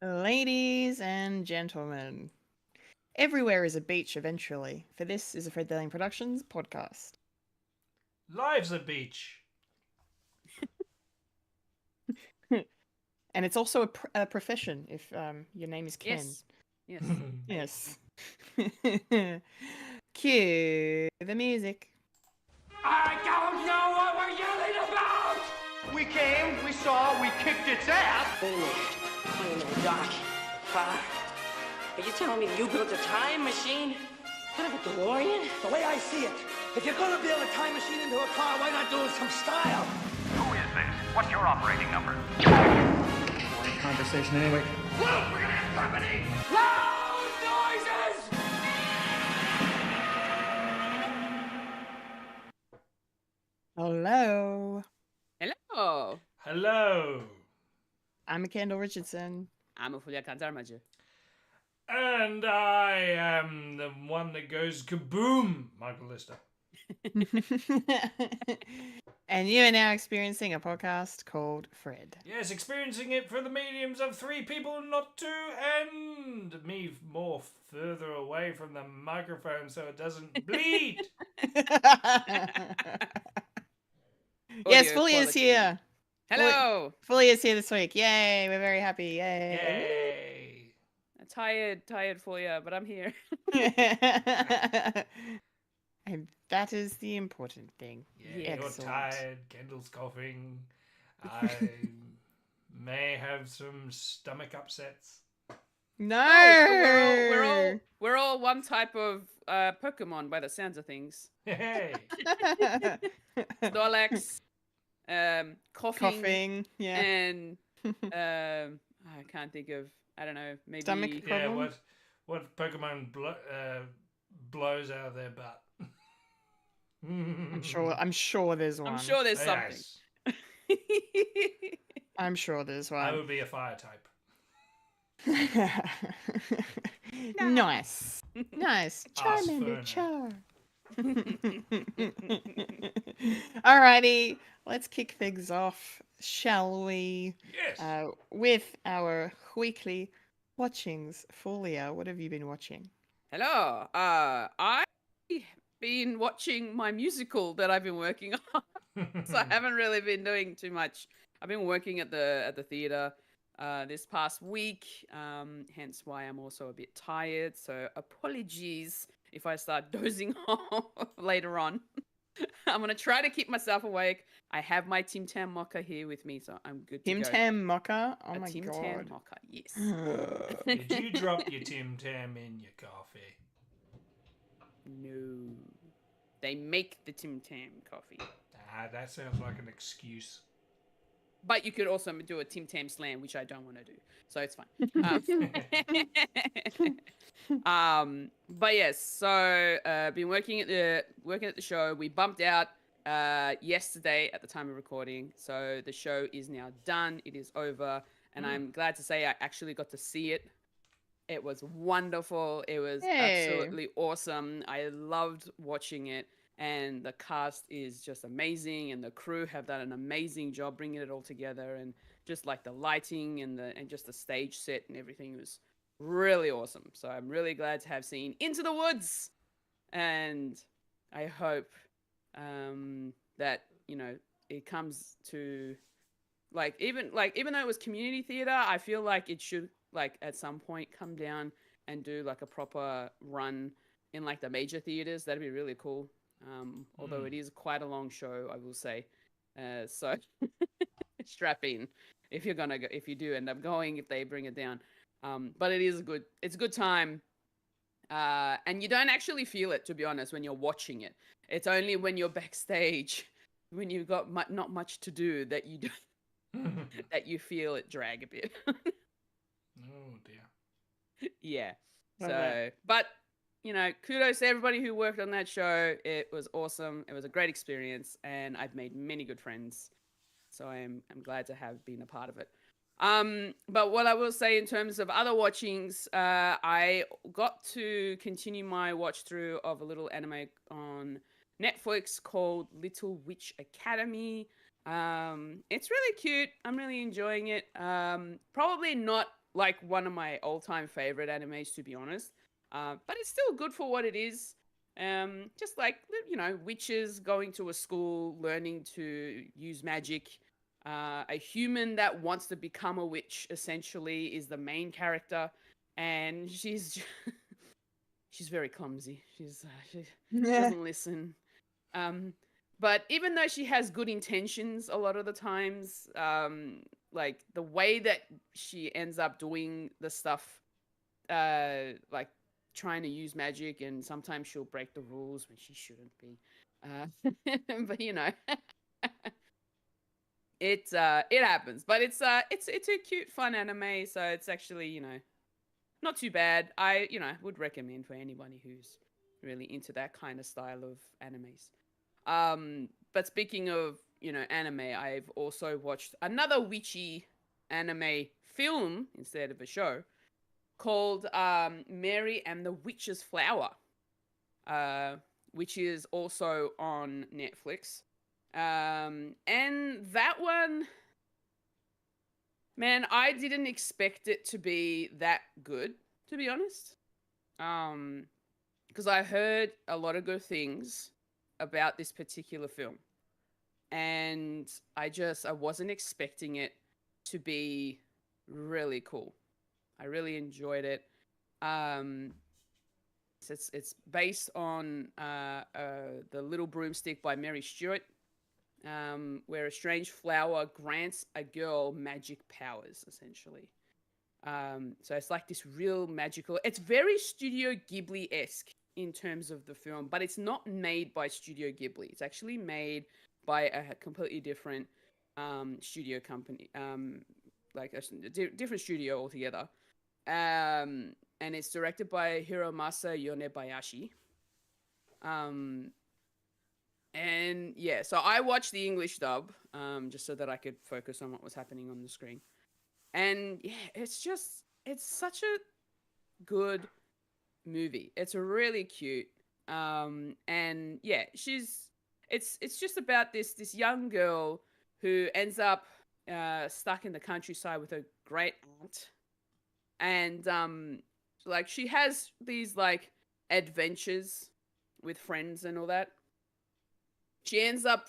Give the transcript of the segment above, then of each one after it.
Ladies and gentlemen, everywhere is a beach eventually, for this is a Fred Delling Productions podcast. Life's a beach. And it's also a profession if your name is Ken. Yes. Yes. Cue the music. I don't know what we're yelling about! We came, we saw, we kicked its ass! Finished. Clean and dark. Father, are you telling me you built a time machine? Kind of a DeLorean? The way I see it, if you're gonna build a time machine into a car, why not do it with some style? Who is this? What's your operating number? Boring conversation anyway. Look, we're gonna have company! Loud noises! Hello. Hello. Hello. I'm Kendall Richardson. I'm a Fulya and And I am the one that goes kaboom, Michael Lister. And you are now experiencing a podcast called Fred. Yes, experiencing it through the mediums of three people, not two, and me more further away from the microphone so it doesn't bleed. Yes, Audio Fully is quality. here. Hello. Fully is here this week. Yay, we're very happy. Yay. Yay. Tired Fulya, but I'm here. And that is the important thing. Yeah, you're Excellent. tired, Kendall's coughing. I may have some stomach upsets. No. Oh, so we're all one type of Pokemon by the sounds of things. Hey. Snorlax, coughing, Yeah. and I can't think of. I don't know. Maybe Stomach Yeah, problem? what Pokemon blows out of their butt? I'm sure there's one. I'm sure there's something. Yes, I'm sure there's I one. would be a fire type. Nice. Nice. Charmander, Ask char. Alrighty, let's kick things off, shall we? Yes. With our weekly watchings. Fulia, what have you been watching? Hello. I've been watching my musical that I've been working on, so I haven't really been doing too much. I've been working at the theater this past week, hence why I'm also a bit tired. So apologies if I start dozing off later on. I'm gonna try to keep myself awake. I have my Tim Tam mocha here with me, so I'm good to Tim go. Tam Mocha? Oh A my Tim god. Tam mocha, yes. Did you drop your Tim Tam in your coffee? No. They make the Tim Tam coffee. That sounds like an excuse. But you could also do a Tim Tam slam, which I don't want to do. So it's fine. But yes, so been working at the show. We bumped out yesterday at the time of recording. So the show is now done. It is over. And I'm glad to say I actually got to see it. It was wonderful. It was absolutely awesome. I loved watching it. And the cast is just amazing, and the crew have done an amazing job bringing it all together, and just like the lighting and just the stage set and everything was really awesome. So I'm really glad to have seen Into the Woods, and I hope that it comes to even though it was community theater, I feel like it should at some point come down and do like a proper run in like the major theaters. That'd be really cool. Although it is quite a long show, I will say. So strap in if you're gonna go, if you do end up going, if they bring it down. But it's a good time. And you don't actually feel it, to be honest, when you're watching it. It's only when you're backstage, when you've got not much to do, that you do that you feel it drag a bit. Oh dear. Yeah. Love So, but kudos to everybody who worked on that show. It was awesome. It was a great experience, and I've made many good friends. So I'm glad to have been a part of it. But what I will say in terms of other watchings, I got to continue my watch through of a little anime on Netflix called Little Witch Academy. It's really cute. I'm really enjoying it. Probably not like one of my all-time favorite animes, to be honest. But it's still good for what it is. Just like, witches going to a school, learning to use magic. A human that wants to become a witch, essentially, is the main character, and she's she's very clumsy. She doesn't listen. But even though she has good intentions a lot of the times, like the way that she ends up doing the stuff, like trying to use magic, and sometimes she'll break the rules when she shouldn't be. But it happens. But it's a cute, fun anime, so it's actually not too bad. I would recommend for anybody who's really into that kind of style of animes. But speaking of, anime, I've also watched another witchy anime film instead of a show called Mary and the Witch's Flower, which is also on Netflix. And that one, man, I didn't expect it to be that good, to be honest. Because I heard a lot of good things about this particular film, and I wasn't expecting it to be really cool. I really enjoyed it. It's based on The Little Broomstick by Mary Stewart, where a strange flower grants a girl magic powers, essentially. So it's like this real magical. It's very Studio Ghibli-esque in terms of the film, but it's not made by Studio Ghibli. It's actually made by a completely different studio company, like a different studio altogether. And it's directed by Hiromasa Yonebayashi. And yeah, so I watched the English dub, just so that I could focus on what was happening on the screen. And yeah, it's such a good movie. It's really cute. And yeah, it's just about this young girl who ends up stuck in the countryside with her great aunt. And like she has these like adventures with friends and all that. She ends up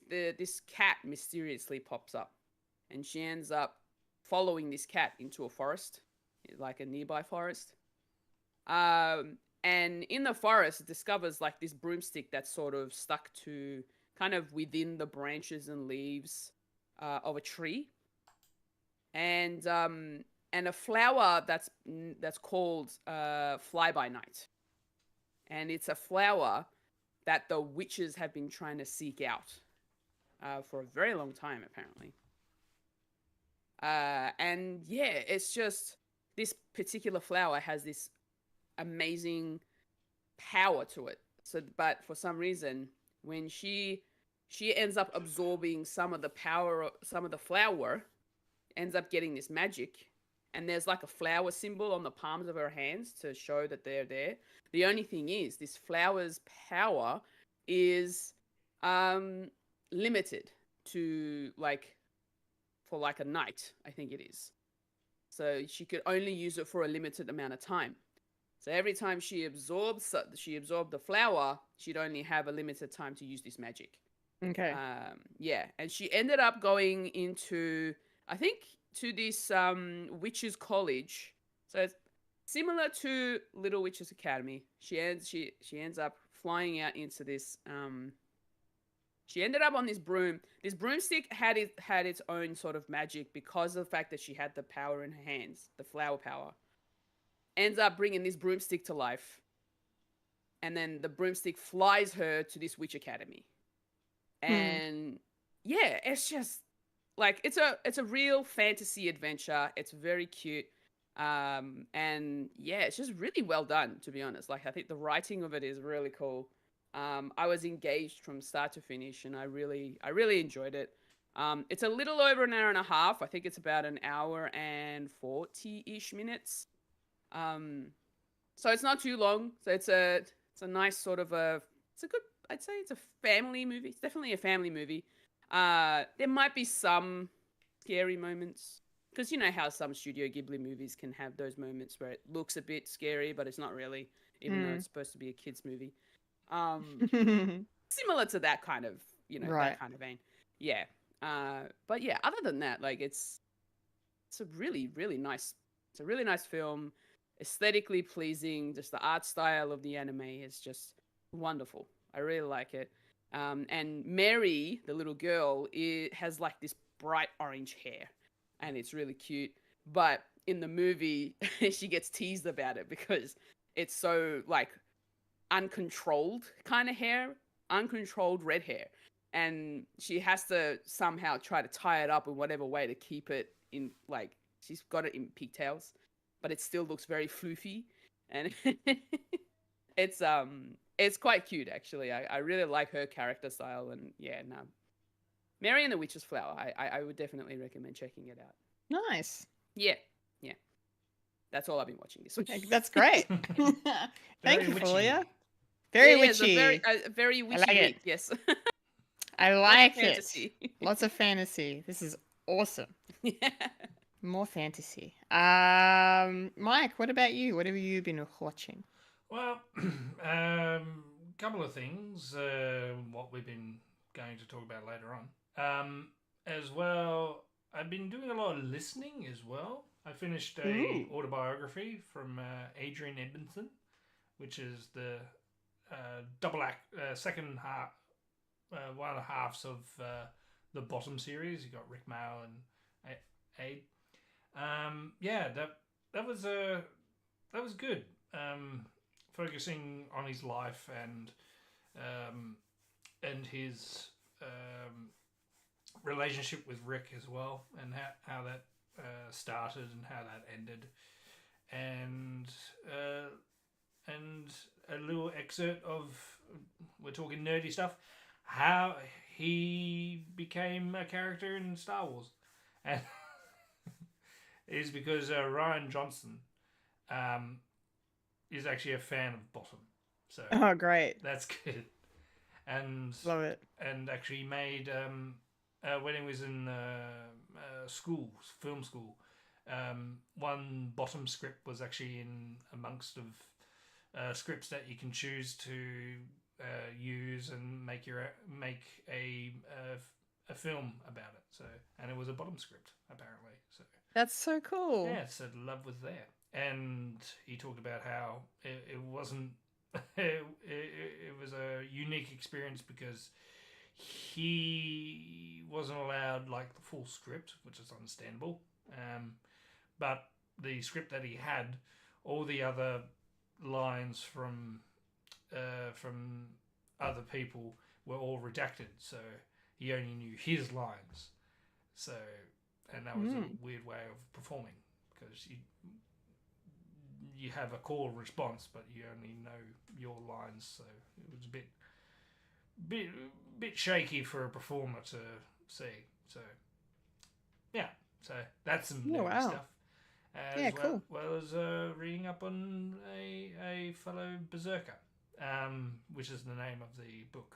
this cat mysteriously pops up, and she ends up following this cat into a forest, like a nearby forest. And in the forest, it discovers like this broomstick that's sort of stuck to kind of within the branches and leaves of a tree, and a flower that's called Fly by Night, and it's a flower that the witches have been trying to seek out for a very long time, apparently. And yeah, it's just this particular flower has this amazing power to it. So, but for some reason, when she ends up absorbing some of the power, some of the flower, ends up getting this magic. And there's like a flower symbol on the palms of her hands to show that they're there. The only thing is, this flower's power is limited to for a night, I think it is. So she could only use it for a limited amount of time. So every time she absorbed the flower, she'd only have a limited time to use this magic. Okay. Yeah, and she ended up going into, I think, to this witches college. So it's similar to Little Witches Academy. She ends up flying out into this. She ended up on this broom. This broomstick had its own sort of magic because of the fact that she had the power in her hands, the flower power. Ends up bringing this broomstick to life, and then the broomstick flies her to this witch academy. And yeah, it's just like it's a real fantasy adventure. It's very cute, and yeah, it's just really well done, to be honest. Like I think the writing of it is really cool. I was engaged from start to finish, and I really enjoyed it. It's a little over an hour and a half. I think it's about an hour and 40-ish minutes. So it's not too long. So it's a nice sort of I'd say it's a family movie. It's definitely a family movie. There might be some scary moments. because you know how some Studio Ghibli movies can have those moments where it looks a bit scary, but it's not really, even though it's supposed to be a kids movie. Similar to that kind of, Right. that kind of vein. Yeah. But yeah, other than that, like it's a really, really nice. It's a really nice film, aesthetically pleasing. Just the art style of the anime is just wonderful. I really like it. And Mary, the little girl, has like this bright orange hair, and it's really cute. But in the movie, she gets teased about it because it's so like uncontrolled kind of hair, uncontrolled red hair, and she has to somehow try to tie it up in whatever way to keep it in, like she's got it in pigtails, but it still looks very floofy, and it's quite cute actually. I really like her character style, and yeah, no, Mary and the Witch's Flower. I would definitely recommend checking it out. Nice. Yeah. That's all I've been watching this week. That's great. Thank Very you, witchy. Fulia. Very Yeah, it's witchy. a very witchy like it. week. Yes. I Lots of like it. fantasy. Lots of fantasy. This is awesome. Yeah. More fantasy. Mike, what about you? What have you been watching? Well, couple of things. What we've been going to talk about later on. As well, I've been doing a lot of listening as well. I finished a autobiography from Adrian Edmondson, which is the double act, second half, one of the halves of the Bottom series. You got Rick Mail and Aid. Yeah, that was good. Focusing on his life and his relationship with Rick as well, and how that started and how that ended, and a little excerpt of, we're talking nerdy stuff, how he became a character in Star Wars, and is because Ryan Johnson is actually a fan of Bottom, so Oh, great. that's good. And Love it. and actually made when he was in film school, one Bottom script was actually in amongst of scripts that you can choose to use and make a film about it. So, and it was a Bottom script apparently. So That's so cool. yeah, so love was there, and he talked about how it wasn't. It was a unique experience because he wasn't allowed like the full script, which is understandable. But the script that he had, all the other lines from other people were all redacted, so he only knew his lines. So, and that was a weird way of performing because you have a call response, but you only know your lines. So it was a bit shaky for a performer to see. So yeah, so that's some nerdy wow. stuff. Yeah, cool. Well as reading up on a fellow berserker, which is the name of the book,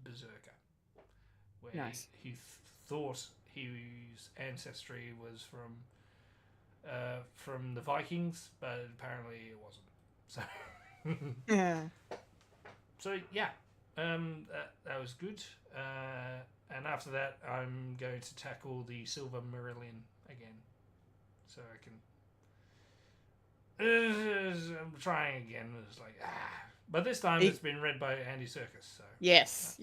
Berserker, where Nice. he thought his ancestry was from the Vikings, but apparently it wasn't. So Yeah. so yeah, that was good. And after that, I'm going to tackle the Silver Marillion again, so I can. I'm trying again. It's like but this time it's been read by Andy Serkis. So Yes.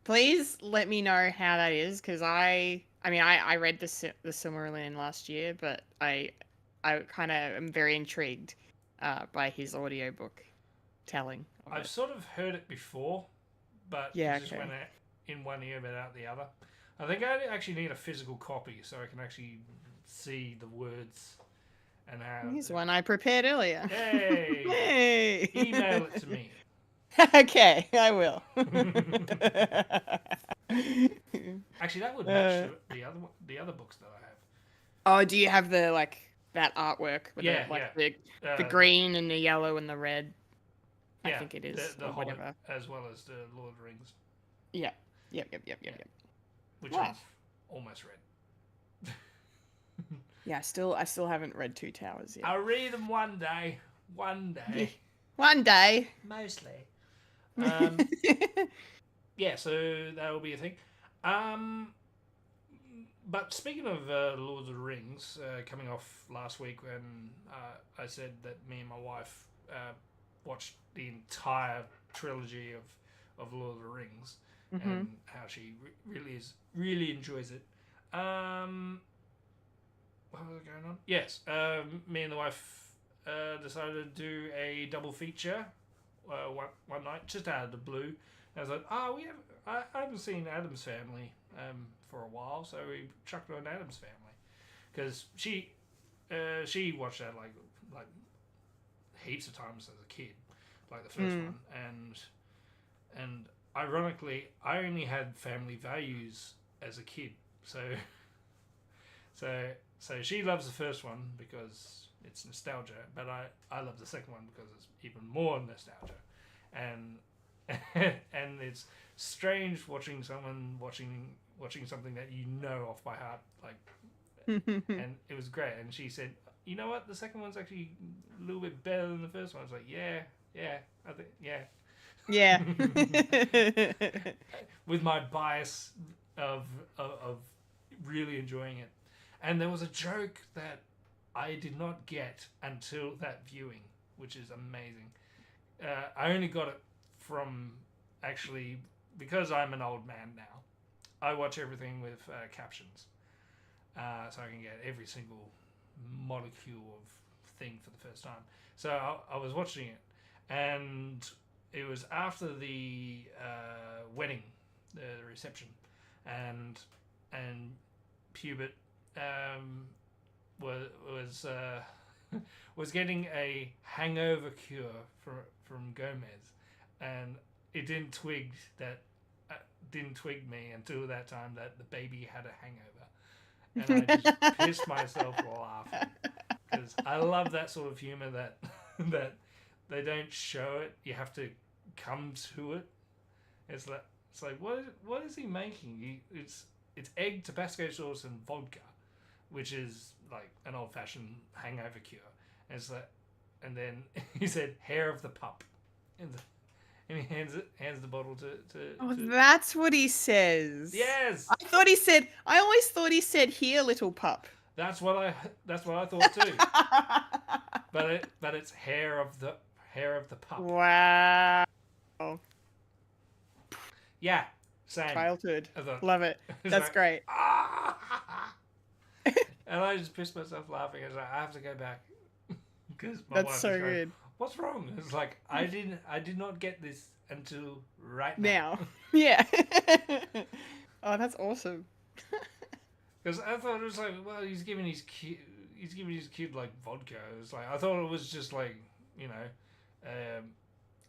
Please let me know how that is, because I read the Silmarillion last year, but I kind of am very intrigued by his audiobook telling. of I've it. sort of heard it before, but Yeah, it just okay. went out in one ear but out the other. I think I actually need a physical copy so I can actually see the words and how. Here's one I prepared earlier. Hey, Hey. email it to me. Okay, I will. Actually, that would match the other books that I have. Oh, do you have that artwork with Yeah, the green and the yellow and the red? I Yeah, think it is. the or Hobbit, whatever. as well as the Lord of the Rings, Yep. which Wow. I've almost read. Yeah, I still haven't read Two Towers yet. I'll read them one day. One day. One day. Mostly. Yeah, so that will be a thing. But speaking of Lord of the Rings, coming off last week when I said that me and my wife watched the entire trilogy of Lord of the Rings and how she really enjoys it. What was going on? Yes, me and the wife decided to do a double feature one night, just out of the blue. I was like, I haven't seen Addams Family for a while, so we chucked on Addams Family because she watched that like heaps of times as a kid, like the first one, and ironically, I only had Family Values as a kid, so she loves the first one because it's nostalgia, but I love the second one because it's even more nostalgia, and it's strange watching someone watching something that you know off by heart, like, and it was great. And she said, "You know what? The second one's actually a little bit better than the first one." I was like, "Yeah, I think, yeah." Yeah. With my bias of really enjoying it, and there was a joke that I did not get until that viewing, which is amazing. I only got it from actually because I'm an old man now. I watch everything with captions, so I can get every single molecule of thing for the first time. So I was watching it, and it was after the wedding, the reception, and Pubert was getting a hangover cure from Gomez, and it didn't twig me until that time that the baby had a hangover, and I just pissed myself laughing because I love that sort of humor that they don't show it. You have to come to it. It's like what is he making? It's egg, Tabasco sauce, and vodka, which is like an old-fashioned hangover cure. And it's like, and then he said hair of the pup, and he hands the bottle to That's what he says. Yes. I always thought he said, "Here, little pup." That's what I thought too. but it's hair of the pup. Wow. Yeah, same. Childhood. I thought- Love it. It's That's like, great. And I just pissed myself laughing. I was like, I have to go back because my That's wife so was going, good. "What's wrong?" It's like I did not get this until right now. Yeah. Oh, that's awesome. Because I thought it was like, well, he's giving his kid like vodka. It's like I thought it was just like, you know,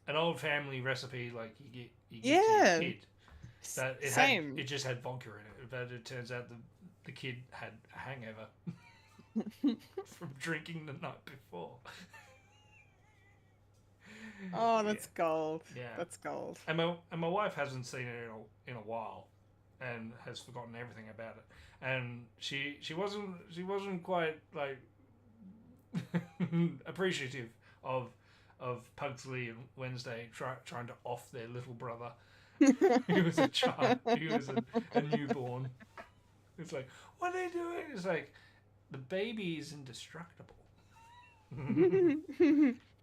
an old family recipe like you get to your kid. That Same. It just had vodka in it, but it turns out the kid had a hangover from drinking the night before. Oh, that's gold. Yeah. That's gold. And my wife hasn't seen it in a while, and has forgotten everything about it. And she wasn't quite like appreciative of Pugsley and Wednesday trying to off their little brother. He was a child. He was a newborn. It's like, what are they doing? It's like, the baby is indestructible.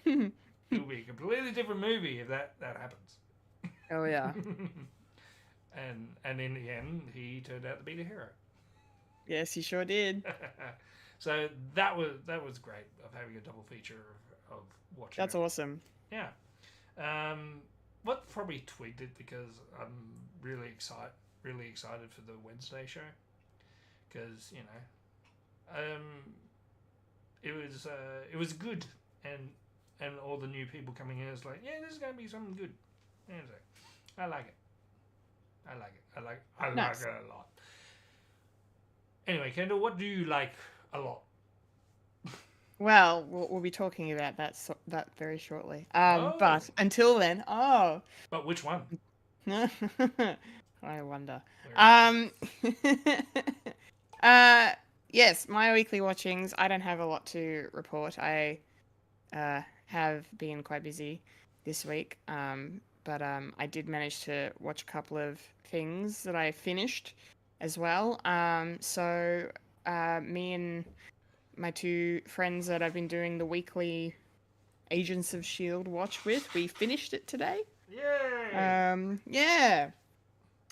It'll be a completely different movie if that happens. Oh yeah. And in the end, he turned out to be the hero. Yes, he sure did. So that was great of having a double feature of watching. That's awesome. Yeah. What probably twigged it because I'm really excited for the Wednesday show, because you know, it was good, and all the new people coming in is like, yeah, this is gonna be something good. And it's like, I like it. I like it a lot. Anyway, Kendall, what do you like a lot? Well, we'll be talking about that very shortly. But until then, But which one? I wonder. yes, my weekly watchings. I don't have a lot to report. I have been quite busy this week, but I did manage to watch a couple of things that I finished as well. Me and my two friends that I've been doing the weekly Agents of Shield watch with, we finished it today. Yay! Yeah.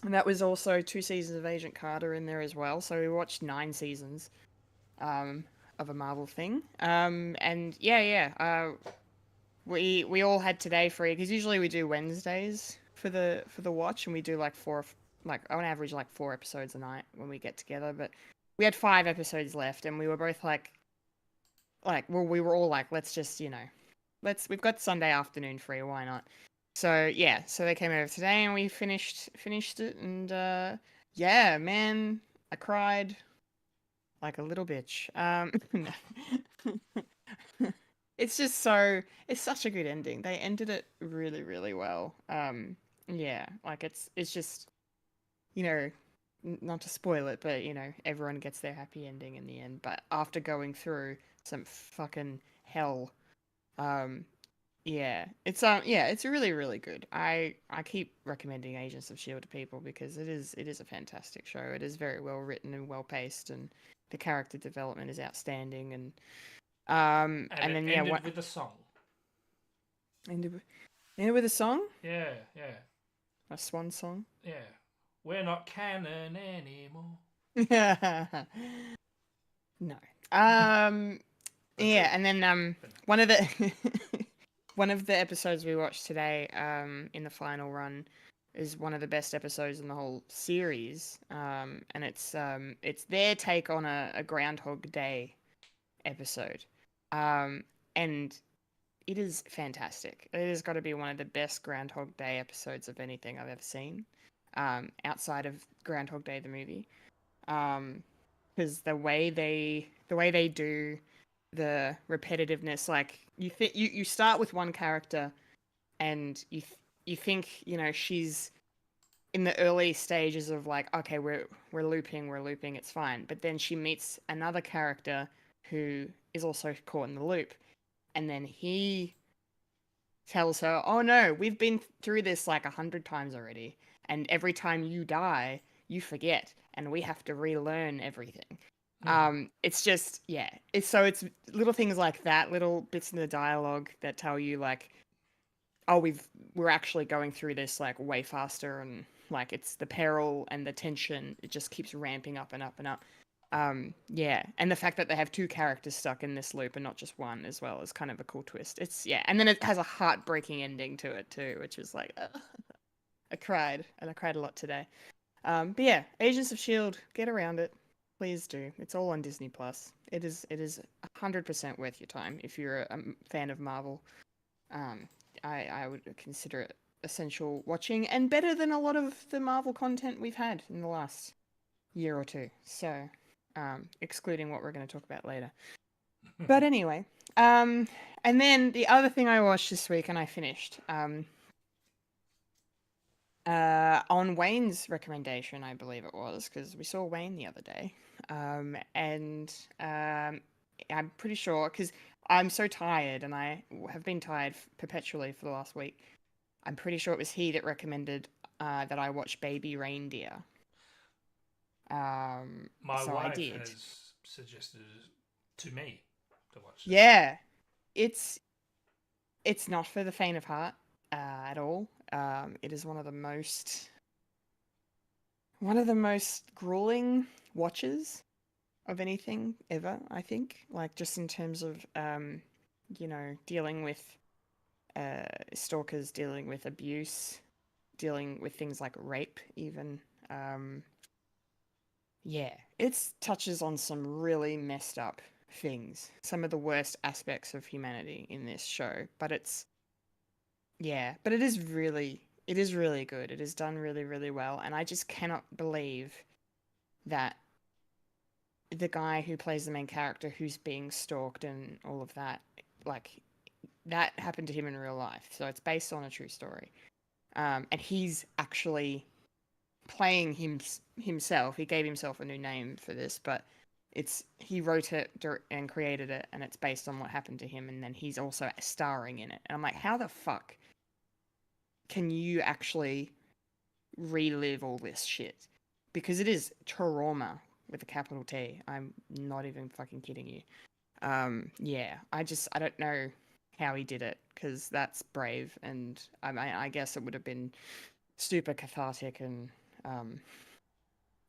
And that was also 2 seasons of Agent Carter in there as well. So we watched 9 seasons of a Marvel thing. We all had today free because usually we do Wednesdays for the watch, and we do like on average like 4 episodes a night when we get together. But we had 5 episodes left, and we were both we were all like, let's just we've got Sunday afternoon free, why not? So yeah, so they came over today and we finished it, and yeah, man, I cried like a little bitch. It's such a good ending. They ended it really, really well. Yeah, like it's just, not to spoil it, but everyone gets their happy ending in the end. But after going through some fucking hell, it's really, really good. I keep recommending Agents of Shield to people because it is a fantastic show. It is very well written and well paced, and the character development is outstanding. And And then it ended with a song. ended with a song, Yeah. a swan song. Yeah. We're not canon anymore. No. Yeah, and then one of the one of the episodes we watched today, in the final run, is one of the best episodes in the whole series. And it's their take on a Groundhog Day episode. And it is fantastic. It has got to be one of the best Groundhog Day episodes of anything I've ever seen. Outside of Groundhog Day the movie. Because the way they do the repetitiveness, like you start with one character, and you think she's in the early stages of like, okay, we're looping, it's fine. But then she meets another character who is also caught in the loop, and then he tells her, "Oh no, we've been through this like 100 times already, and every time you die, you forget, and we have to relearn everything." It's just, yeah. It's little things like that, little bits in the dialogue that tell you like, oh, we're actually going through this like way faster, and like it's the peril and the tension. It just keeps ramping up and up and up. Yeah, and the fact that they have two characters stuck in this loop and not just one as well is kind of a cool twist. And then it has a heartbreaking ending to it too, which is like, I cried a lot today. But yeah, Agents of Shield, get around it. Please do. It's all on Disney Plus. It is 100% worth your time if you're a fan of Marvel. I would consider it essential watching, and better than a lot of the Marvel content we've had in the last year or two. So, excluding what we're going to talk about later. But anyway, and then the other thing I watched this week and I finished, on Wayne's recommendation, I believe it was, because we saw Wayne the other day. I'm pretty sure, because I'm so tired and I have been tired perpetually for the last week. I'm pretty sure it was he that recommended that I watch Baby Reindeer. My so wife I did. has suggested to me to watch this. Yeah, it's not for the faint of heart at all. It is one of the most grueling watches of anything ever, I think. Like, just in terms of dealing with stalkers, dealing with abuse, dealing with things like rape even. Yeah, it touches on some really messed up things, some of the worst aspects of humanity in this show, but it is really good. It is done really, really well, and I just cannot believe that the guy who plays the main character, who's being stalked and all of that, like, that happened to him in real life. So it's based on a true story, and he's actually playing himself. He gave himself a new name for this, but he wrote it and created it, and it's based on what happened to him, and then he's also starring in it. And I'm like, how the fuck can you actually relive all this shit? Because it is trauma with a capital T. I'm not even fucking kidding you. Yeah, I don't know how he did it, because that's brave, and I guess it would have been super cathartic and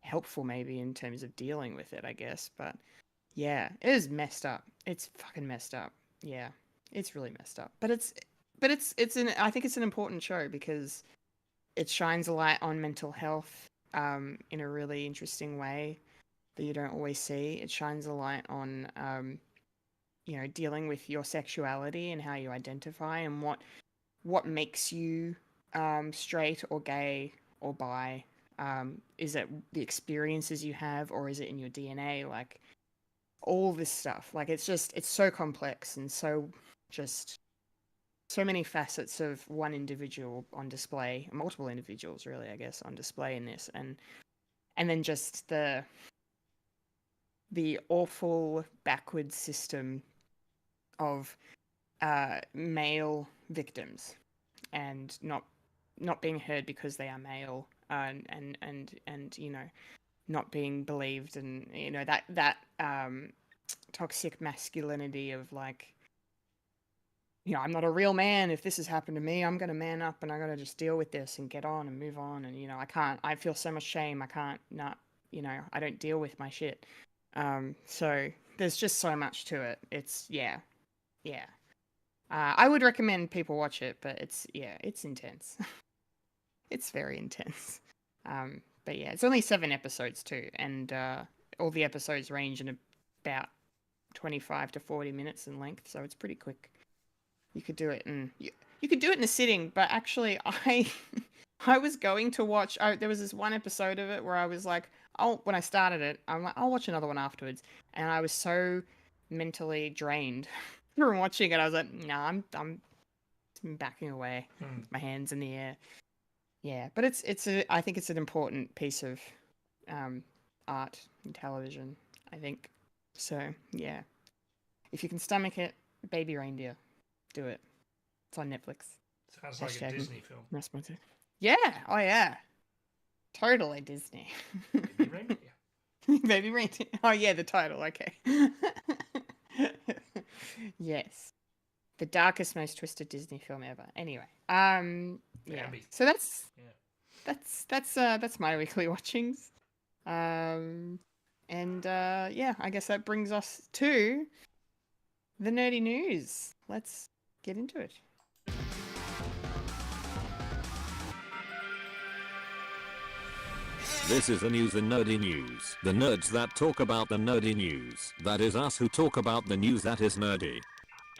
helpful maybe in terms of dealing with it, I guess. But yeah, it is messed up. It's fucking messed up. Yeah, it's really messed up. But I think it's an important show because it shines a light on mental health in a really interesting way that you don't always see. It shines a light on dealing with your sexuality and how you identify and what makes you straight or gay or bi. Is it the experiences you have, or is it in your DNA? Like all this stuff. Like it's so complex and so many facets of one individual on display, multiple individuals really, I guess, on display in this, and then just the awful backward system of male victims and not being heard because they are male, and not being believed, and that toxic masculinity of like, I'm not a real man. If this has happened to me, I'm gonna man up and I'm gonna just deal with this and get on and move on. And I feel so much shame. I can't not, I don't deal with my shit. So there's just so much to it. It's yeah. I would recommend people watch it, but it's intense. It's very intense. But yeah, it's only 7 episodes too, and all the episodes range in about 25 to 40 minutes in length, so it's pretty quick. You could do it, and you could do it in a sitting. But actually, I was going to watch. There was this one episode of it where I was like, when I started it, I'm like, I'll watch another one afterwards, and I was so mentally drained from watching it. I was like, nah, I'm backing away, with my hands in the air. Yeah, but I think it's an important piece of art and television, I think. So yeah, if you can stomach it, Baby Reindeer, do it. It's on Netflix. Sounds like a Disney film. Responsive. Yeah. Oh yeah. Totally Disney. Baby Reindeer. Baby Reindeer. Oh yeah, the title. Okay. Yes. The darkest, most twisted Disney film ever. Anyway. Yeah. So that's my weekly watchings. And yeah, I guess that brings us to the nerdy news. Let's get into it. This is the news in Nerdy News. The nerds that talk about the nerdy news. That is us who talk about the news that is nerdy.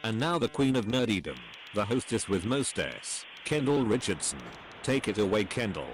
And now the queen of nerdydom, the hostess with mostest, Kendall Richardson. Take it away, Kendall.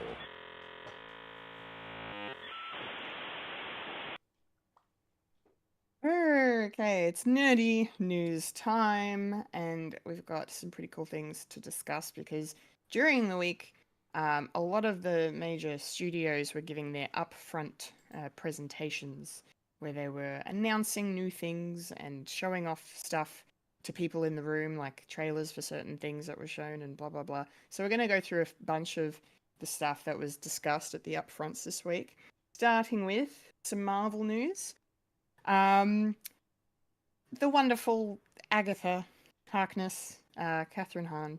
Okay, it's nerdy news time, and we've got some pretty cool things to discuss because during the week, a lot of the major studios were giving their upfront presentations where they were announcing new things and showing off stuff to people in the room, like trailers for certain things that were shown and blah, blah, blah. So we're going to go through a bunch of the stuff that was discussed at the upfronts this week, starting with some Marvel news. The wonderful Agatha Harkness, Catherine Hahn.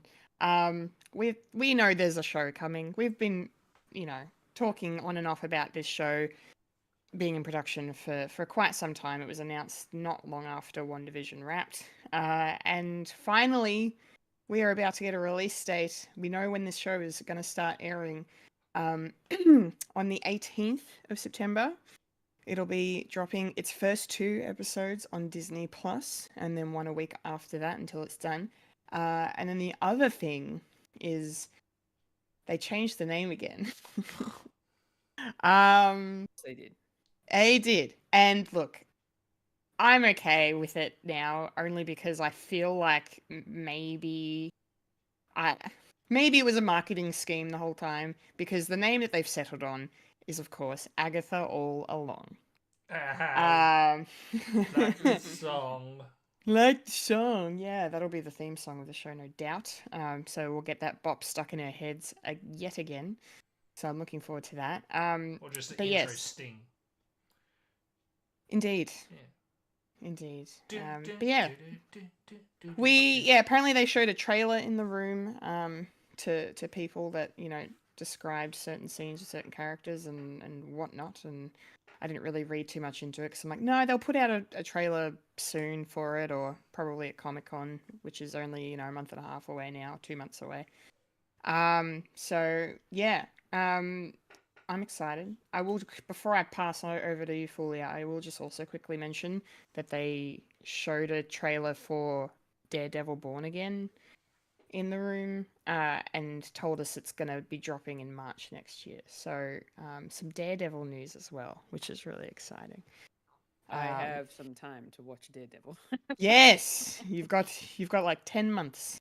We know there's a show coming. We've been, talking on and off about this show being in production for quite some time. It was announced not long after WandaVision wrapped. And finally, we are about to get a release date. We know when this show is going to start airing on the 18th of September. It'll be dropping its first 2 episodes on Disney Plus, and then one a week after that until it's done. And then the other thing is they changed the name again. They did. They did. And look, I'm okay with it now, only because I feel like maybe it was a marketing scheme the whole time, because the name that they've settled on is, of course, Agatha All Along. Ah, Um, like the song. Like the song, yeah, that'll be the theme song of the show, no doubt. So we'll get that bop stuck in our heads yet again. So I'm looking forward to that. Or just the But intro yes, sting. indeed, Yeah. indeed. But yeah, apparently they showed a trailer in the room to people that described certain scenes or certain characters and whatnot, and I didn't really read too much into it because I'm like, no, they'll put out a trailer soon for it, or probably at Comic-Con, which is only a month and a half away now, 2 months away. So yeah, I'm excited. I will, before I pass over to you, Fulia, I will just also quickly mention that they showed a trailer for Daredevil Born Again in the room, and told us it's going to be dropping in March next year. So some Daredevil news as well, which is really exciting. I have some time to watch Daredevil. Yes, you've got like 10 months.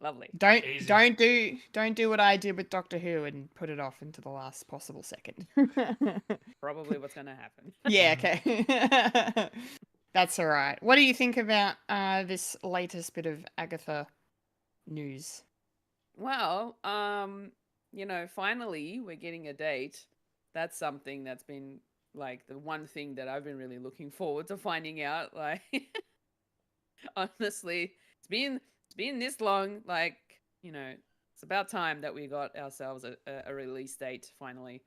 Lovely. Easy. Don't do what I did with Doctor Who and put it off into the last possible second. Probably what's going to happen. Yeah, okay. That's all right. What do you think about this latest bit of Agatha news? Well, finally we're getting a date. That's something that's been like the one thing that I've been really looking forward to finding out. Like, honestly, it's been this long. Like, it's about time that we got ourselves a release date finally.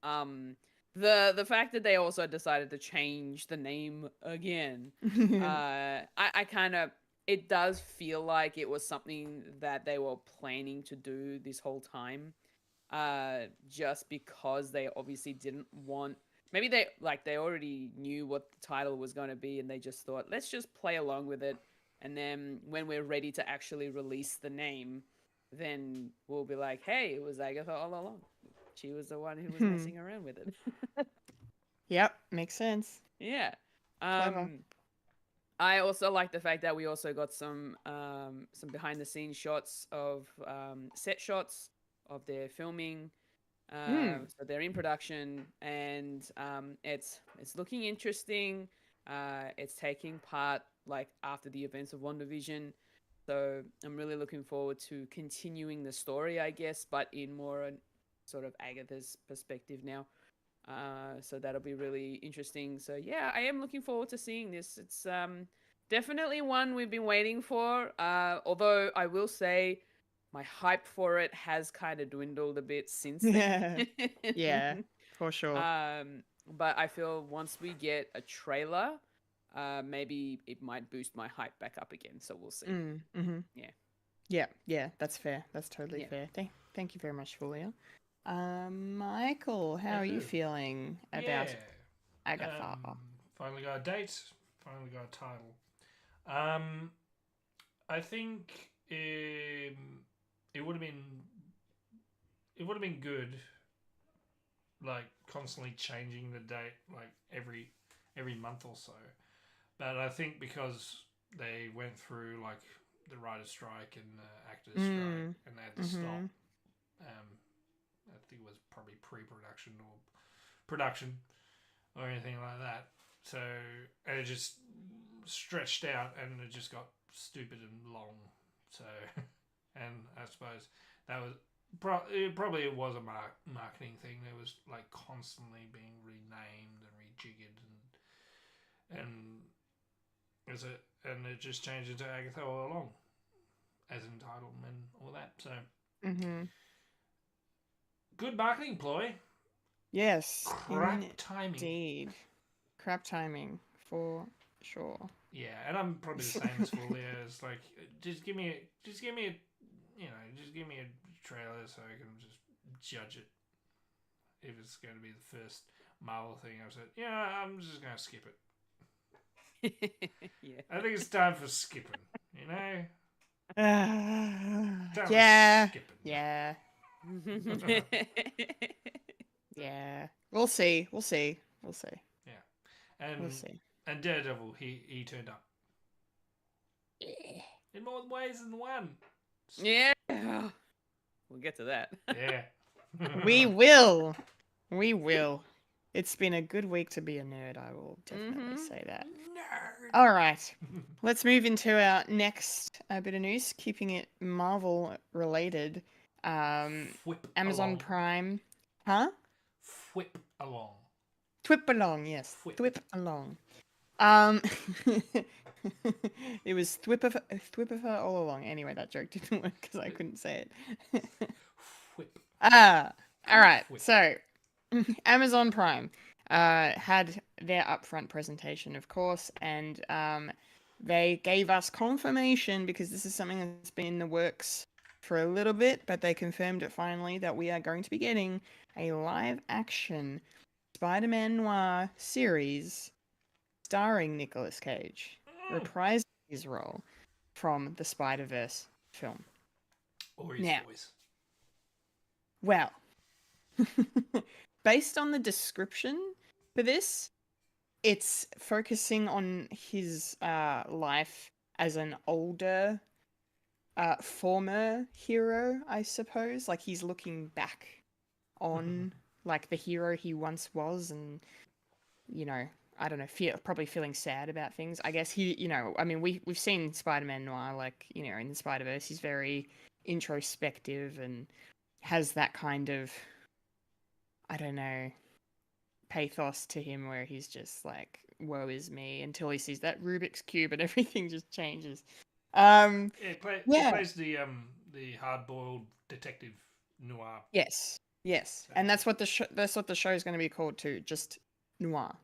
The fact that they also decided to change the name again, I kind of, it does feel like it was something that they were planning to do this whole time. Just because they obviously didn't want, maybe they already knew what the title was going to be and they just thought, let's just play along with it. And then when we're ready to actually release the name, then we'll be like, hey, it was Agatha all along. She was the one who was messing around with it. Yep, makes sense. Yeah. Clever. I also like the fact that we also got some behind the scenes shots of set shots of their filming. So they're in production, and it's looking interesting. It's taking part like after the events of WandaVision. So I'm really looking forward to continuing the story, I guess, but in more sort of Agatha's perspective now. So that'll be really interesting. So yeah, I am looking forward to seeing this. It's definitely one we've been waiting for. Although I will say my hype for it has kind of dwindled a bit since then. Yeah, for sure. But I feel once we get a trailer, maybe it might boost my hype back up again. So we'll see. Yeah, that's fair. That's totally fair. Thank you very much, Fulia. Michael, how are you feeling about Agatha? Finally got a date. Finally got a title. I think it would have been good, like constantly changing the date, like every month or so. But I think because they went through like the writer's strike and the actors strike, and they had to stop. I think it was probably pre-production or production or anything like that. So, and it just stretched out and it just got stupid and long. So, and I suppose that was probably it was a marketing thing. It was like constantly being renamed and rejiggered and it just changed into Agatha all along as in title and all that. So. Good marketing ploy. Yes. Crap timing. Indeed. Crap timing, for sure. Yeah, and I'm probably the same as Fulya. It's like, just give me a trailer so I can just judge it. If it's going to be the first Marvel thing, I've said, I'm just going to skip it. Yeah. I think it's time for skipping, Yeah. For skipping. Yeah. Yeah. We'll see. Yeah. And we'll see. And Daredevil, he turned up. Yeah. In more ways than one. Yeah. We'll get to that. Yeah. We will. It's been a good week to be a nerd. I will definitely say that. Nerd. All right, let's move into our next bit of news. Keeping it Marvel related. Whip Amazon along. Prime, huh? Whip along. Twip along, yes. Thwip. Twip along. Um, it was Thwipifer all along. Anyway, that joke didn't work because I couldn't say it. Whip. All right. Thwip. So, Amazon Prime had their upfront presentation, of course, and they gave us confirmation because this is something that's been in the works for a little bit, but they confirmed it finally that we are going to be getting a live-action Spider-Man Noir series starring Nicolas Cage, reprising his role from the Spider-Verse film. Or his Now. voice. Well, based on the description for this, it's focusing on his life as an older, former hero, I suppose. Like, he's looking back on, like, the hero he once was and, you know, I don't know, probably feeling sad about things. I guess he, you know, I mean, we've seen Spider-Man Noir, like, you know, in the Spider-Verse, he's very introspective and has that kind of, I don't know, pathos to him where he's just like, woe is me, until he sees that Rubik's Cube and everything just changes. He Yeah. plays the hard-boiled detective noir. Yes. And that's what the show is going to be called too, just Noir.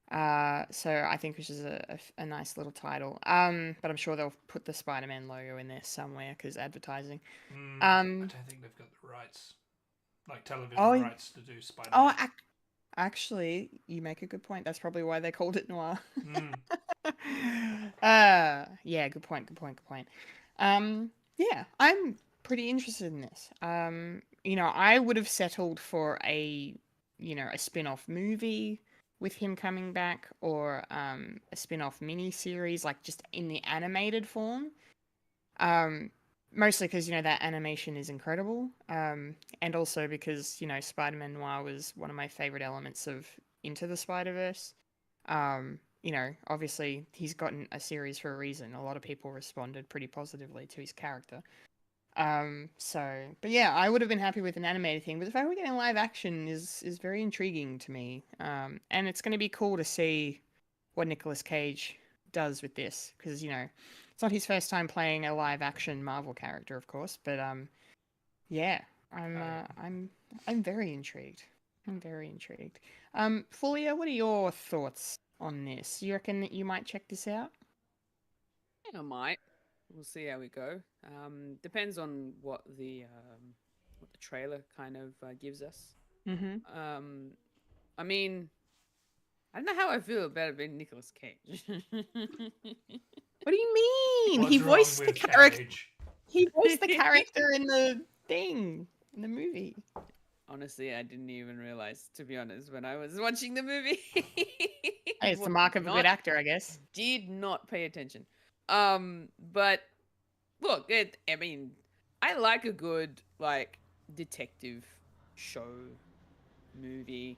So I think which is a nice little title. But I'm sure they'll put the Spider-Man logo in there somewhere because advertising. I don't think they've got the rights, like television rights to do Spider-Man. Oh, actually, you make a good point. That's probably why they called it Noir. Yeah, good point. Yeah, I'm pretty interested in this. You know, I would have settled for a spin-off movie with him coming back, or a spin-off mini-series, like just in the animated form. Mostly because, you know, that animation is incredible. And also because, you know, Spider-Man Noir was one of my favorite elements of Into the Spider-Verse. You know, obviously he's gotten a series for a reason. A lot of people responded pretty positively to his character. But yeah, I would have been happy with an animated thing, but the fact we're getting live action is very intriguing to me. And it's going to be cool to see what Nicolas Cage does with this, because, you know, it's not his first time playing a live action Marvel character, of course, but yeah, I'm very intrigued. Fulya, what are your thoughts on this? You reckon that you might check this out? I might. We'll see how we go. Depends on what the trailer kind of gives us. Mm-hmm. I mean, I don't know how I feel about it being Nicolas Cage. What do you mean? What's He wrong voiced the with character. Cage? He voiced the character in the movie. Honestly, I didn't even realize, to be honest, when I was watching the movie. Hey, it's the mark of a good actor, I guess. Did not pay attention. But look, I mean, I like a good, like, detective show movie.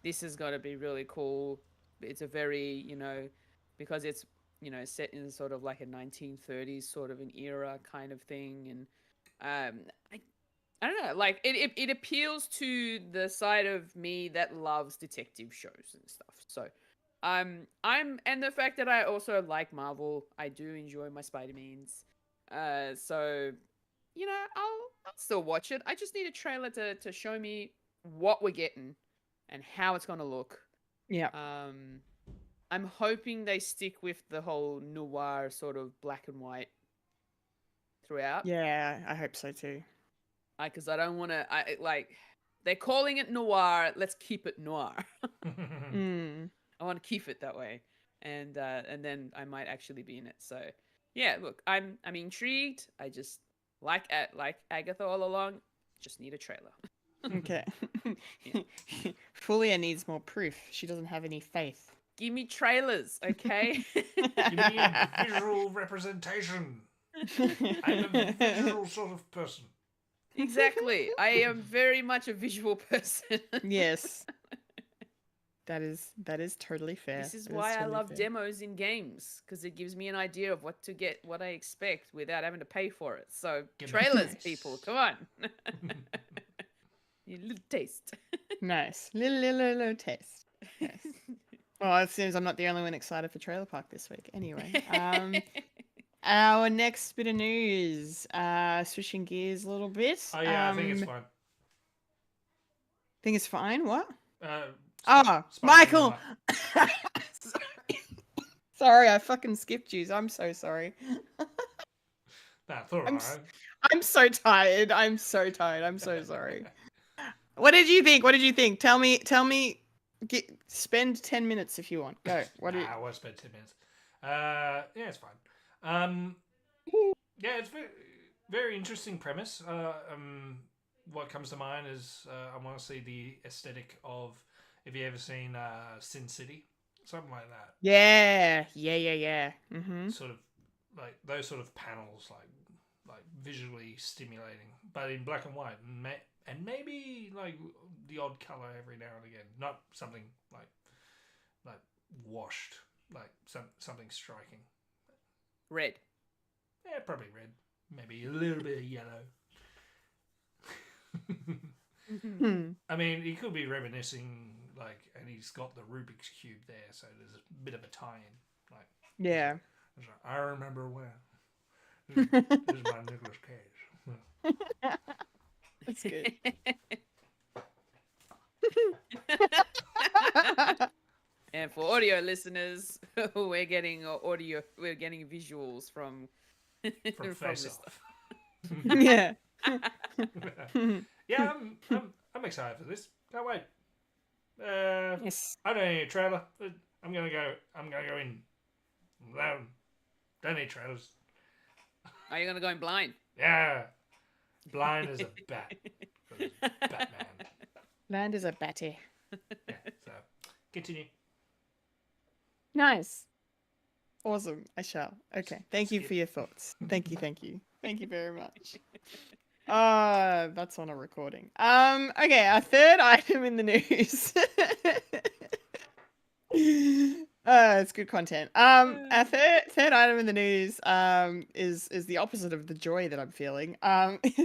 This has got to be really cool. It's a very, you know, because it's, you know, set in sort of like a 1930s sort of an era kind of thing. And I don't know, like, it appeals to the side of me that loves detective shows and stuff. So and the fact that I also like Marvel, I do enjoy my Spider-Mans. So, you know, I'll still watch it. I just need a trailer to show me what we're getting and how it's gonna look. Yeah. I'm hoping they stick with the whole noir sort of black and white throughout. Yeah, I hope so too. Because I don't want to. They're calling it noir. Let's keep it noir. I want to keep it that way, and then I might actually be in it. So yeah, look, I'm intrigued. I just like Agatha all along. Just need a trailer. Okay. Fulya needs more proof. She doesn't have any faith. Give me trailers, okay? You need visual representation. I'm a visual sort of person. Exactly. I am very much a visual person. Yes. That is totally fair. This is That why I totally love fair. demos in games, because it gives me an idea of what to get, what I expect without having to pay for it. So Give me a trailers, taste. people, come on. You little taste. Nice. Little taste. Yes. Well, it seems I'm not the only one excited for Trailer Park this week. Anyway, our next bit of news, switching gears a little bit. Oh yeah, I think it's fine. Think it's fine? What? Spot Michael! on Sorry, I fucking skipped you. I'm so sorry. That's all I'm right. I'm so tired. I'm so tired. I'm so sorry. What did you think? What did you think? Tell me. Spend 10 minutes if you want. Go. What did I won't spend 10 minutes. Yeah, it's fine. Yeah, it's very, very interesting premise. What comes to mind is I want to see the aesthetic of, if you ever seen Sin City, something like that. Yeah. Mm-hmm. Sort of like those sort of panels, like visually stimulating, but in black and white, and maybe like the odd color every now and again. Not something like washed, like something striking. Red. Yeah, probably red. Maybe a little bit of yellow. I mean, he could be reminiscing, like, and he's got the Rubik's Cube there, so there's a bit of a tie-in. Like, Yeah. I remember when. This is my Nicolas Cage. That's good. And for audio listeners, we're getting visuals from From Face Off. Yeah. Yeah, I'm excited for this. Can't wait. Yes. I don't need a trailer. I'm gonna go in. Don't need trailers. Are you gonna go in blind? Yeah, blind as a bat. Batman. Land is a batty. Yeah. So continue. Nice. Awesome. I shall. Okay. Thank you for your thoughts. Thank you. Thank you very much. That's on a recording. Okay, our third item in the news. It's good content. Our third item in the news is the opposite of the joy that I'm feeling.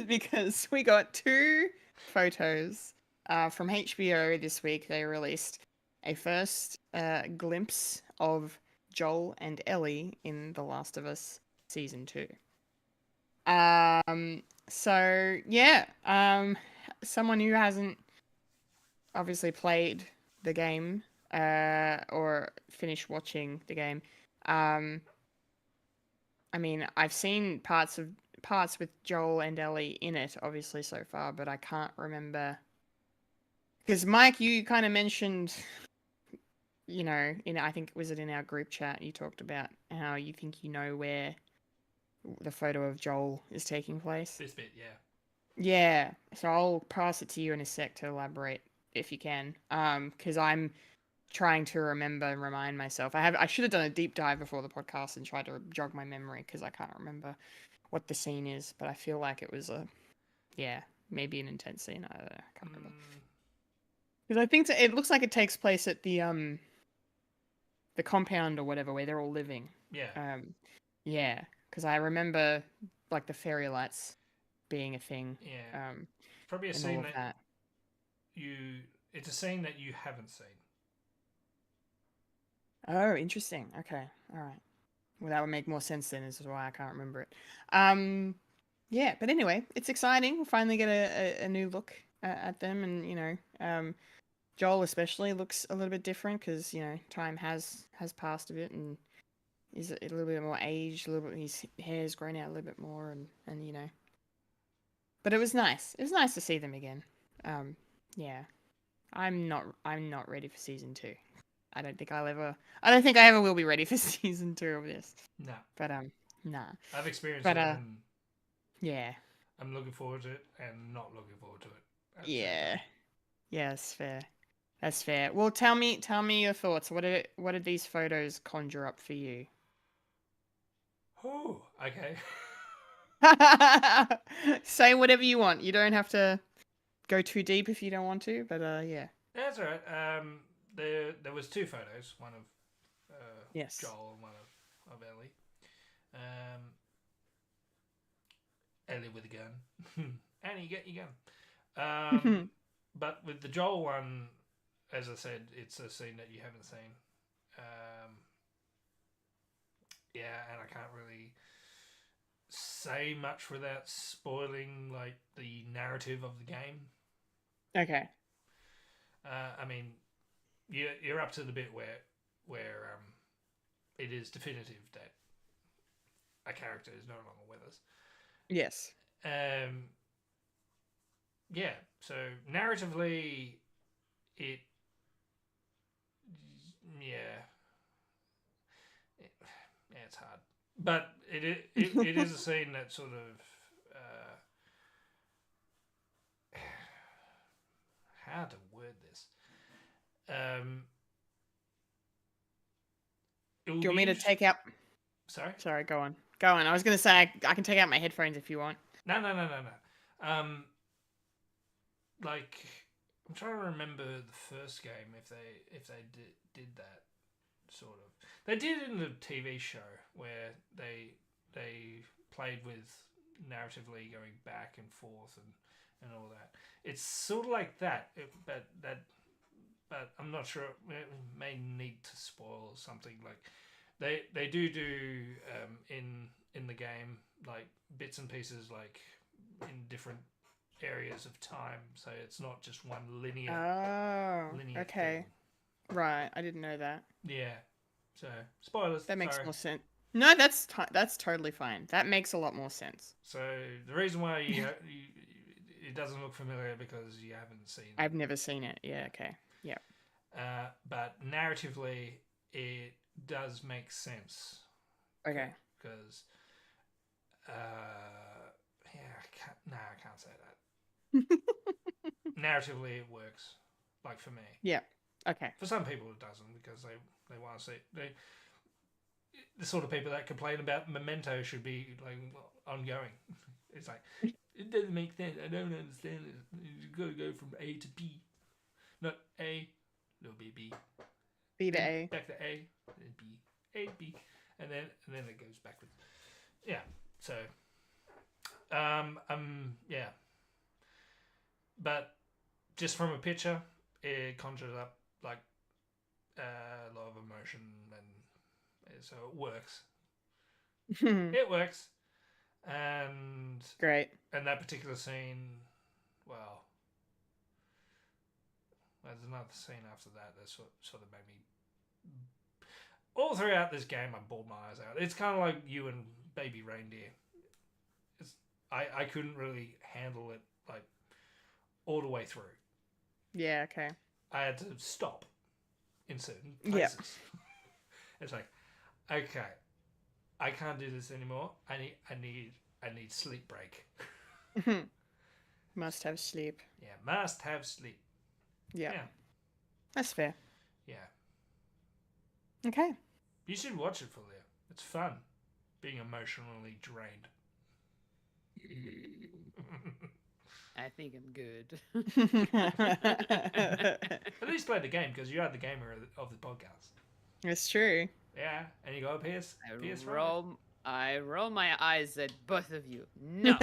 Because we got 2 photos from HBO this week. They released a first glimpse of Joel and Ellie in The Last of Us Season 2. So yeah, someone who hasn't obviously played the game or finished watching the game, I mean, I've seen parts with Joel and Ellie in it, obviously so far, but I can't remember. Because Mike, you kind of mentioned, you know, I think was it in our group chat, you talked about how you think you know where the photo of Joel is taking place. This bit, yeah. Yeah, so I'll pass it to you in a sec to elaborate if you can. Because I'm trying to remember and remind myself. I should have done a deep dive before the podcast and tried to jog my memory because I can't remember what the scene is. But I feel like it was maybe an intense scene. I can't remember. Because I think it looks like it takes place at the compound or whatever where they're all living. Yeah. Yeah. Because I remember like the fairy lights being a thing. Yeah. Probably a scene that it's a scene that you haven't seen. Oh, interesting. Okay. All right. Well, that would make more sense then. This is why I can't remember it. Yeah. But anyway, it's exciting. We'll finally get a new look at them, and you know, Joel especially looks a little bit different because you know time has passed a bit and is a little bit more aged. A little bit, his hair's grown out a little bit more, and you know. But it was nice. It was nice to see them again. Yeah. I'm not ready for season 2. I don't think I ever will be ready for season 2 of this. No. But nah. I've experienced but, it and yeah. I'm looking forward to it and not looking forward to it. Yeah. Yeah, that's fair. That's fair. Well, tell me your thoughts. What did these photos conjure up for you? Oh, okay. Say whatever you want. You don't have to go too deep if you don't want to, but yeah. That's all right. There was 2 photos, one of Yes. Joel and one of Ellie. Ellie with a gun. Annie, get your gun. But with the Joel one, as I said, it's a scene that you haven't seen. Yeah, and I can't really say much without spoiling like the narrative of the game. Okay. I mean, you're up to the bit where it is definitive that a character is no longer with us. Yes. Yeah. So narratively, it it's hard, but it is a scene that sort of how to word this. Do you want me to take out? Sorry. Sorry, go on. Go on. I was going to say I can take out my headphones if you want. No. Like I'm trying to remember the first game if they did that sort of. They did it in the TV show where they played with narratively going back and forth and all that. It's sort of like that, but I'm not sure. It may need to spoil something. Like they do in the game like bits and pieces like in different areas of time, so it's not just one linear. Oh, linear okay. thing. Right, I didn't know that. Yeah. So spoilers. That makes sorry. more sense. No, that's totally fine. That makes a lot more sense. So the reason why it doesn't look familiar because you haven't seen it. I've never seen it. Yeah. Okay. Yeah. But narratively, it does make sense. Okay. Because, I can't say that. Narratively, it works. Like for me. Yeah. Okay. For some people, it doesn't because they want to see the sort of people that complain about Memento should be like ongoing. It's like it doesn't make sense. I don't understand it. You got to go from A to B, not A. No, B. B to A. Back to A, then B, A, B, and then it goes backwards. Yeah. So, yeah. But just from a picture, it conjures up like a lot of emotion, and so it works. It works, and Great. And that particular scene, well, there's another scene after that sort of made me. All throughout this game, I bawled my eyes out. It's kind of like you and Baby Reindeer. I couldn't really handle it like all the way through. Yeah. Okay. I had to stop in certain places. Yeah. It's like, okay, I can't do this anymore. I need sleep break. Must have sleep. Yeah, must have sleep. Yeah. That's fair. Yeah. Okay. You should watch it, Fulya. It's fun. Being emotionally drained. I think I'm good. At least play the game because you are the gamer of the podcast. It's true. Yeah, and you got a PS5. I roll my eyes at both of you. No.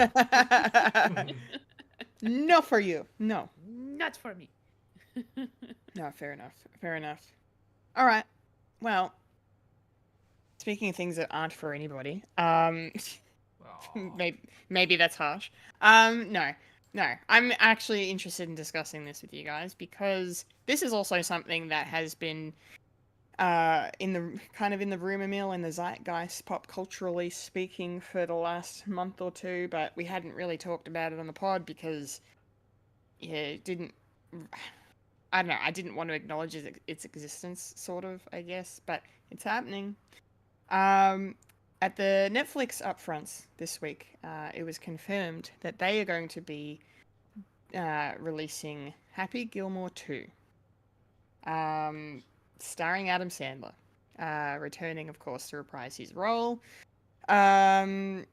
No for you. No. Not for me. No, fair enough. Fair enough. All right. Well, speaking of things that aren't for anybody, maybe that's harsh. No. I'm actually interested in discussing this with you guys because this is also something that has been in the rumor mill, in the zeitgeist, pop culturally speaking, for the last month or two, but we hadn't really talked about it on the pod because I didn't want to acknowledge its existence, sort of, I guess, but it's happening. At the Netflix upfronts this week, it was confirmed that they are going to be releasing Happy Gilmore 2. Starring Adam Sandler, returning, of course, to reprise his role. And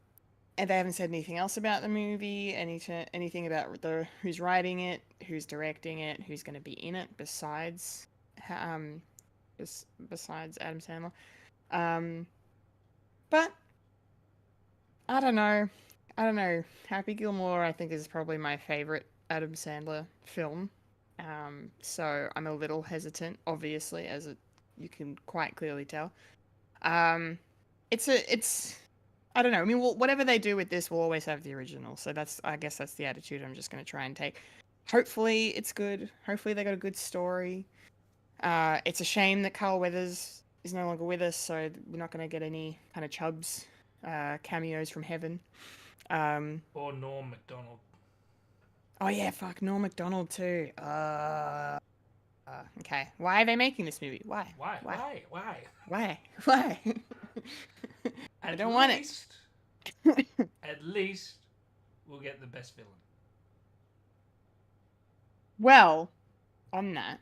and they haven't said anything else about the movie, anything about who's writing it, who's directing it, who's going to be in it besides besides Adam Sandler. But I don't know. Happy Gilmore, I think, is probably my favorite Adam Sandler film. So I'm a little hesitant, obviously, you can quite clearly tell. It's I don't know. I mean, whatever they do with this will always have the original. So I guess that's the attitude I'm just going to try and take. Hopefully it's good. Hopefully they got a good story. It's a shame that Carl Weathers is no longer with us, so we're not going to get any kind of Chubbs cameos from heaven. Or Norm Macdonald. Oh yeah, fuck, Norm Macdonald too. Okay. Why are they making this movie? Why? Why? I don't want it. At least we'll get the best villain. Well, on that,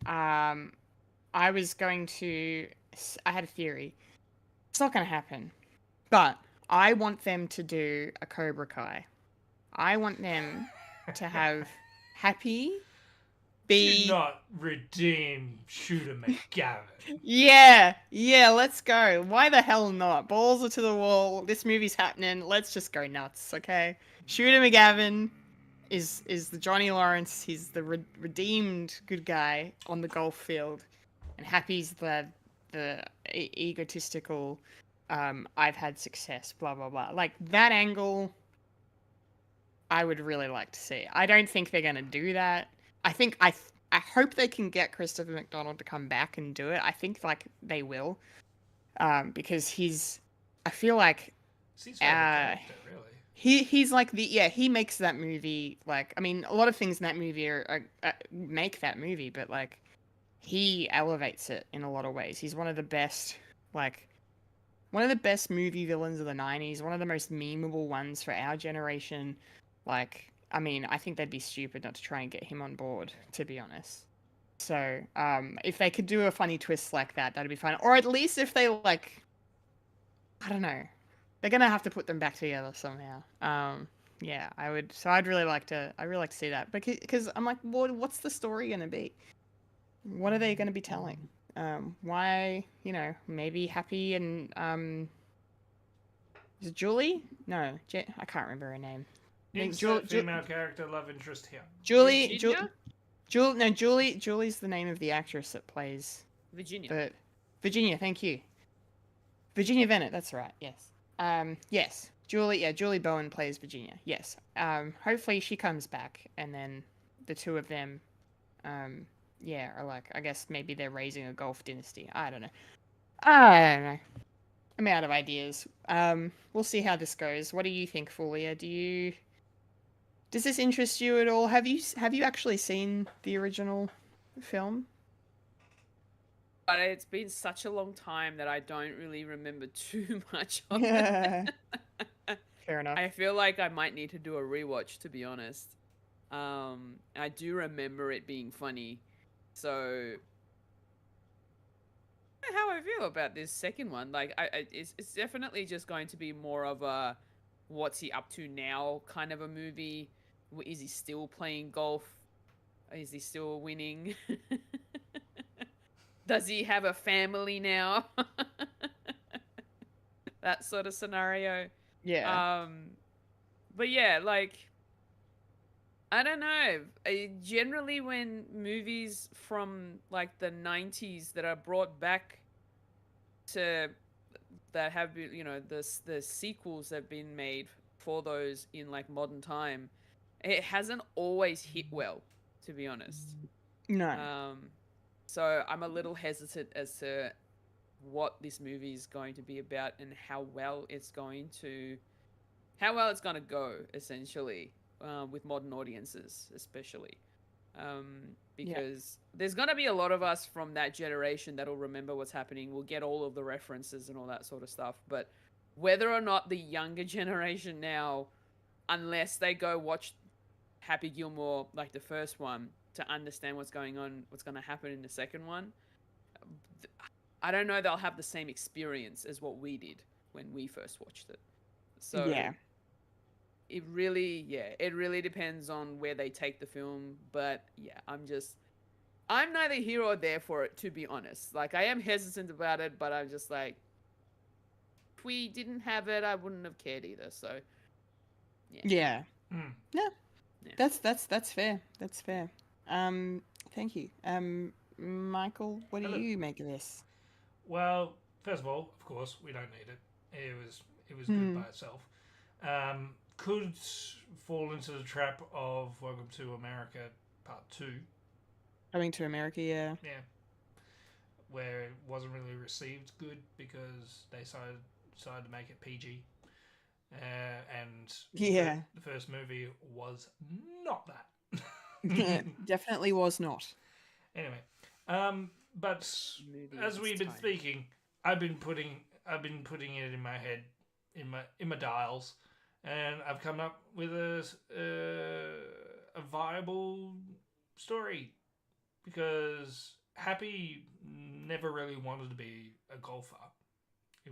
I was going to. I had a theory. It's not going to happen, but I want them to do a Cobra Kai. I want them to have Happy be. Do not redeem Shooter McGavin. Yeah, let's go. Why the hell not? Balls are to the wall. This movie's happening. Let's just go nuts, okay? Shooter McGavin is the Johnny Lawrence. He's the redeemed good guy on the golf field, and Happy's the egotistical. I've had success. Blah blah blah. Like that angle. I would really like to see. I don't think they're gonna do that. I hope they can get Christopher McDonald to come back and do it. I think like they will, because I feel like he's like he makes that movie like, I mean, a lot of things in that movie make that movie, but like he elevates it in a lot of ways. He's one of the best movie villains of the 90s, one of the most memeable ones for our generation. Like, I mean, I think they'd be stupid not to try and get him on board, to be honest. So, if they could do a funny twist like that, that'd be fun. Or at least if they, like, I don't know. They're gonna have to put them back together somehow. Yeah, I would. So I'd really like to see that. Because I'm like, what's the story gonna be? What are they gonna be telling? Why, maybe Happy and, is it Julie? No, I can't remember her name. Female character love interest here. Julie's the name of the actress that plays Virginia. Virginia, thank you. Virginia Bennett, that's right. Yes. Yes. Julie Bowen plays Virginia. Yes. Hopefully she comes back, and then the two of them, are like, I guess maybe they're raising a golf dynasty. I don't know. I'm out of ideas. We'll see how this goes. What do you think, Fulya? Does this interest you at all? Have you actually seen the original film? But it's been such a long time that I don't really remember too much of it. Fair enough. I feel like I might need to do a rewatch, to be honest. I do remember it being funny, so I don't know how I feel about this second one. Like, it's definitely just going to be more of a what's he up to now kind of a movie. Is he still playing golf? Is he still winning? Does he have a family now? That sort of scenario. Yeah. But yeah, like, I don't know. Generally, when movies from like the 90s that are brought back to that have been, the sequels that have been made for those in like modern time, it hasn't always hit well, to be honest. No. So I'm a little hesitant as to what this movie is going to be about and how well it's going to go, essentially, with modern audiences, especially. Because there's going to be a lot of us from that generation that'll remember what's happening. We'll get all of the references and all that sort of stuff. But whether or not the younger generation now, unless they go watch Happy Gilmore, like the first one, to understand what's going on, what's going to happen in the second one, I don't know they'll have the same experience as what we did when we first watched it. So Yeah. it really depends on where they take the film. But yeah, I'm neither here or there for it, to be honest. Like, I am hesitant about it, but I'm just like, if we didn't have it, I wouldn't have cared either. So Yeah. Hmm. Yeah. Yeah. That's fair. That's fair. Thank you. Michael, what do Hello. you make of this? Well, first of all, of course, we don't need it. It was good by itself. Could fall into the trap of Welcome to America Part 2. Coming to America, yeah. Yeah. Where it wasn't really received good because they decided to make it PG. And Yeah. the first movie was not that. Definitely was not. Anyway, but Movie as of we've its been time. speaking, I've been putting it in my head, in my dials, and I've come up with a viable story because Happy never really wanted to be a golfer. He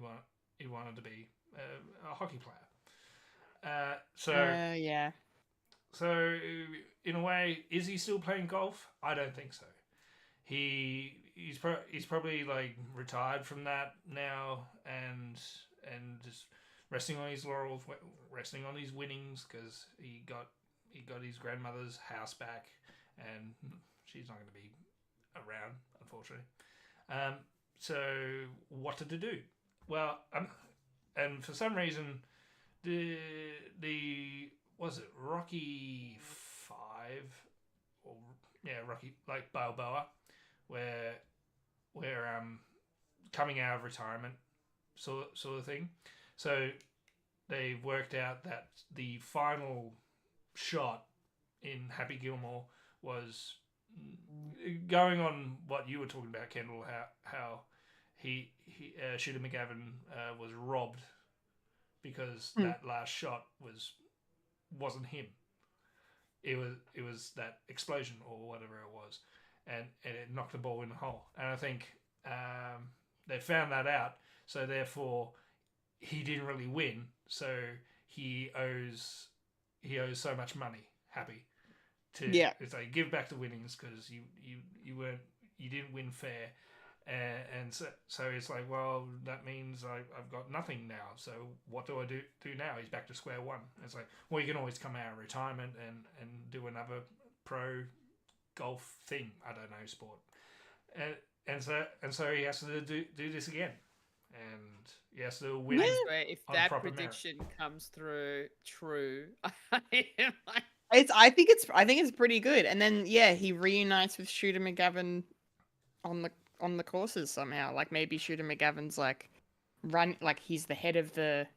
wanted to be a hockey player. Yeah. So in a way, is he still playing golf? I don't think so. He's probably like retired from that now and just resting on his laurels, resting on his winnings because he got his grandmother's house back, and she's not going to be around, unfortunately. So what did he do? Well, and for some reason, the was it Rocky 5 or Rocky, like Balboa, where coming out of retirement sort of thing. So they've worked out that the final shot in Happy Gilmore was going on what you were talking about, Kendall. How he Shooter McGavin was robbed because that last shot wasn't him. It was that explosion or whatever it was, and it knocked the ball in the hole. And I think they found that out, so therefore he didn't really win. So he owes so much money, Happy, to it's like give back the winnings because you didn't win fair. And so it's like, well, that means I've got nothing now. So what do I do now? He's back to square one. It's like, well, you can always come out of retirement and do another pro golf thing. I don't know, sport. And so he has to do this again. And he has to win. If on that proper prediction comes through true, I am like, I think it's pretty good. And then he reunites with Shooter McGavin on the courses somehow. Like maybe Shooter McGavin's like he's the head of the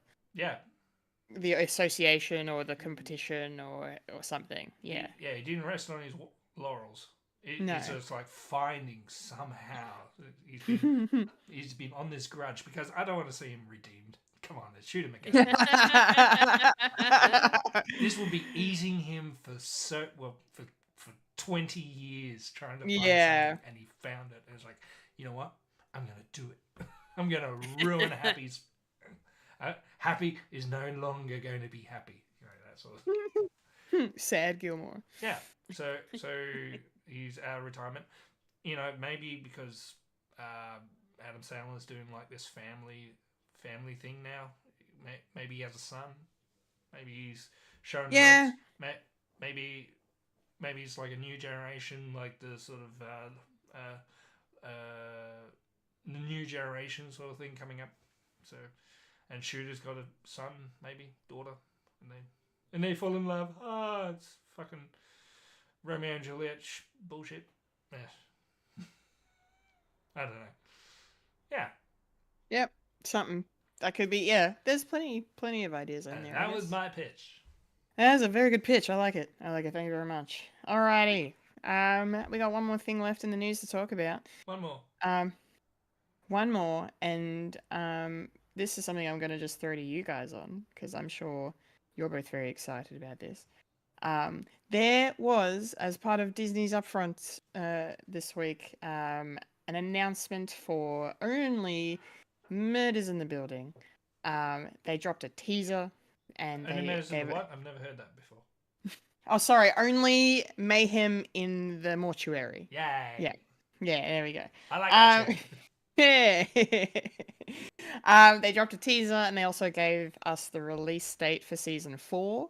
association or the competition or something. Yeah. He didn't rest on his laurels. No. It's just like finding somehow he's been on this grudge because I don't want to see him redeemed. Come on, let's shoot him again. This will be easing him for 20 years trying to find something, and he found it. And it's like, you know what? I'm gonna do it. I'm gonna ruin Happy's. Happy is no longer going to be happy. You know, that sort of. Sad Gilmore. Yeah. So he's out of retirement. You know, maybe because Adam Sandler's doing like this family thing now. Maybe he has a son. Maybe he's showing. Yeah. Maybe it's like a new generation, like the sort of the new generation sort of thing coming up. So, and Shooter's got a son, maybe daughter, and they fall in love. It's fucking Romeo and Juliet bullshit. Yeah. I don't know. Yeah. Yep. Something that could be. Yeah. There's plenty of ideas in there. That was my pitch. That was a very good pitch. I like it. Thank you very much. Alrighty. We got one more thing left in the news to talk about. One more. And this is something I'm going to just throw to you guys on because I'm sure you're both very excited about this. There was, as part of Disney's upfront this week, an announcement for only Murders in the Building. They dropped a teaser and Only Mayhem in they the what? I've never heard that before. Oh, sorry, only Mayhem in the Mortuary. Yay! Yeah, yeah, there we go. I like that show. Yeah. They dropped a teaser and they also gave us the release date for season 4,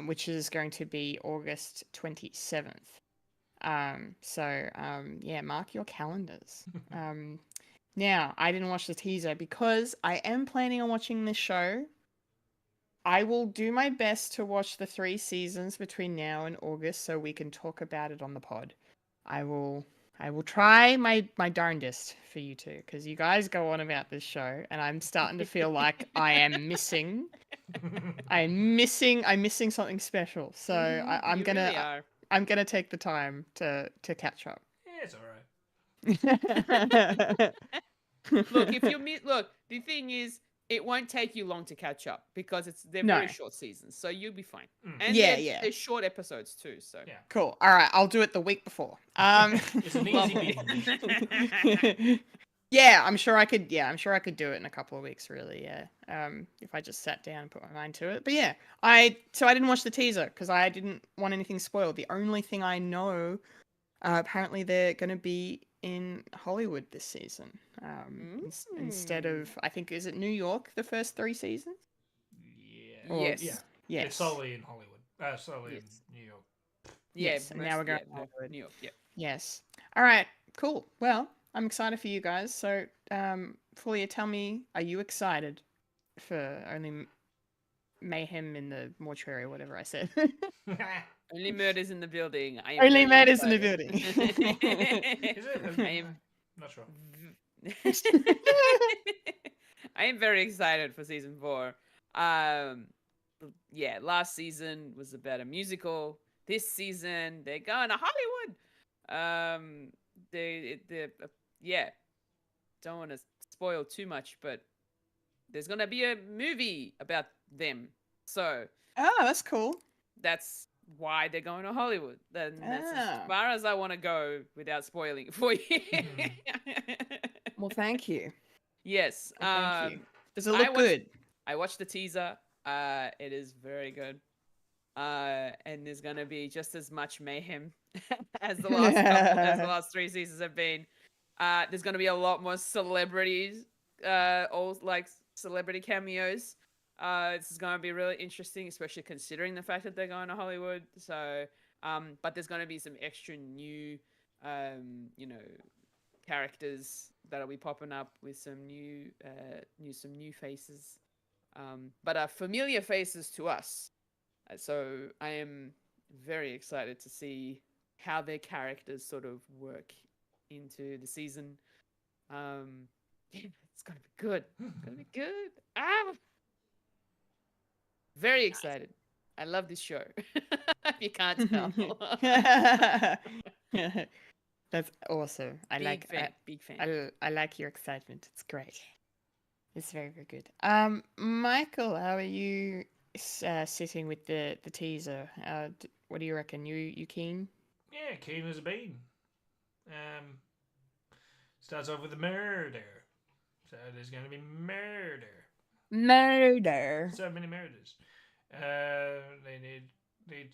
which is going to be August 27th. Yeah, mark your calendars. Now, I didn't watch the teaser because I am planning on watching this show. I will do my best to watch the 3 seasons between now and August so we can talk about it on the pod. I will try my darndest for you two, because you guys go on about this show and I'm starting to feel like I'm missing something special. So I'm You gonna really are. I'm gonna take the time to catch up. Yeah, it's alright. Look, the thing is, it won't take you long to catch up because they're No. very short seasons, so you'll be fine. And Yeah, they're short episodes too, so Yeah. Cool. All right, I'll do it the week before. It's an easy binge. Yeah, I'm sure I could do it in a couple of weeks, really. Yeah. If I just sat down and put my mind to it. But yeah, I didn't watch the teaser because I didn't want anything spoiled. The only thing I know, apparently they're going to be in Hollywood this season. Instead of, I think, is it New York the first 3 seasons? Yeah. Or- yes. Yeah. Yes. It's solely in Hollywood. Solely in New York. Yeah, Yes, and now we're going to Hollywood. New York, yeah. Yes. All right. Cool. Well, I'm excited for you guys. So, Fulya, tell me, are you excited for only Mayhem in the Mortuary, or whatever I said? Only murders in the building. I am Only very murders in the excited. building. Is it? I am Not sure. I am very excited for season 4. Yeah, last season was about a musical. This season they're going to Hollywood. Yeah. Don't want to spoil too much, but there's gonna be a movie about them. So Oh, that's cool. that's why they're going to Hollywood. Then that's Ah. as far as I want to go without spoiling it for you. Well, thank you. Yes. Thank you. Does it I look watched- good? I watched the teaser. It is very good. And there's gonna be just as much mayhem as the last 3 seasons have been. There's gonna be a lot more celebrities, all like celebrity cameos. This is gonna be really interesting, especially considering the fact that they're going to Hollywood. So, but there's gonna be some extra new, characters that'll be popping up with some new faces, but familiar faces to us. So I am very excited to see how their characters sort of work into the season. It's gonna be good. It's gonna be good. Very excited. I love this show. If you can't tell. That's awesome. Big fan. I like your excitement. It's great. It's very, very good. Michael, how are you sitting with the teaser? What do you reckon? You keen? Yeah, keen as a bean. Starts off with a murder. So there's going to be murder. Murder. So many murders. They need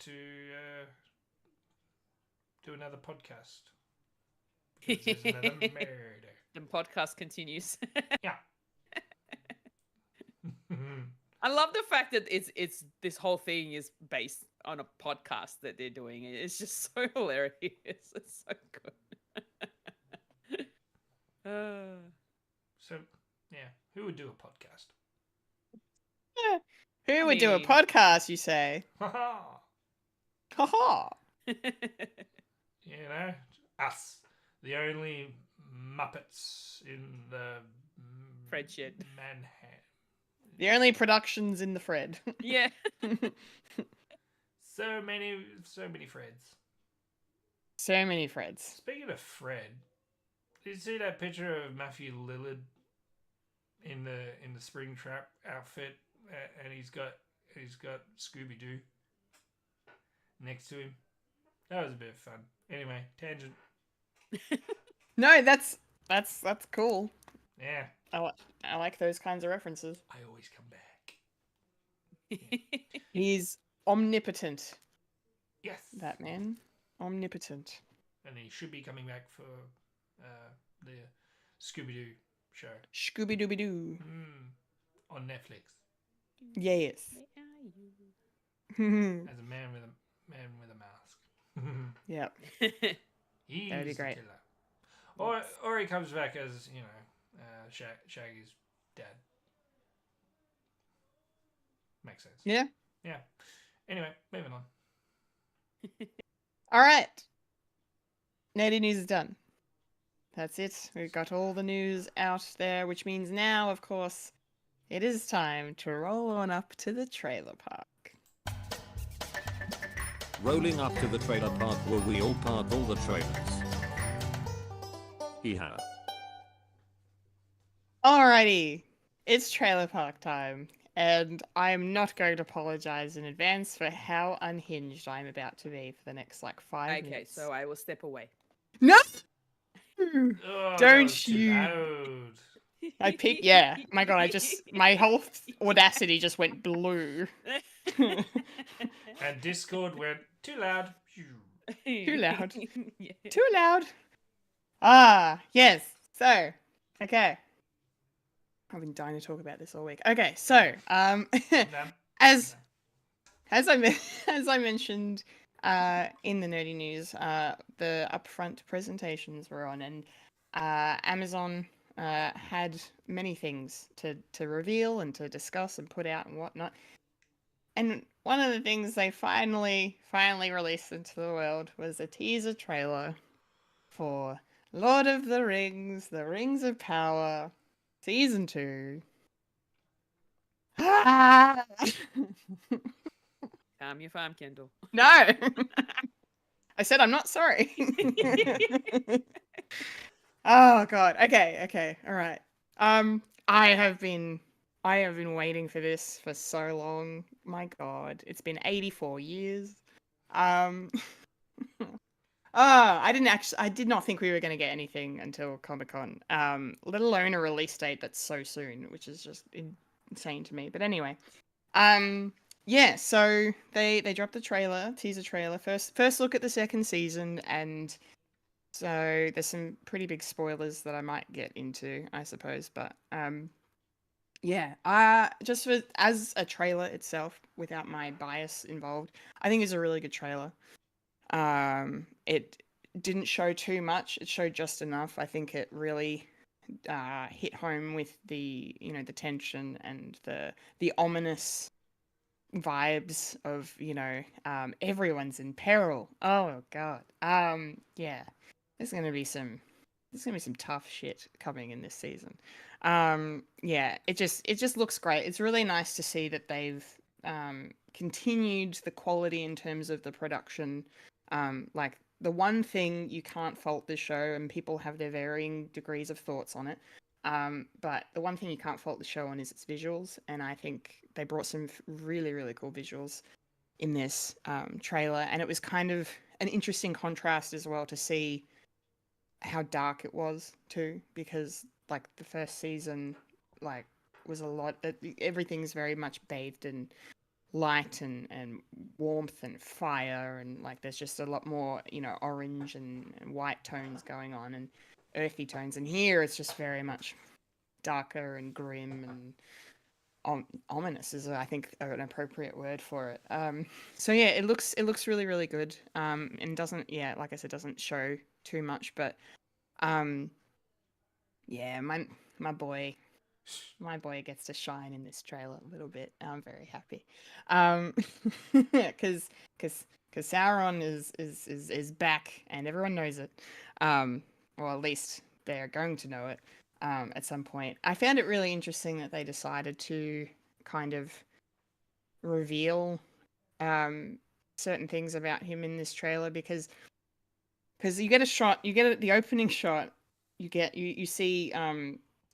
to do another podcast. Because there's another murder. The podcast continues. Yeah. I love the fact that it's this whole thing is based on a podcast that they're doing. It's just so hilarious. It's so good. So, yeah, who would do a podcast? Who would do a Me. podcast, you say? Ha Haha. You know, us, the only Muppets in the Fred shed. Manhattan. The only productions in the Fred. Yeah. So many Freds. So many Freds. Speaking of Fred, did you see that picture of Matthew Lillard in the Springtrap outfit, and he's got Scooby Doo next to him? That was a bit of fun. Anyway, tangent. No, that's cool. Yeah, I like those kinds of references. I always come back. He's omnipotent. Yes. That man, omnipotent. And he should be coming back for the Scooby-Doo show. Scooby Dooby Doo. On Netflix. Yes. As a man with a mask. Yep. He's That'd be the great. killer. Or he comes back as, Shaggy's dad. Makes sense. Yeah. Yeah. Anyway, moving on. All right. Nerdy news is done. That's it. We've got all the news out there, which means now, of course, it is time to roll on up to the trailer park. Rolling up to the trailer park where we all park all the trailers. Yeehaw. Alrighty. It's trailer park time. And I'm not going to apologize in advance for how unhinged I'm about to be for the next 5 minutes. Okay, so I will step away. No! Oh, Don't you? Loud. I peeked. Yeah. My God, my whole audacity just went blue. And Discord went too loud. Too loud. Yeah. Too loud. Ah, yes. So, okay. I've been dying to talk about this all week. Okay, so as I mentioned in the nerdy news, the upfront presentations were on, and Amazon had many things to reveal and to discuss and put out and whatnot. And one of the things they finally released into the world was a teaser trailer for Lord of the Rings: The Rings of Power Season 2. Calm your farm, Kendall. No! I said I'm not sorry. Oh God. Okay. All right. I have been waiting for this for so long. My God, it's been 84 years. I did not think we were going to get anything until Comic-Con, let alone a release date that's so soon, which is just insane to me. But anyway, yeah, so they dropped the teaser trailer, first look at the second season, and so there's some pretty big spoilers that I might get into, I suppose, but yeah, just as a trailer itself, without my bias involved, I think it's a really good trailer. It didn't show too much. It showed just enough. I think it really hit home with the tension and the ominous vibes of everyone's in peril. Oh God. Yeah. There's gonna be some tough shit coming in this season. Yeah, it just looks great. It's really nice to see that they've continued the quality in terms of the production. Like the one thing you can't fault this show, and people have their varying degrees of thoughts on it, but the one thing you can't fault the show on is its visuals, and I think they brought some really, really cool visuals in this trailer, and it was kind of an interesting contrast as well to see how dark it was too, because like the first season was a lot, everything's very much bathed in light and warmth and fire, and like there's just a lot more orange and white tones going on and earthy tones, and here it's just very much darker and grim and ominous is I think an appropriate word for it. So yeah, it looks really, really good, and doesn't, like I said, doesn't show too much, but yeah, my boy gets to shine in this trailer a little bit. I'm very happy, because Sauron is back and everyone knows it, or at least they're going to know it at some point. I found it really interesting that they decided to kind of reveal certain things about him in this trailer, because you get the opening shot, you see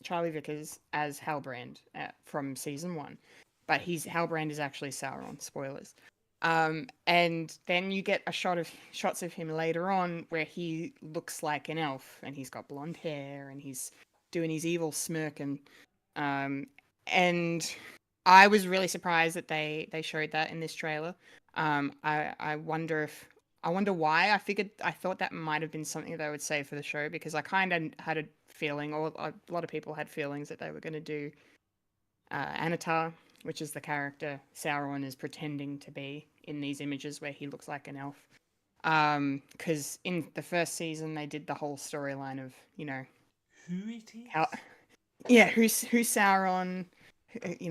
Charlie Vickers as Halbrand from season 1, but Halbrand is actually Sauron. Spoilers. And then you get shots of him later on where he looks like an elf, and he's got blonde hair, and he's doing his evil smirk, and I was really surprised that they showed that in this trailer. I wonder why. I thought that might have been something they would say for the show because I kind of had a feeling, or a lot of people had feelings that they were going to do Anatar, which is the character Sauron is pretending to be in these images where he looks like an elf. Because in the first season they did the whole storyline of Who it is? who's Sauron.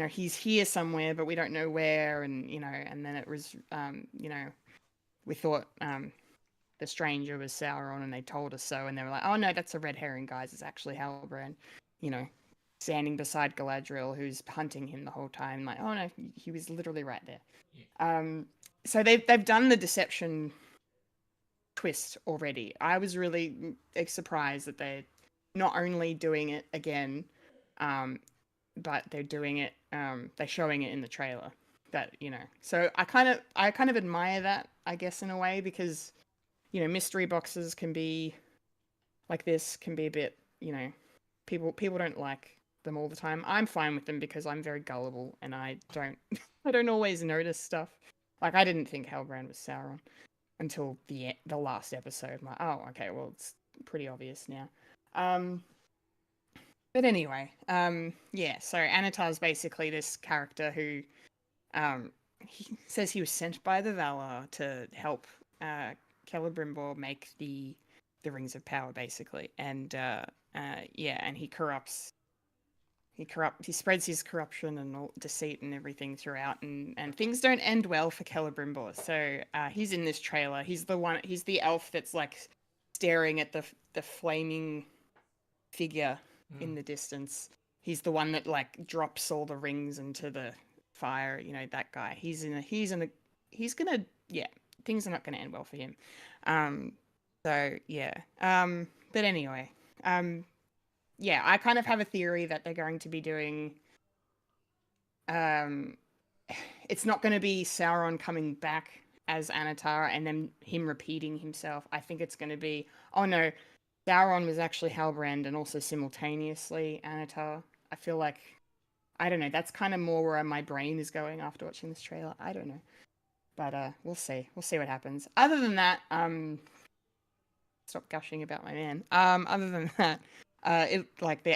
He's here somewhere, but we don't know where, and and then it was, we thought the stranger was Sauron, and they told us so, and they were like, oh no, that's a red herring, guys. It's actually Halbrand, standing beside Galadriel, who's hunting him the whole time. Like, oh no, he was literally right there. Yeah. So they've done the deception twist already. I was really surprised that they're not only doing it again, but they're doing it. They're showing it in the trailer. That So I kind of admire that, I guess, in a way, because mystery boxes can be like this, can be a bit people don't like them all the time. I'm fine with them because I'm very gullible and I don't always notice stuff. Like I didn't think Halbrand was Sauron until the last episode. I'm like, oh, okay, well it's pretty obvious now. But anyway, yeah. So Anatar's basically this character who, he says he was sent by the Valar to help Celebrimbor make the Rings of Power, basically, and yeah, and he spreads his corruption and all deceit and everything throughout, and things don't end well for Celebrimbor. So he's in this trailer. He's the elf that's like staring at the flaming figure in the distance. He's the one that like drops all the rings into the fire. That guy. He's gonna, yeah. Things are not gonna end well for him. So yeah. But anyway. Yeah, I kind of have a theory that they're going to be doing. It's not going to be Sauron coming back as Anatar and then him repeating himself. I think it's going to be, oh no, Sauron was actually Halbrand and also simultaneously Anatar. I feel like, I don't know, that's kind of more where my brain is going after watching this trailer. I don't know. But we'll see. We'll see what happens. Other than that, stop gushing about my man. Other than that,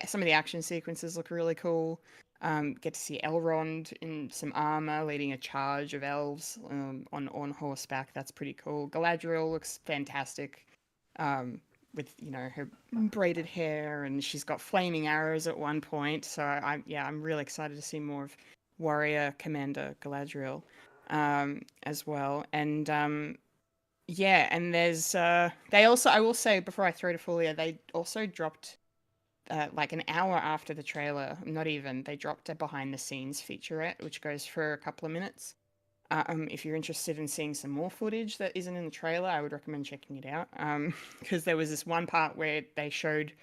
some of the action sequences look really cool. Get to see Elrond in some armor leading a charge of elves on horseback. That's pretty cool. Galadriel looks fantastic, with her braided hair, and she's got flaming arrows at one point. So I'm really excited to see more of warrior commander Galadriel as well. And yeah, and there's they also, I will say before I throw to Fulya, they also dropped like an hour after the trailer, not even, they dropped a behind the scenes featurette, which goes for a couple of minutes. If you're interested in seeing some more footage that isn't in the trailer, I would recommend checking it out. Because there was this one part where they showed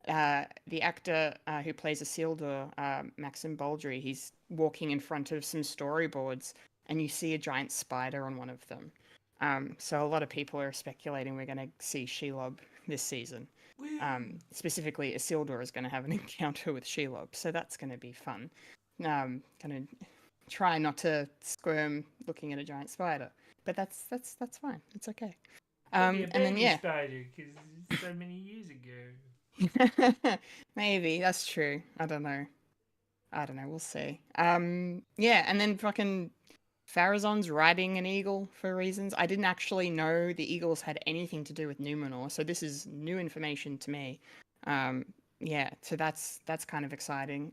the actor who plays Isildur, Maxim Baldry, he's walking in front of some storyboards, and you see a giant spider on one of them. So a lot of people are speculating we're going to see Shelob this season. Specifically, Isildur is going to have an encounter with Shelob, so that's going to be fun. Going to try not to squirm looking at a giant spider, but that's fine. It's okay. And then yeah, spider, because it's so many years ago. Maybe that's true. I don't know. We'll see. Yeah, and then fucking Farazan's riding an eagle for reasons. I didn't actually know the eagles had anything to do with Numenor, so this is new information to me. Yeah, so that's kind of exciting.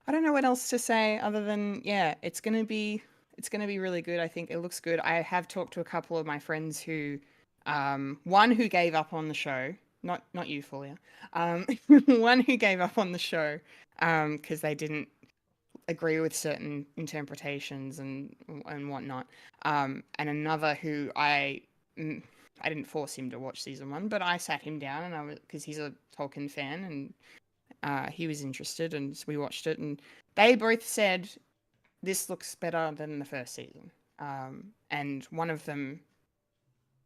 I don't know what else to say other than, yeah, it's gonna be really good. I think it looks good. I have talked to a couple of my friends who, one who gave up on the show, not you, Fulya. One who gave up on the show because they didn't agree with certain interpretations and whatnot. And another who I didn't force him to watch season 1, but I sat him down and because he's a Tolkien fan, and he was interested, and so we watched it, and they both said this looks better than the first season. And one of them,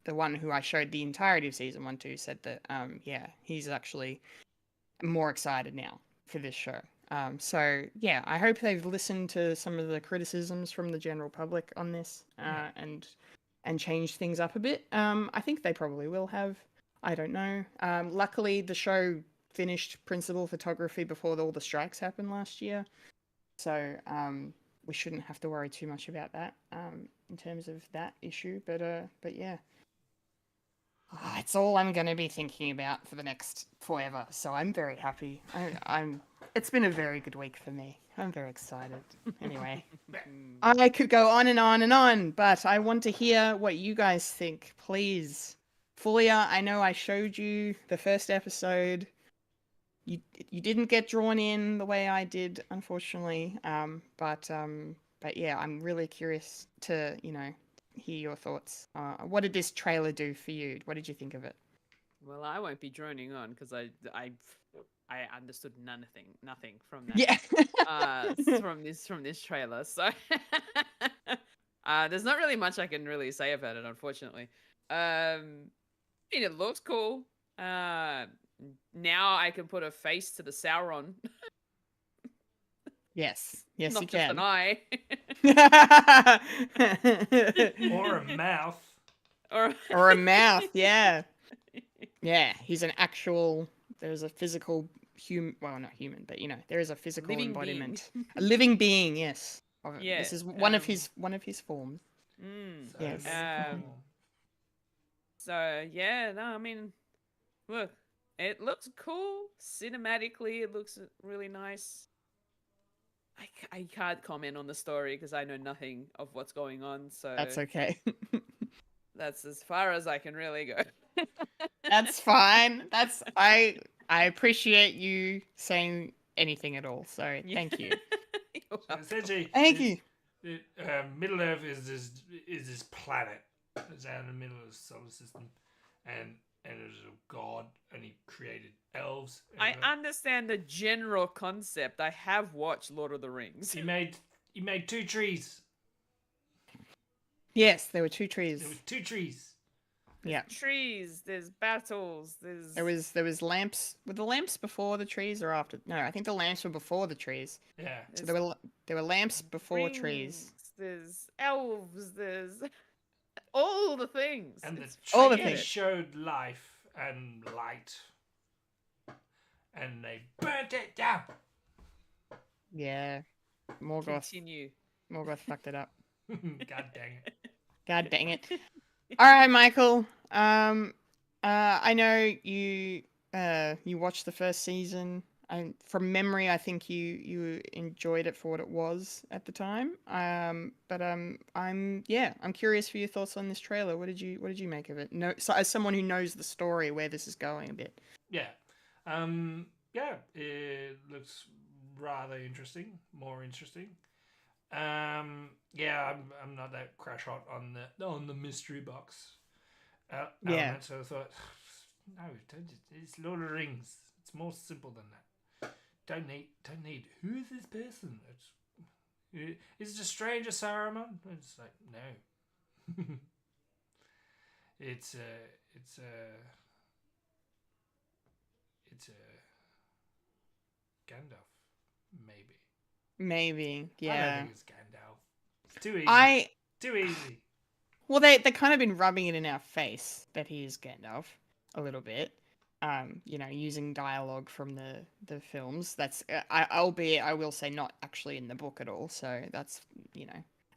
the one who I showed the entirety of season 1 to, said that yeah, he's actually more excited now for this show. So yeah, I hope they've listened to some of the criticisms from the general public on this, and changed things up a bit. I think they probably will have. I don't know. Luckily, the show finished principal photography before all the strikes happened last year, so we shouldn't have to worry too much about that in terms of that issue. But yeah. It's all I'm going to be thinking about for the next forever. So I'm very happy. I'm. It's been a very good week for me. I'm very excited. Anyway, I could go on and on and on, but I want to hear what you guys think, please. Fulya, I know I showed you the first episode. You didn't get drawn in the way I did, unfortunately. But yeah, I'm really curious to hear your thoughts. What did this trailer do for you? What did you think of it? Well, I won't be droning on because I understood nothing from that. Yeah. From this trailer. So there's not really much I can really say about it, unfortunately. I mean, it looks cool. Now I can put a face to the Sauron. Yes, Not you just can. an eye. Or a mouth. Or a mouth, yeah. Yeah, he's an actual. There's a physical human. Well, not human, but there is a physical living embodiment, a living being. Yes. Of it. Yeah, This is one of his forms. Yes. So yeah, no, I mean, look, it looks cool. Cinematically, it looks really nice. I can't comment on the story because I know nothing of what's going on. So That's okay. that's as far as I can really go. That's fine. I appreciate you saying anything at all. So thank you. So essentially, Thank you. Middle Earth is this planet that's out in the middle of the solar system, and there's a god, and he created elves. I understand the general concept. I have watched Lord of the Rings. He made 2 trees. Yes, there were 2 trees. There were 2 trees. Yeah. Trees. There's battles. There's There was lamps. Were the lamps before the trees or after? No, I think the lamps were before the trees. Yeah. So there were lamps before trees. There's elves. There's all the things. And the all the trees things. showed life and light, and they burnt it down. Yeah. Morgoth Continue. fucked it up. God dang it. God dang it. All right, Michael. I know you watched the first season. From memory, I think you enjoyed it for what it was at the time. But I'm curious for your thoughts on this trailer. What did you make of it? No, so as someone who knows the story, where this is going a bit. Yeah. It looks rather interesting. More interesting. I'm not that crash hot on the mystery box. Element, so I thought, no, it's Lord of the Rings. It's more simple than that. Don't need. Who is this person? Is it a stranger, Saruman? It's like no. It's Gandalf, maybe. Maybe, yeah. I don't think it's Gandalf. It's too easy. Too easy. Well, they kind of been rubbing it in our face that he is Gandalf a little bit. Using dialogue from the films. That's albeit I will say not actually in the book at all. So that's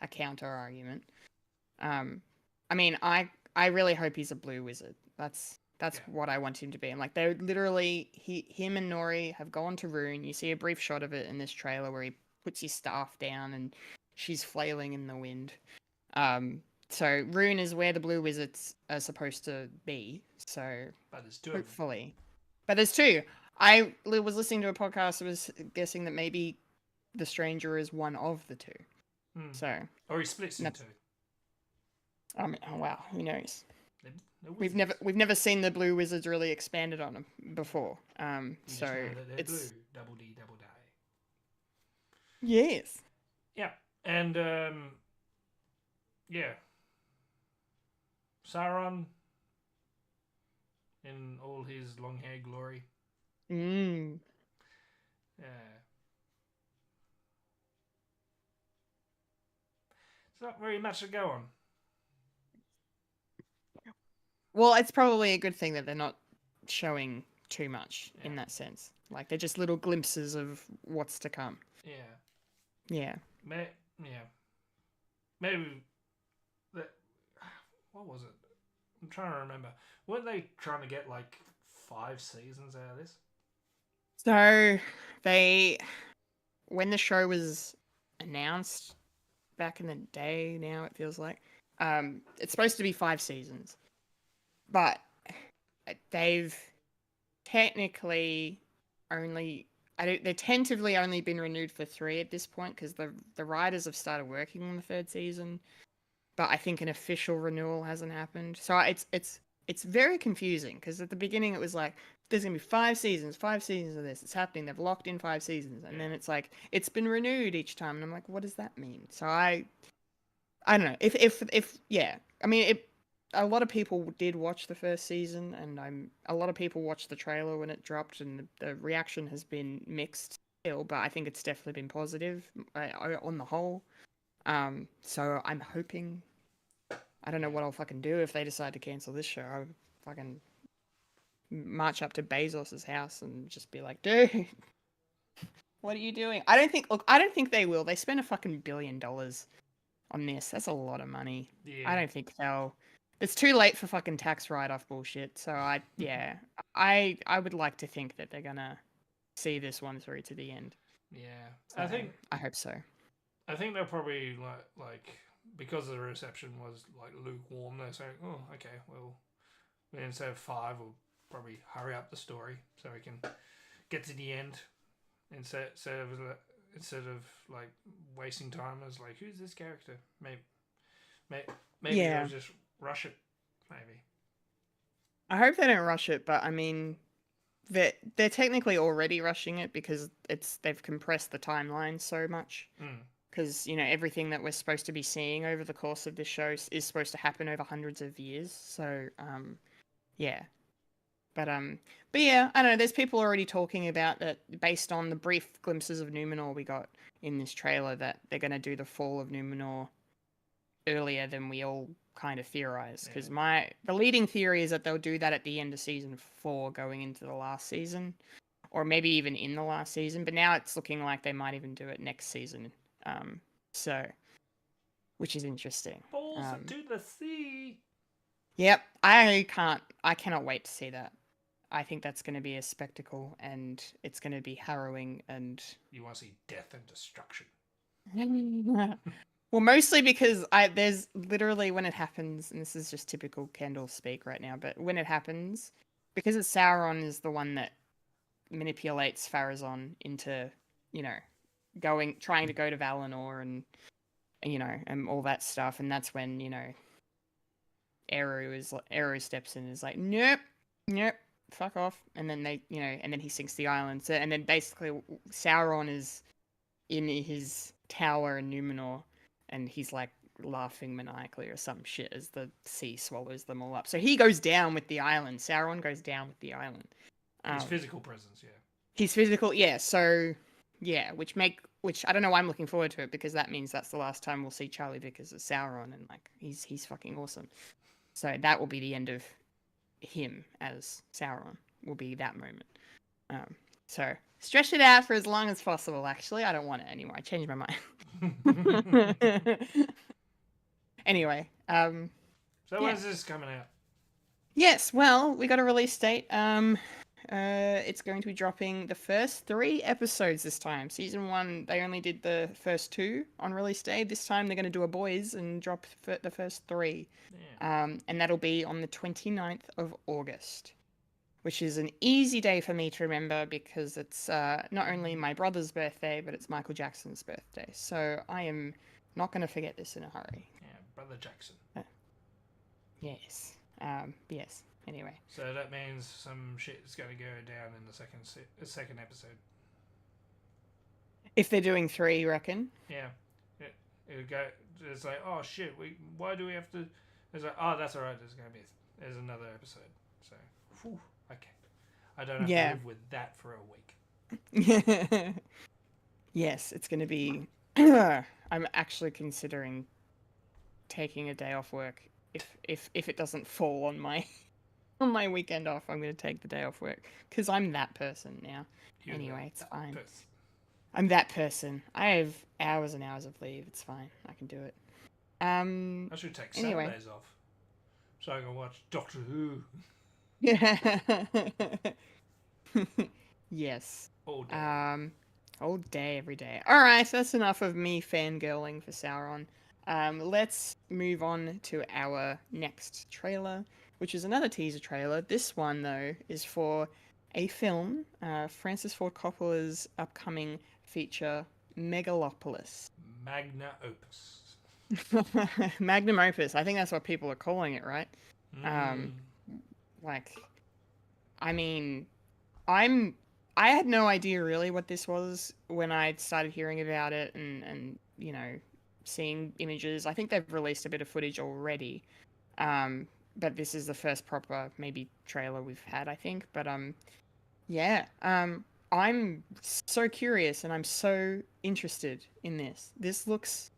a counter argument. I mean, I really hope he's a blue wizard. That's what I want him to be. And like they're literally him and Nori have gone to Rune. You see a brief shot of it in this trailer where he puts his staff down and she's flailing in the wind. So Rune is where the blue wizards are supposed to be. So but there's 2 hopefully, but there's 2. I was listening to a podcast. I was guessing that maybe the stranger is one of the 2. So or he splits in 2. I mean, oh wow, who knows? We've We've never seen the blue wizards really expanded on them before. So it's blue, double D, double die. Yes. Yeah, and Sauron in all his long hair glory. Mm. There's not very much to go on. Well, it's probably a good thing that they're not showing too much in Yeah. that sense. Like they're just little glimpses of what's to come. Yeah. Yeah. Yeah. Maybe that. What was it? I'm trying to remember. Weren't they trying to get like 5 seasons out of this? So when the show was announced back in the day, now it feels like, it's supposed to be 5 seasons, but they've technically they're tentatively only been renewed for 3 at this point because the writers have started working on the 3rd season, but I think an official renewal hasn't happened. So it's very confusing because at the beginning it was like there's gonna be 5 seasons of this. It's happening. They've locked in 5 seasons, and then it's like it's been renewed each time, and I'm like, what does that mean? So I don't know. If yeah, I mean a lot of people did watch the 1st season, and a lot of people watched the trailer when it dropped, and the reaction has been mixed still, but I think it's definitely been positive on the whole. So I'm hoping. I don't know what I'll fucking do if they decide to cancel this show. I'll fucking march up to Bezos's house and just be like, dude, what are you doing? I don't think they will. They spent a fucking $1 billion on this. That's a lot of money. Yeah. I don't think they'll. It's too late for fucking tax write-off bullshit. So I would like to think that they're gonna see this one through to the end. Yeah. So I hope so. I think they'll probably like because the reception was like lukewarm. They're saying, "Oh, okay, well, instead of 5, we'll probably hurry up the story so we can get to the end instead of like wasting time as like who's this character? Maybe Yeah. they'll just rush it. Maybe. I hope they don't rush it, but I mean, they're technically already rushing it because they've compressed the timeline so much. Because everything that we're supposed to be seeing over the course of this show is supposed to happen over hundreds of years. So yeah. But yeah, I don't know. There's people already talking about that based on the brief glimpses of Numenor we got in this trailer that they're going to do the fall of Numenor earlier than we all kind of theorized. Because the leading theory is that they'll do that at the end of season 4, going into the last season, or maybe even in the last season. But now it's looking like they might even do it next season. So, which is interesting. Balls to the sea. Yep, I cannot wait to see that. I think that's going to be a spectacle, and it's going to be harrowing, and you want to see death and destruction. Well, mostly because there's literally when it happens, and this is just typical Kendall speak right now, but when it happens, because Sauron is the one that manipulates Pharazôn into, trying to go to Valinor and all that stuff, and that's when, Eru steps in and is like, nope, fuck off, and then and then he sinks the island. So, and then basically Sauron is in his tower in Numenor, and he's like laughing maniacally or some shit as the sea swallows them all up. So he goes down with the island. Sauron goes down with the island. His physical presence, yeah. His physical, yeah. So, yeah, which I don't know why I'm looking forward to it, because that means that's the last time we'll see Charlie Vickers as Sauron, and like he's fucking awesome. So that will be the end of him as Sauron. Will be that moment. So stretch it out for as long as possible. Actually, I don't want it anymore. I changed my mind. Anyway, so when's this coming out? Yes, well, we got a release date. It's going to be dropping the first 3 episodes this time. Season 1, they only did the first 2 on release day. This time they're going to do a boys and drop the first 3. Yeah. And that'll be on the 29th of August, which is an easy day for me to remember because it's not only my brother's birthday, but it's Michael Jackson's birthday. So I am not going to forget this in a hurry. Yeah, Brother Jackson. Yes. Yes. Anyway. So that means some shit is going to go down in the second episode. If they're doing 3, you reckon? Yeah. It'll go. It's like, oh shit. Why do we have to? It's like, oh, that's alright. There's another episode. So, whew, okay. I don't have to live with that for a week. Yes, it's going to be. I'm actually considering taking a day off work. If it doesn't fall on my on my weekend off, I'm gonna take the day off work because I'm that person now. You're Anyway, it's that fine. person. I'm that person. I have hours and hours of leave. It's fine. I can do it. I should take Anyway. Saturdays off so I can watch Doctor Who Yeah. Yes. all day. All day, every day. All right, that's enough of me fangirling for Sauron. Let's move on to our next trailer, which is another teaser trailer. This one, though, is for a film, Francis Ford Coppola's upcoming feature, Megalopolis. Magna Opus. Magnum opus. I think that's what people are calling it, right? Mm. Like, I mean, I had no idea really what this was when I started hearing about it and you know, seeing images. I think they've released a bit of footage already. But this is the first proper maybe trailer we've had, I think. But yeah. I'm so curious and I'm so interested in this. This looks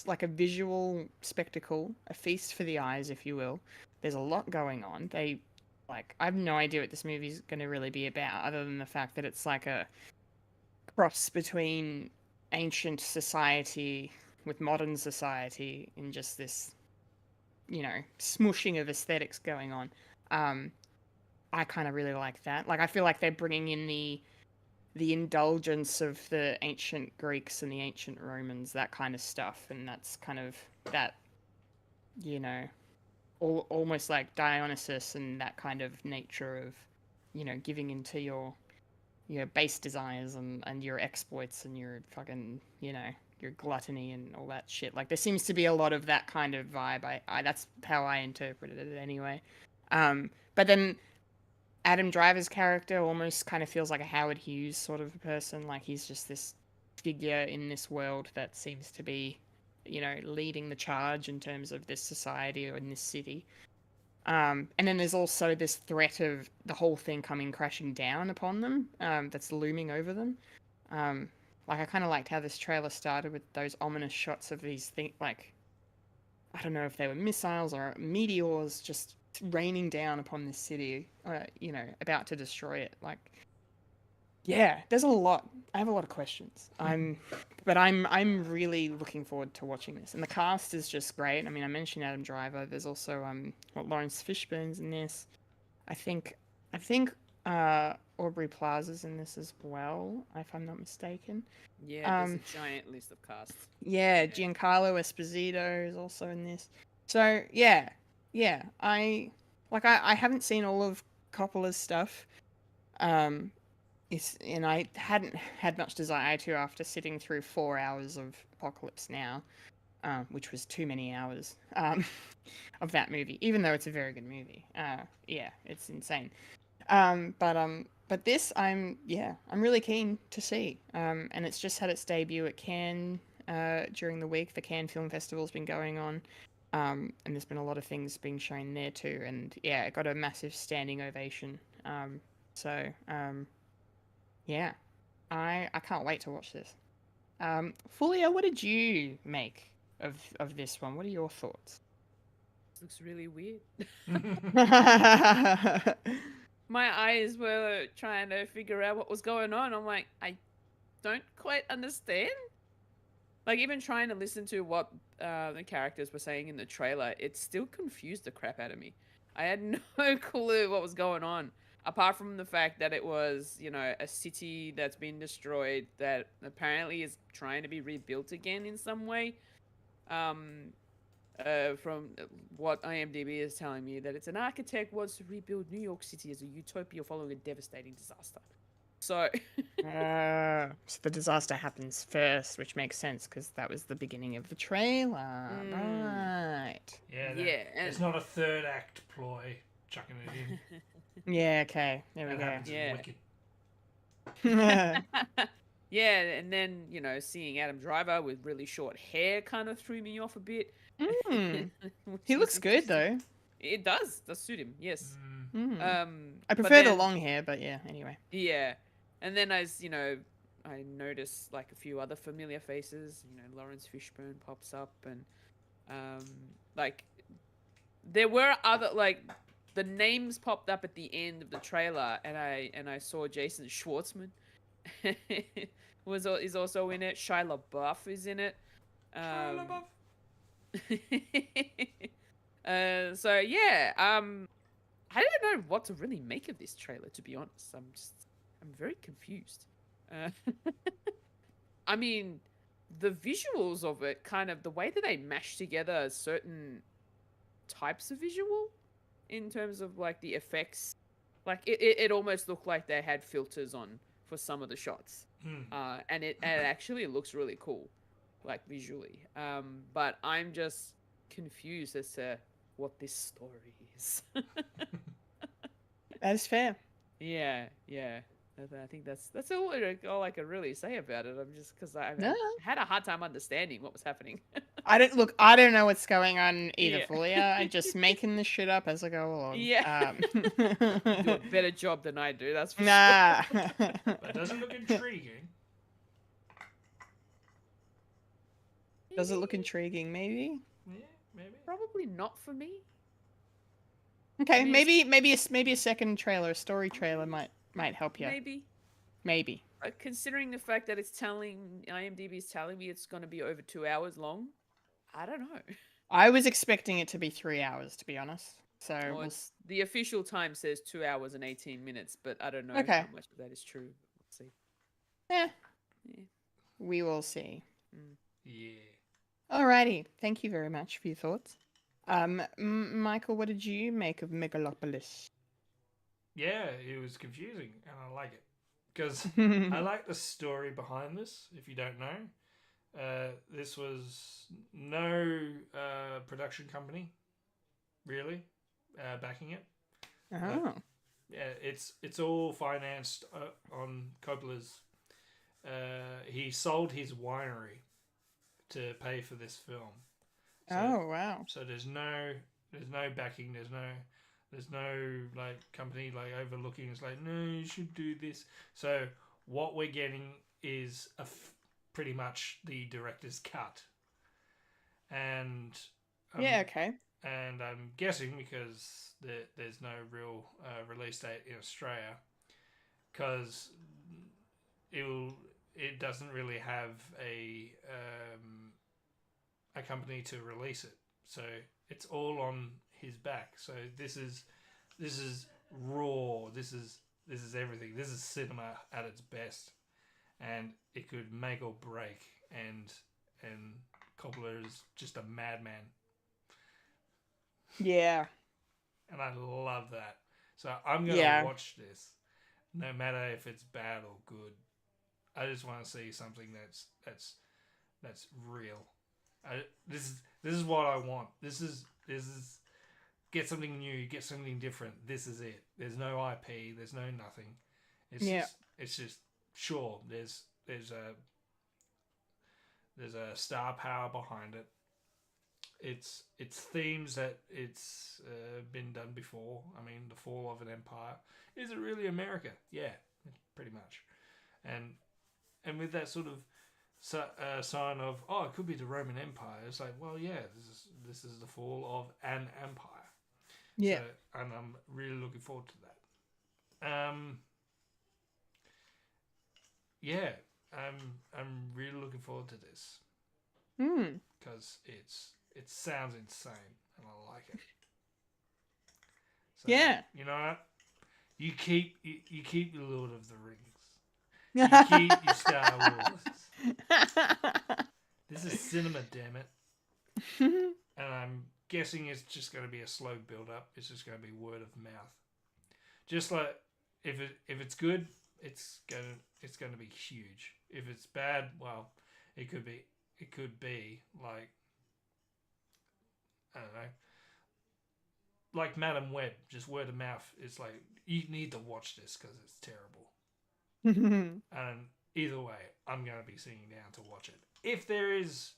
like a visual spectacle, a feast for the eyes, if you will. There's a lot going on. I have no idea what this movie's going to really be about, other than the fact that it's like a cross between ancient society with modern society in just this, you know, smushing of aesthetics going on. I kind of really like that. Like, I feel like they're bringing in the indulgence of the ancient Greeks and the ancient Romans, that kind of stuff, and that's kind of that, you know, almost like Dionysus and that kind of nature of, you know, giving into your base desires and your exploits and your fucking, you know, your gluttony and all that shit. Like, there seems to be a lot of that kind of vibe. I that's how I interpreted it anyway. But then Adam Driver's character almost kind of feels like a Howard Hughes sort of a person. Like, he's just this figure in this world that seems to be, you know, leading the charge in terms of this society or in this city. And then there's also this threat of the whole thing coming crashing down upon them, that's looming over them. Like, I kind of liked how this trailer started with those ominous shots of these things, like, I don't know if they were missiles or meteors just raining down upon this city, you know, about to destroy it. Like, yeah, there's a lot. I have a lot of questions. I'm really looking forward to watching this, and the cast is just great. I mean, I mentioned Adam Driver. There's also Lawrence Fishburne's in this. I think Aubrey Plaza's in this as well, if I'm not mistaken. Yeah, there's a giant list of casts. Yeah, Giancarlo Esposito is also in this. So yeah, I haven't seen all of Coppola's stuff, and I hadn't had much desire to after sitting through 4 hours of Apocalypse Now, which was too many hours of that movie. Even though it's a very good movie, yeah, it's insane. But this, I'm really keen to see. And it's just had its debut at Cannes during the week. The Cannes Film Festival's been going on. And there's been a lot of things being shown there too, and yeah, it got a massive standing ovation. Yeah, I can't wait to watch this. Fulya, what did you make of this one? What are your thoughts? This looks really weird. My eyes were trying to figure out what was going on. I'm like, I don't quite understand. Like, even trying to listen to what the characters were saying in the trailer, it still confused the crap out of me. I had no clue what was going on, apart from the fact that it was, you know, a city that's been destroyed that apparently is trying to be rebuilt again in some way. From what IMDb is telling me, that it's an architect wants to rebuild New York City as a utopia following a devastating disaster. So so the disaster happens first, which makes sense because that was the beginning of the trailer, right? Yeah, yeah, it's not a third act ploy chucking it in. Yeah, okay, there we That go. happens in Yeah. Wicked. Yeah, and then, you know, seeing Adam Driver with really short hair kind of threw me off a bit. He looks good though. It does suit him, yes. I but prefer the then- long hair, but yeah, anyway. Yeah, and then as, you know, I noticed like a few other familiar faces. You know, Lawrence Fishburne pops up, and Like there were other like the names popped up at the end of the trailer, and I saw Jason Schwartzman is also in it. Shia LaBeouf is in it. Shia LaBeouf. So yeah, I don't know what to really make of this trailer, to be honest. I'm very confused. Uh, I mean, the visuals of it, kind of the way that they mash together certain types of visual in terms of like the effects, like it almost looked like they had filters on for some of the shots. And it actually looks really cool, like visually. But I'm just confused as to what this story is. That is fair. Yeah. I think that's all I can really say about it. I'm just because I No. had a hard time understanding what was happening. I don't know what's going on either, Yeah. Fulya. I'm just making this shit up as I go along. Yeah. You do a better job than I do. That's for Nah. That doesn't look intriguing. Does it look intriguing? Maybe. Yeah, maybe. Probably not for me. Okay, I mean, maybe a second trailer, a story trailer might help you. Maybe. Considering the fact that IMDb is telling me it's going to be over 2 hours long, I don't know. I was expecting it to be 3 hours, to be honest. So Well, the official time says 2 hours and 18 minutes, but I don't know Okay. how much of that is true. Let's see. yeah, Yeah. we will see. Yeah. Alrighty, thank you very much for your thoughts. Michael, what did you make of Megalopolis? Yeah, it was confusing, and I like it. Because I like the story behind this, if you don't know. This was no production company, really, backing it. Oh. Yeah, it's all financed on Coppola's. He sold his winery to pay for this film. So, oh wow. So there's no backing. There's no like company like overlooking. It's like, no, you should do this. So what we're getting is pretty much the director's cut. And Yeah. Okay. and I'm guessing because there's no real release date in Australia, because it doesn't really have a company to release it, so it's all on his back. So this is raw. This is everything. This is cinema at its best, and it could make or break. And Coppola is just a madman. Yeah. And I love that. So I'm gonna watch this, no matter if it's bad or good. I just want to see something that's real. This is what I want. This is get something new, get something different. This is it. There's no IP. There's no nothing. It's just sure. There's a star power behind it. It's themes that it's been done before. I mean, the fall of an empire. Is it really America? Yeah, pretty much. And with that sort of sign of, it could be the Roman Empire. It's like, well, yeah, this is the fall of an empire. Yeah. So, and I'm really looking forward to that. Yeah, I'm really looking forward to this. Because it sounds insane, and I like it. So, Yeah. you know what? You keep your Lord of the Rings. You keep your Star Wars. This is cinema, damn it. And I'm guessing it's just going to be a slow build-up. It's just going to be word of mouth. Just like if it's good, it's going to be huge. If it's bad, well, it could be like, I don't know, like Madam Web, just word of mouth. It's like, you need to watch this because it's terrible. And either way, I'm going to be sitting down to watch it. If there is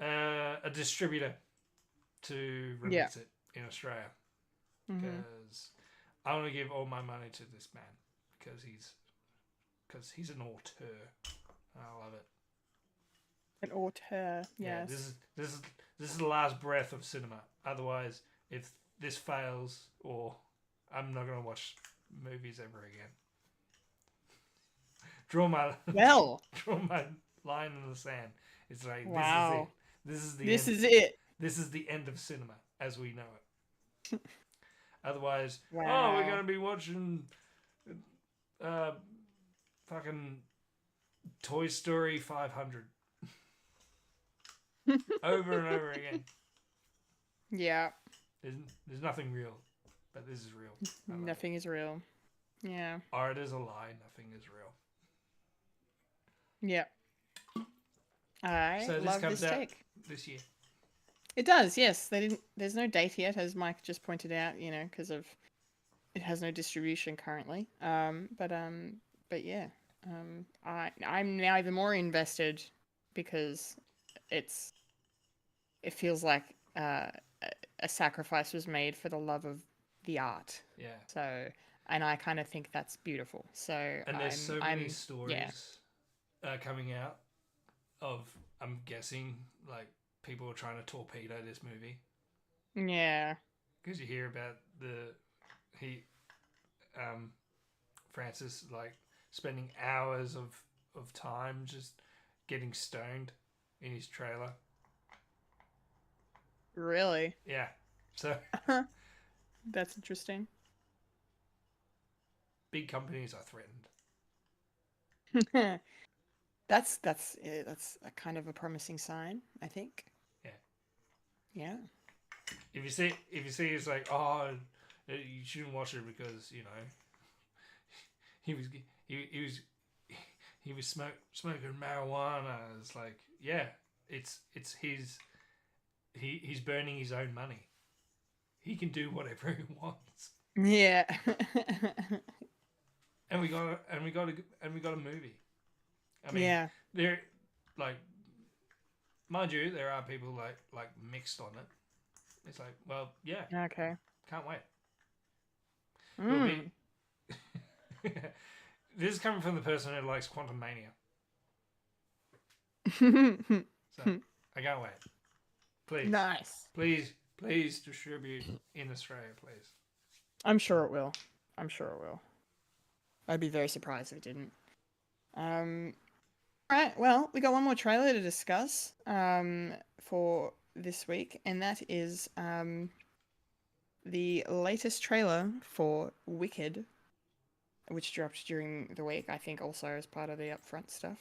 a distributor to release it in Australia, because I want to give all my money to this man because he's an auteur. I love it. An auteur, Yeah, yes. this is the last breath of cinema. Otherwise, if this fails, or I'm not gonna watch movies ever again. Draw my Well, draw my line in the sand. It's like wow. this is it. This is the This end. is it. This is the end of cinema as we know it. Otherwise, oh, we're Wow. gonna be watching uh fucking Toy Story 500 over and over again. Yeah. There's nothing real, but this is real. I love Nothing is real. Yeah. it. Art is a lie. Nothing is real. Yeah. I So this love comes this out take. this year. It does, yes. They didn't. There's no date yet, as Mike just pointed out. Because of it has no distribution currently. But yeah. I'm now even more invested because it feels like a sacrifice was made for the love of the art. Yeah. So, and I kind of think that's beautiful. So, And there's so many stories yeah. coming out of, I'm guessing, like, people are trying to torpedo this movie. Yeah. Because you hear about Francis, like, spending hours of time just getting stoned in his trailer. Really? Yeah. So That's interesting. big companies are threatened. That's a kind of a promising sign, I think. Yeah. Yeah. If you see it's like, oh, you shouldn't watch it because, you know, he was smoking marijuana. It's like, yeah, it's his. He's burning his own money. He can do whatever he wants. Yeah. And we got a movie. I mean, yeah. there, like, mind you, there are people like mixed on it. It's like, well, yeah, Okay. can't wait. Mm. This is coming from the person who likes Quantum Mania, so I can't wait. Please, Nice. please distribute in Australia, please. I'm sure it will. I'd be very surprised if it didn't. Alright, well, we got one more trailer to discuss for this week, and that is the latest trailer for Wicked, which dropped during the week, I think also as part of the upfront stuff.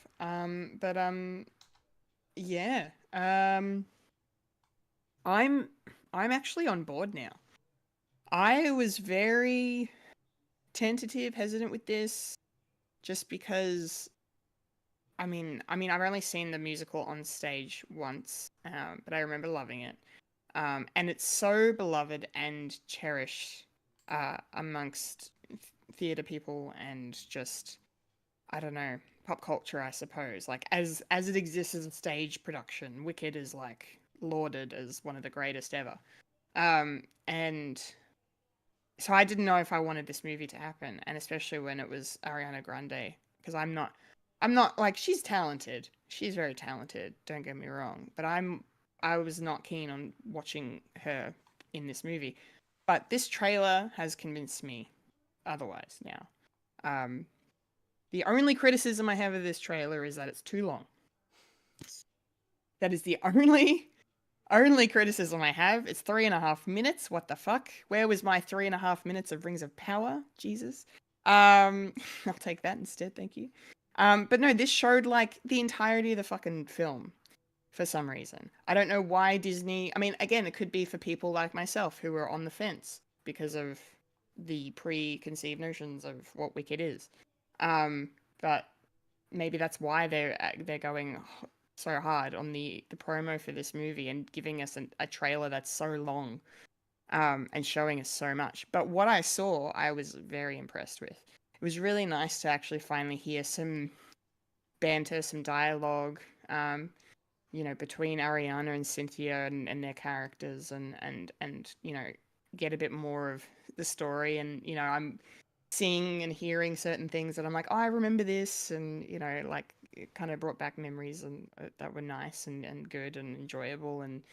Yeah. I'm actually on board now. I was very tentative, hesitant with this, just because I've only seen the musical on stage once, but I remember loving it. And it's so beloved and cherished amongst theatre people and just, I don't know, pop culture, I suppose. Like, as it exists as a stage production, Wicked is, like, lauded as one of the greatest ever. And so I didn't know if I wanted this movie to happen, and especially when it was Ariana Grande, because I'm not like, she's talented. She's very talented, don't get me wrong, but I was not keen on watching her in this movie. But this trailer has convinced me otherwise now. The only criticism I have of this trailer is that it's too long. That is the only criticism I have. It's 3.5 minutes. What the fuck? Where was my 3.5 minutes of Rings of Power? Jesus. I'll take that instead, thank you. But no, this showed like the entirety of the fucking film for some reason. I don't know why Disney. I mean, again, it could be for people like myself who are on the fence because of the preconceived notions of what Wicked is. But maybe that's why they're going so hard on the promo for this movie and giving us a trailer that's so long, and showing us so much. But what I saw, I was very impressed with. It was really nice to actually finally hear some banter, some dialogue, between Ariana and Cynthia and their characters, and get a bit more of the story. And I'm seeing and hearing certain things that I'm like, oh, I remember this, and like it kind of brought back memories and that were nice and good and enjoyable and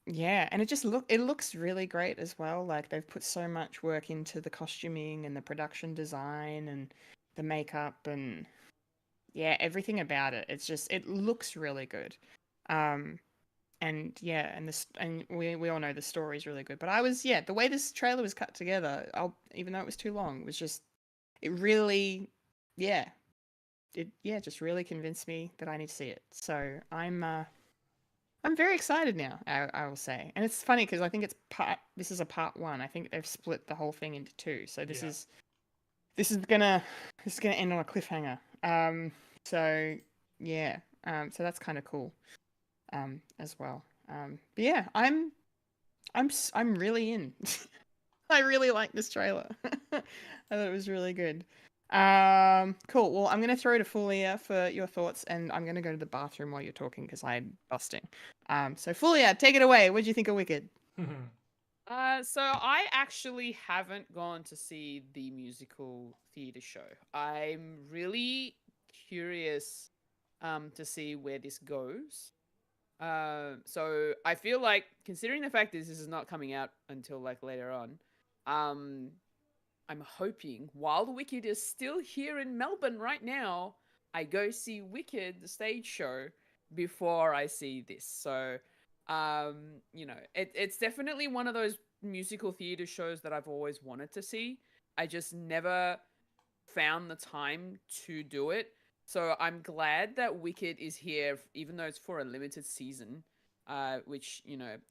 yeah, and it looks really great as well. Like they've put so much work into the costuming and the production design and the makeup and yeah, everything about it. It looks really good. And yeah, and we all know the story's really good. But the way this trailer was cut together, even though it was too long, it was just it really yeah, just really convinced me that I need to see it. So I'm very excited now, I will say. And it's funny because I think this is a part one. I think they've split the whole thing into two. So this is gonna end on a cliffhanger. So yeah. So that's kind of cool. As well. But yeah, I'm really in. I really like this trailer. I thought it was really good. Cool. Well, I'm gonna throw to Fulia for your thoughts, and I'm gonna go to the bathroom while you're talking because I'm busting. So Fulia, take it away. What do you think of Wicked? So I actually haven't gone to see the musical theater show. I'm really curious to see where this goes. So I feel like, considering the fact that this is not coming out until like later on, I'm hoping while the Wicked is still here in Melbourne right now, I go see Wicked, the stage show, before I see this. So, it's definitely one of those musical theater shows that I've always wanted to see. I just never found the time to do it. So I'm glad that Wicked is here, even though it's for a limited season, which,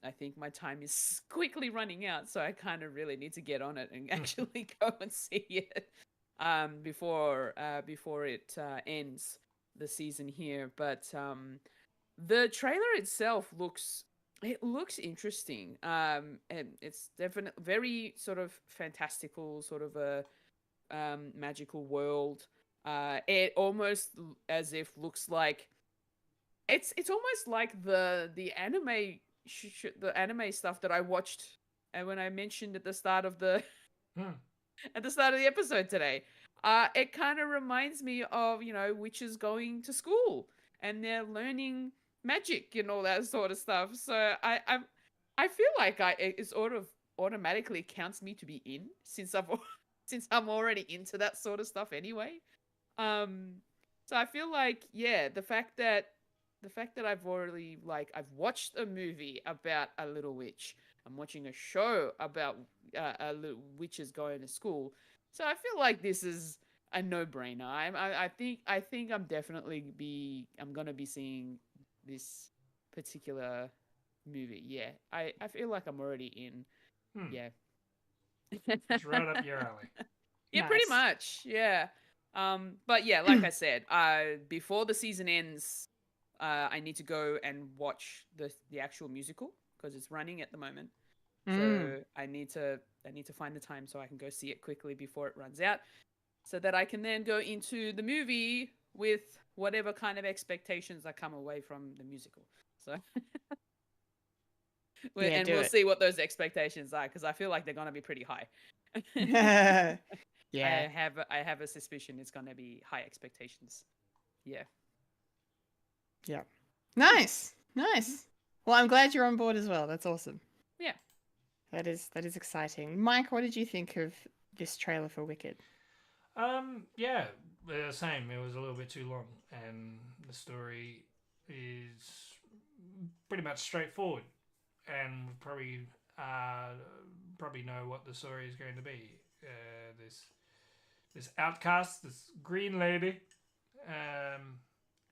I think my time is quickly running out. So I kind of really need to get on it and actually go and see it before it ends the season here. But the trailer itself looks interesting. And it's definitely very sort of fantastical, sort of a magical world. It almost as if looks like it's almost like the anime the anime stuff that I watched and when I mentioned at the start of the at the start of the episode today. It kind of reminds me of witches going to school and they're learning magic and all that sort of stuff. So I feel like it sort of automatically counts me to be in since since I'm already into that sort of stuff anyway. So I feel like, yeah, the fact that I've already I've watched a movie about a little witch. I'm watching a show about a little witches going to school. So I feel like this is a no-brainer. I think I'm definitely I'm gonna be seeing this particular movie. Yeah, I feel like I'm already in. Yeah. It's right up your alley. Yeah, Nice. pretty much. Yeah. But yeah, like I said, before the season ends, I need to go and watch the actual musical because it's running at the moment. So I need to find the time so I can go see it quickly before it runs out, so that I can then go into the movie with whatever kind of expectations I come away from the musical. So. We'll see what those expectations are because I feel like they're gonna be pretty high. Yeah. I have a suspicion it's gonna be high expectations. Yeah. Yeah. Nice. Well, I'm glad you're on board as well. That's awesome. Yeah. That is exciting. Mike, what did you think of this trailer for Wicked? Yeah, same. It was a little bit too long, and the story is pretty much straightforward, and we probably know what the story is going to be. This outcast, this green lady,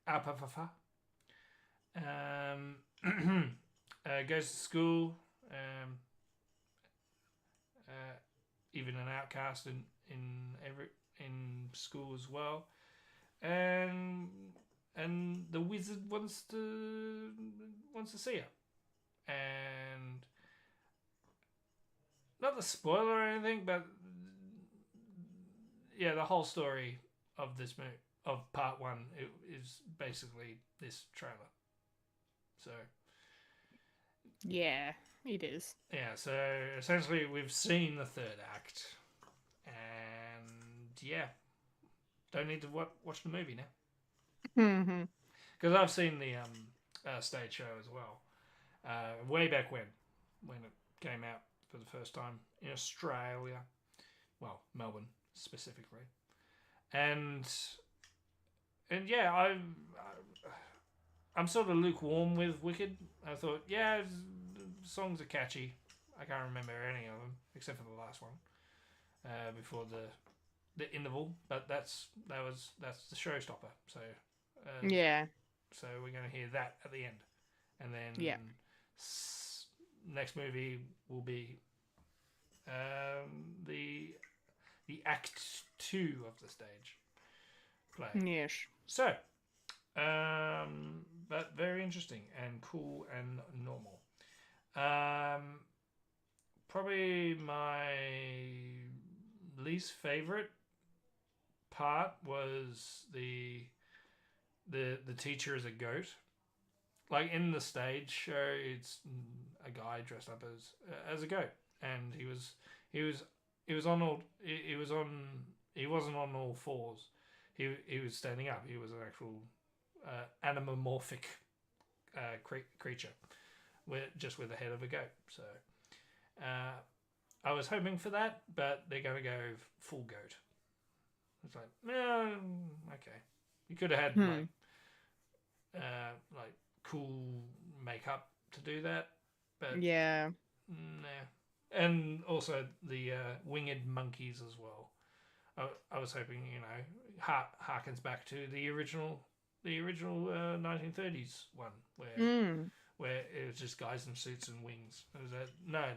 Alpafafa, goes to school, even an outcast in school as well, and the wizard wants to see her, and not the spoiler or anything, but yeah, the whole story of this movie, of part one, is basically this trailer. So Yeah, it is. yeah, so essentially we've seen the third act, and yeah, don't need to watch the movie now. Mm-hmm. Because I've seen the stage show as well, way back when it came out for the first time in Australia, well, Melbourne specifically, and yeah, I'm sort of lukewarm with Wicked. I thought, yeah, the songs are catchy. I can't remember any of them except for the last one before the interval, but that's the showstopper. So Yeah. so we're going to hear that at the end, and then Yeah. Next movie will be the act 2 of the stage play. Yes. So, but very interesting and cool and normal. Probably my least favorite part was the teacher as a goat. Like in the stage show, it's a guy dressed up as a goat, and he wasn't on all fours. He was standing up. He was an actual anamorphic creature, just with the head of a goat. So I was hoping for that, but they're going to go full goat. It's like, no, okay. You could have had like cool makeup to do that, but Yeah. nah. And also the winged monkeys as well. I was hoping, harkens back to the original 1930s one where it was just guys in suits and wings. No,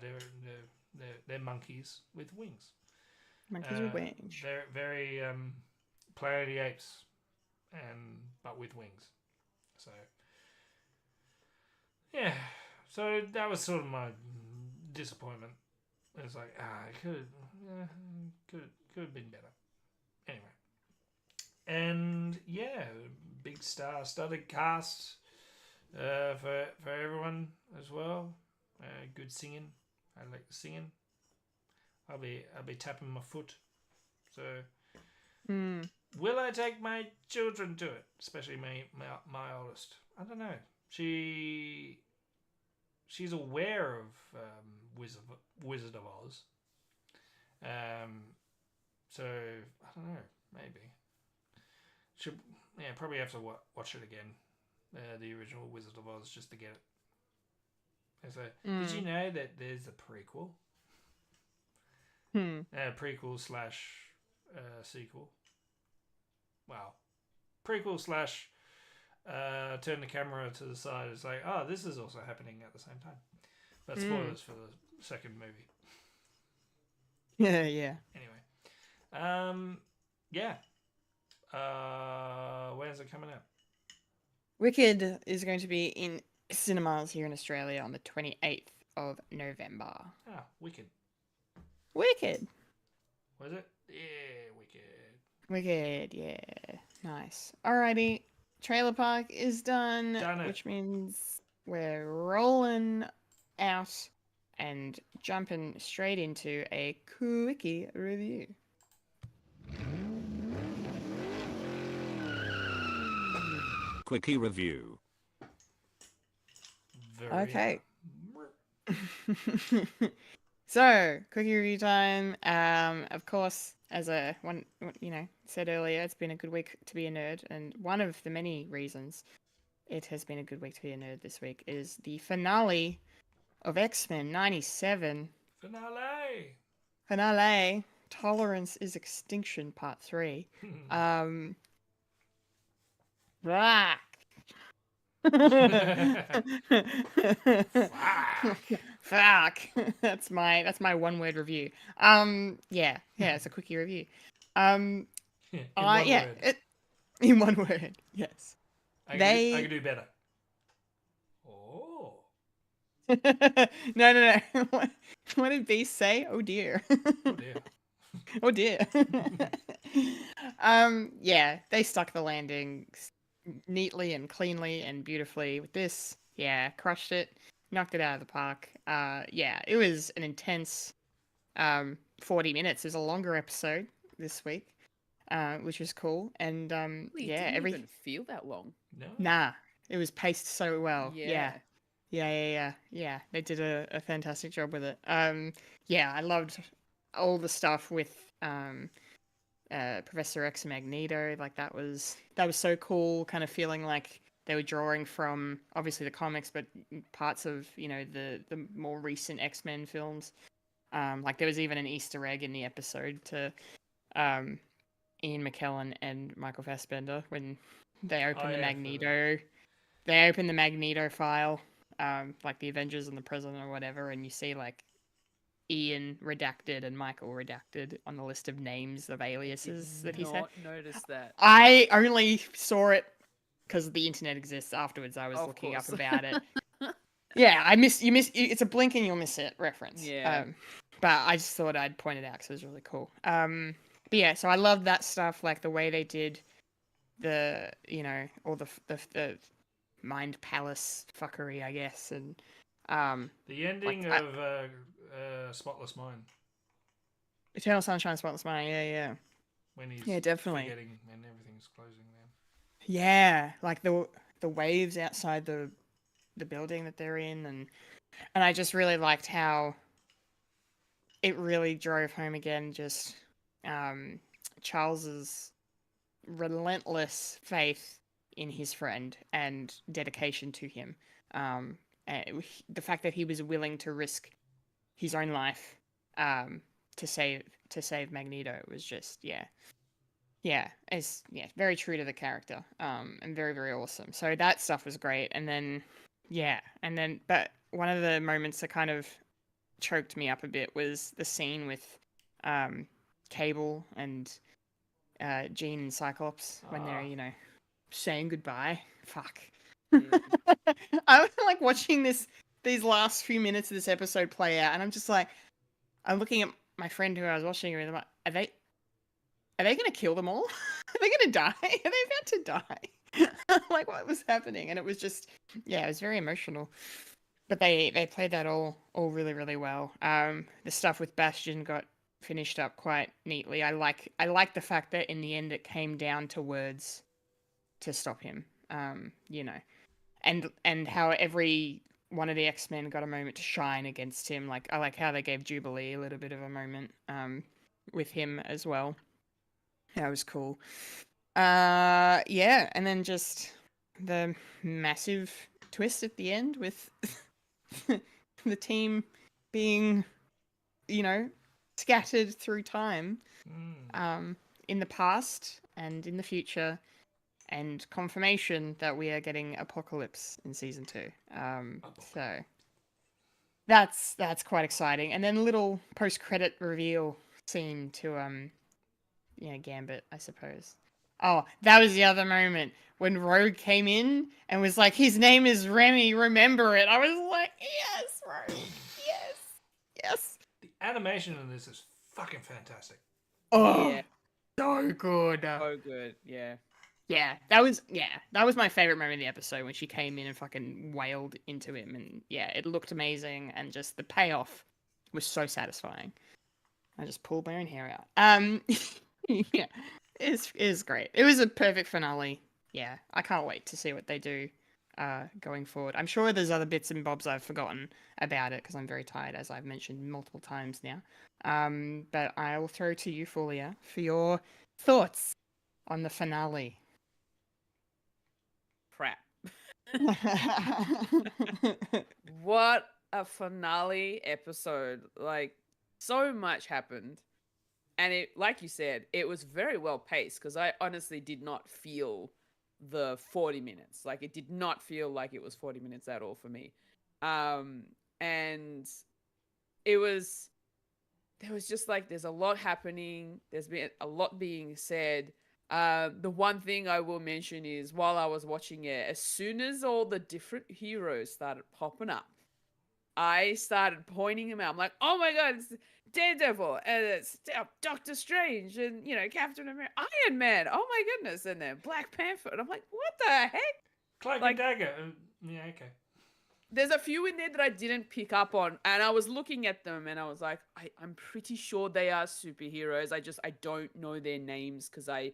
they're monkeys with wings. Monkeys with wings. They're very Planet of the Apes, but with wings. So yeah, so that was sort of my disappointment. It's like it could have been better. Anyway, and yeah, big star-studded cast for everyone as well. Good singing. I like the singing. I'll be tapping my foot. So, will I take my children to it? Especially my oldest. I don't know. She's aware of Wizard of Oz. So I don't know. Maybe probably have to watch it again. The original Wizard of Oz just to get it. So, did you know that there's a prequel? Prequel / sequel. Wow. Prequel / turn the camera to the side. It's like, this is also happening at the same time. But spoilers for the second movie. Yeah. Anyway. Yeah. When's it coming out? Wicked is going to be in cinemas here in Australia on the 28th of November. Wicked. Wicked. Was it? Yeah, Wicked. Wicked, yeah. Nice. Alrighty. Trailer Park is done. Which means we're rolling out and jumping straight into a quickie review. Quickie review. Okay. So, quickie review time. Of course, as said earlier, it's been a good week to be a nerd, and one of the many reasons it has been a good week to be a nerd this week is the finale of X-Men 97. Finale. Tolerance is Extinction Part 3. Fuck. Fuck. That's my one word review. Yeah, it's a quickie review. In one word. In one word, yes. I can do better. Oh. No. What did Beast say? Oh dear. Oh dear. Yeah, they stuck the landing neatly and cleanly and beautifully with this. Yeah, crushed it, knocked it out of the park. Yeah, it was an intense 40 minutes. It was a longer episode this week. which was cool. And It yeah, didn't even feel that long. No. nah, it was paced so well. Yeah. Yeah. They did a fantastic job with it. Yeah, I loved all the stuff with Professor X and Magneto. Like that was so cool. Kind of feeling like they were drawing from obviously the comics, but parts of the more recent X-Men films. Like there was even an Easter egg in the episode to Ian McKellen and Michael Fassbender when they open the Magneto. They open the Magneto file, like the Avengers and the President or whatever, and you see like Ian redacted and Michael redacted on the list of names of aliases that he said. Not noticed that. I only saw it because the internet exists. Afterwards, I was Of looking course. up about it. Yeah, you miss. It's a blink and you'll miss it reference. Yeah. But I just thought I'd point it out because it was really cool. But yeah, so I loved that stuff, like the way they did the, all the Mind Palace fuckery, I guess, and the ending like, of Spotless Mind. Eternal Sunshine, Spotless Mind. Yeah. When he's definitely forgetting and everything's closing down. Yeah, like the waves outside the building that they're in, and I just really liked how it really drove home again just Charles's relentless faith in his friend and dedication to him. And the fact that he was willing to risk his own life to save Magneto was just very true to the character, and very, very awesome. So that stuff was great. And then but one of the moments that kind of choked me up a bit was the scene with Cable and Jean and Cyclops when they're saying goodbye. Fuck. I was like watching these last few minutes of this episode play out, and I'm just like, I'm looking at my friend who I was watching with. I'm like, are they going to kill them all? Are they going to die? Are they about to die? Like, what was happening? And it was just, it was very emotional. But they played that all really, really well. The stuff with Bastion got finished up quite neatly. I like the fact that in the end it came down to words to stop him. And how every one of the X-Men got a moment to shine against him. Like, I like how they gave Jubilee a little bit of a moment with him as well. That was cool. And then just the massive twist at the end with the team being, scattered through time, in the past and in the future, and confirmation that we are getting Apocalypse in season 2. So that's quite exciting. And then a little post-credit reveal scene to Gambit, I suppose. Oh, that was the other moment when Rogue came in and was like, his name is Remy, remember it. I was like, yes, Rogue, yes. The animation in this is fucking fantastic. Oh, yeah. So good. So good, yeah. Yeah, that was my favorite moment of the episode when she came in and fucking wailed into him, and it looked amazing, and just the payoff was so satisfying. I just pulled my own hair out. Yeah, it's great. It was a perfect finale. Yeah, I can't wait to see what they do going forward. I'm sure there's other bits and bobs I've forgotten about it because I'm very tired, as I've mentioned multiple times now. But I will throw to you, Fulya, for your thoughts on the finale. Crap. What a finale episode. Like, so much happened. And it, like you said, it was very well paced because I honestly did not feel the 40 minutes. Like, it did not feel like it was 40 minutes at all for me. And there was just like, there's a lot happening. There's been a lot being said. The one thing I will mention is while I was watching it, as soon as all the different heroes started popping up, I started pointing them out. I'm like, oh my god, it's Daredevil, and it's Doctor Strange, and Captain America, Iron Man. Oh my goodness, and then Black Panther. And I'm like, what the heck? Cloak Like- and Dagger. Yeah, okay. there's a few in there that I didn't pick up on, and I was looking at them and I was like, I'm pretty sure they are superheroes. I don't know their names because I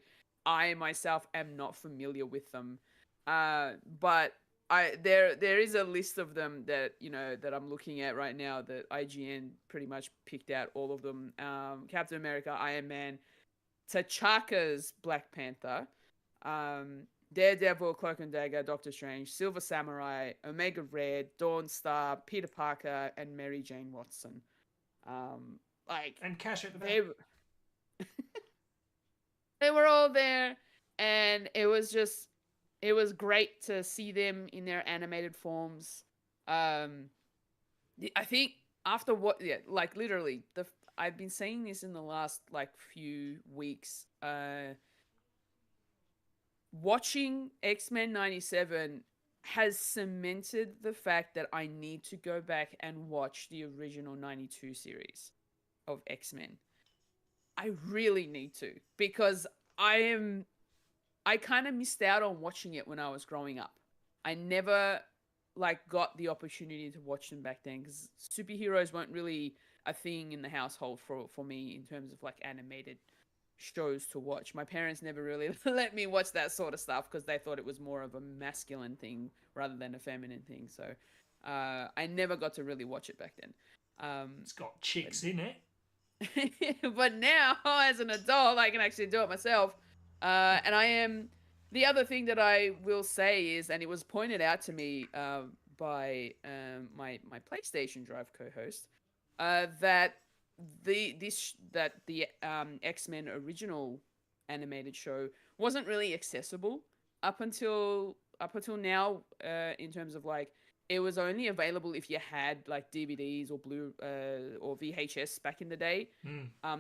myself am not familiar with them. But there is a list of them that that I'm looking at right now that IGN pretty much picked out all of them. Captain America, Iron Man, T'Chaka's Black Panther, Daredevil, Cloak and Dagger, Doctor Strange, Silver Samurai, Omega Red, Dawn Star, Peter Parker, and Mary Jane Watson. And Cash at the back. They were all there, and it was great to see them in their animated forms. I think after literally I've been saying this in the last few weeks. Watching X-Men 97 has cemented the fact that I need to go back and watch the original 92 series of X-Men. I really need to, because I kind of missed out on watching it when I was growing up. I never got the opportunity to watch them back then, because superheroes weren't really a thing in the household for me in terms of animated shows to watch. My parents never really let me watch that sort of stuff because they thought it was more of a masculine thing rather than a feminine thing. So I never got to really watch it back then. It's got chicks in it. But now, as an adult, I can actually do it myself. And I am... The other thing that I will say is, and it was pointed out to me by my PlayStation Drive co-host, that the X-Men original animated show wasn't really accessible up until now, in terms of it was only available if you had DVDs or or VHS back in the day.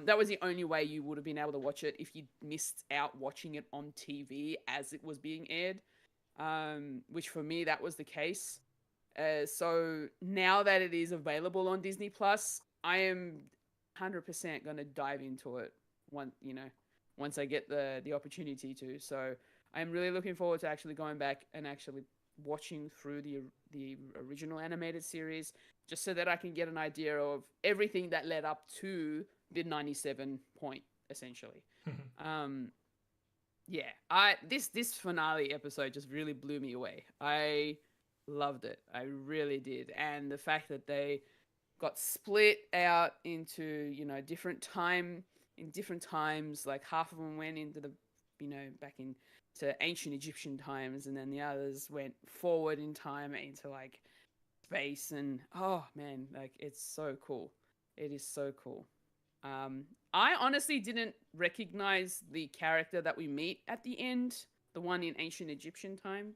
That was the only way you would have been able to watch it if you missed out watching it on TV as it was being aired, which for me that was the case. So now that it is available on Disney Plus, I am 100% going to dive into it once I get the opportunity to. So I'm really looking forward to actually going back and actually watching through the original animated series, just so that I can get an idea of everything that led up to the 97 point, essentially. This finale episode just really blew me away. I loved it. I really did. And the fact that they got split out into different times, half of them went into the back into ancient Egyptian times, and then the others went forward in time into space, and oh man, it's so cool. It is so cool. I honestly didn't recognize the character that we meet at the end, the one in ancient Egyptian time.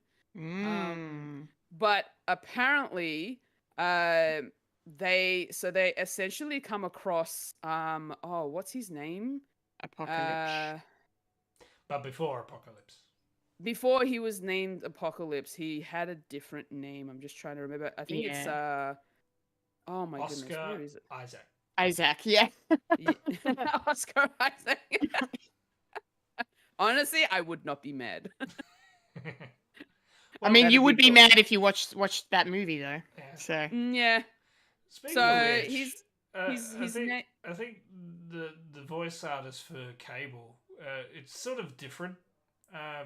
But apparently they essentially come across what's his name? Apocalypse. But before Apocalypse. Before he was named Apocalypse, he had a different name. I'm just trying to remember. I think it's oh my goodness, where is it? Isaac, yeah. Oscar Isaac. Honestly, I would not be mad. I mean, you would be mad if you watched that movie, though. Yeah. So yeah. Speaking of which, I think the voice artist for Cable, it's sort of different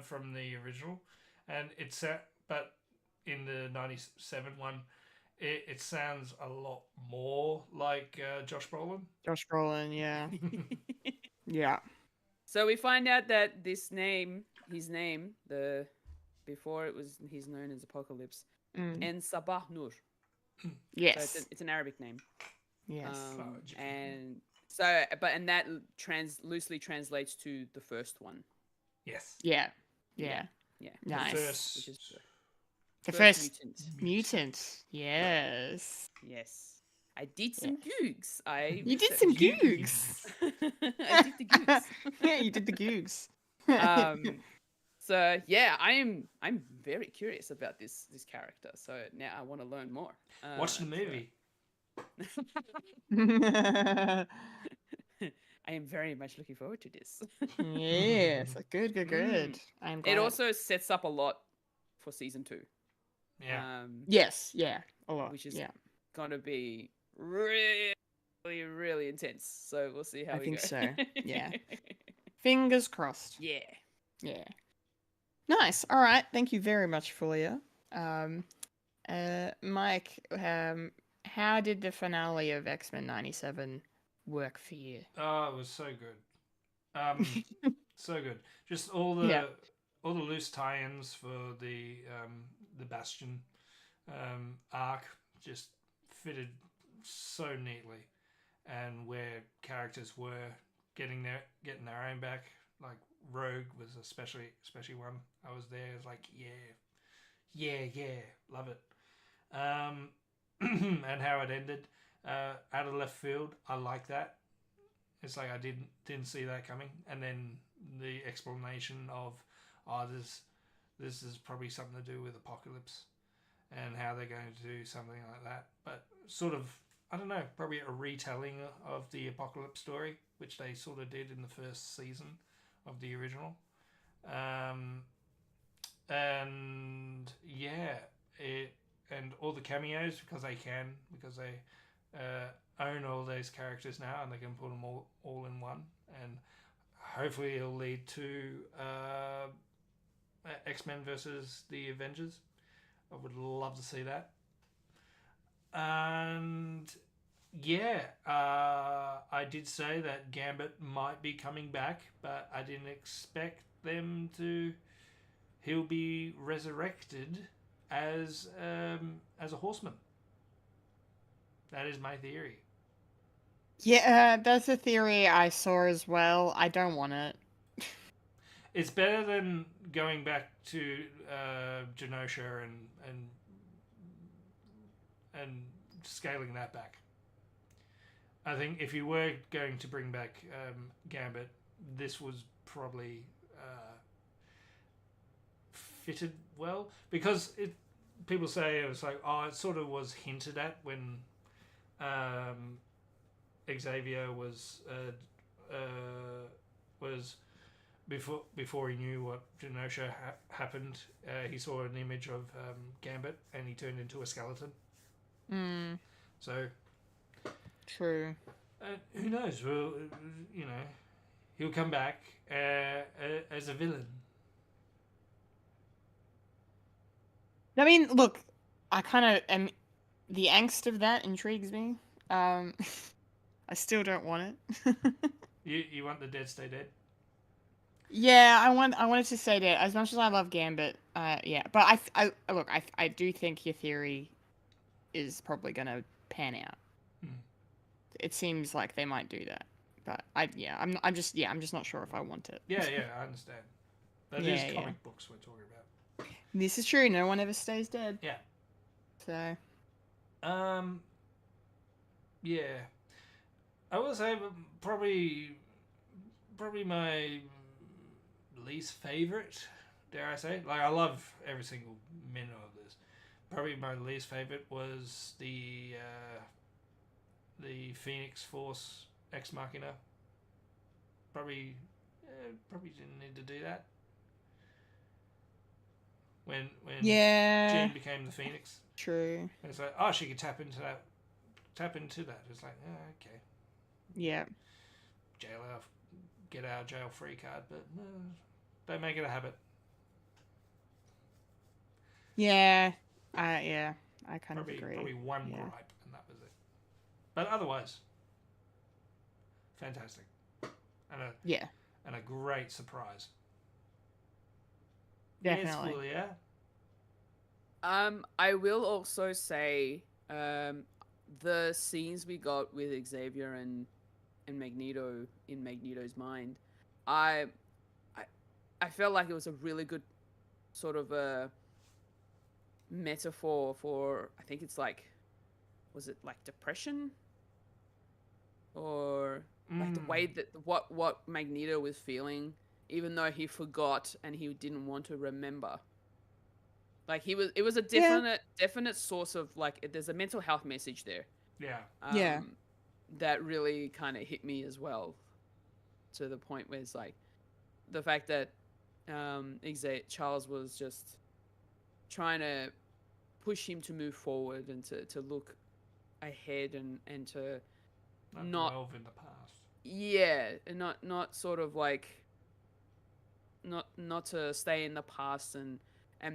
from the original, and but in the 97 one, it sounds a lot more like Josh Brolin. Josh Brolin, yeah. Yeah. So we find out that his name, before he's known as Apocalypse, and Sabah Nur. Yes. So it's an Arabic name. Yes. And that loosely translates to the first one. Yes. Yeah. Nice. The first mutant. Yes. Yes. I did some googs. You did some googs. I did the googs. Yeah, you did the googs. So yeah, I'm very curious about this character. So now I want to learn more. Watch the movie. I am very much looking forward to this. Yes, good. I'm glad. It also sets up a lot for season 2. Yeah. Yes, yeah, a lot. Which is yeah, going to be really, really intense. So we'll see how I we think go. so. Yeah, fingers crossed. Yeah. Yeah, nice. All right, thank you very much, Fulia. Mike, how did the finale of X-Men '97 work for you? Oh, it was so good. So good. Just Yeah. all the loose tie-ins for the Bastion arc just fitted so neatly, and where characters were getting their own back. Like Rogue was especially one. I was there. It's like yeah, love it. And how it ended out of left field. I like that. It's like I didn't see that coming, and then the explanation of, oh, this is probably something to do with Apocalypse, and how they're going to do something like that. But sort of, I don't know, probably a retelling of the Apocalypse story, which they sort of did in the first season of the original. And yeah, and all the cameos because they own all those characters now, and they can put them all in one, and hopefully it'll lead to X-Men versus the Avengers. I would love to see that. And yeah, I did say that Gambit might be coming back, but I didn't expect them to. He'll be resurrected as a horseman. That is my theory. Yeah, that's a theory I saw as well. I don't want it. It's better than going back to Genosha and scaling that back. I think if you were going to bring back Gambit, this was probably fitted well, because people say it was like, oh, it sort of was hinted at when Xavier was before he knew what Genosha happened. He saw an image of Gambit, and he turned into a skeleton. So True. who knows? Well, he'll come back as a villain. I mean, look, I kind of am. The angst of that intrigues me. I still don't want it. You want the dead stay dead? Yeah, I wanted to say that as much as I love Gambit, yeah, but I do think your theory is probably gonna pan out. It seems like they might do that, but I'm just not sure if I want it. Yeah, I understand. But it is comic books we're talking about. This is true. No one ever stays dead. Yeah. So. Yeah. I will say probably my least favorite, dare I say. Like, I love every single minute of this. Probably my least favorite was the Phoenix Force Ex Machina. Probably didn't need to do that. When Jean became the Phoenix. True. It's like, oh, she could tap into that. It's like, oh, okay. Yeah. Get out of jail free card, but don't make it a habit. Yeah. I kind of agree. Probably one gripe, and that was it. But otherwise, fantastic. And a great surprise. Definitely. Yes, Fulya. I will also say, the scenes we got with Xavier and Magneto in Magneto's mind, I felt like it was a really good sort of a metaphor for, I think it's like, was it like depression, or like the way that what Magneto was feeling, even though he forgot and he didn't want to remember. Like it was a definite source of, like, there's a mental health message there. Yeah. That really kind of hit me as well, to the point where it's like the fact that Charles was just trying to push him to move forward and to look ahead and to Not delve in the past. yeah, and not sort of like not to stay in the past and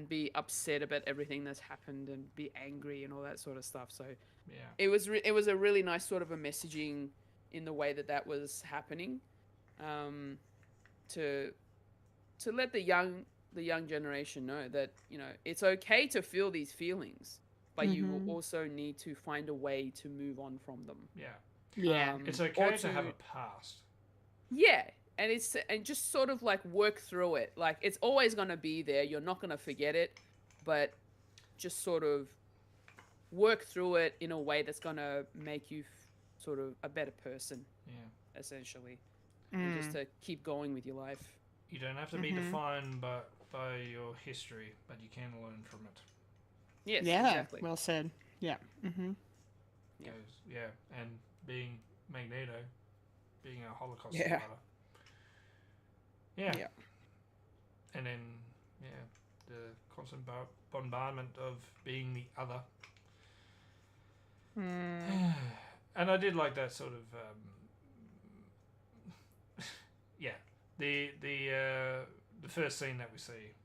be upset about everything that's happened and be angry and all that sort of stuff. So Yeah. it was a really nice sort of a messaging in the way that was happening, to let the young generation know that, you know, it's okay to feel these feelings, but you will also need to find a way to move on from them. Yeah. Yeah. It's okay to have a past. Yeah, and just sort of like work through it. Like, it's always going to be there. You're not going to forget it, but just sort of work through it in a way that's going to make you sort of a better person. Yeah. Essentially. And just to keep going with your life. You don't have to be defined by your history, but you can learn from it. Yes, yeah, exactly. well said. Yeah. Yeah. Yeah, and being Magneto, being a Holocaust Yeah. survivor. Yeah. Yeah. And then, the constant bombardment of being the other. And I did like that sort of, the first scene that we see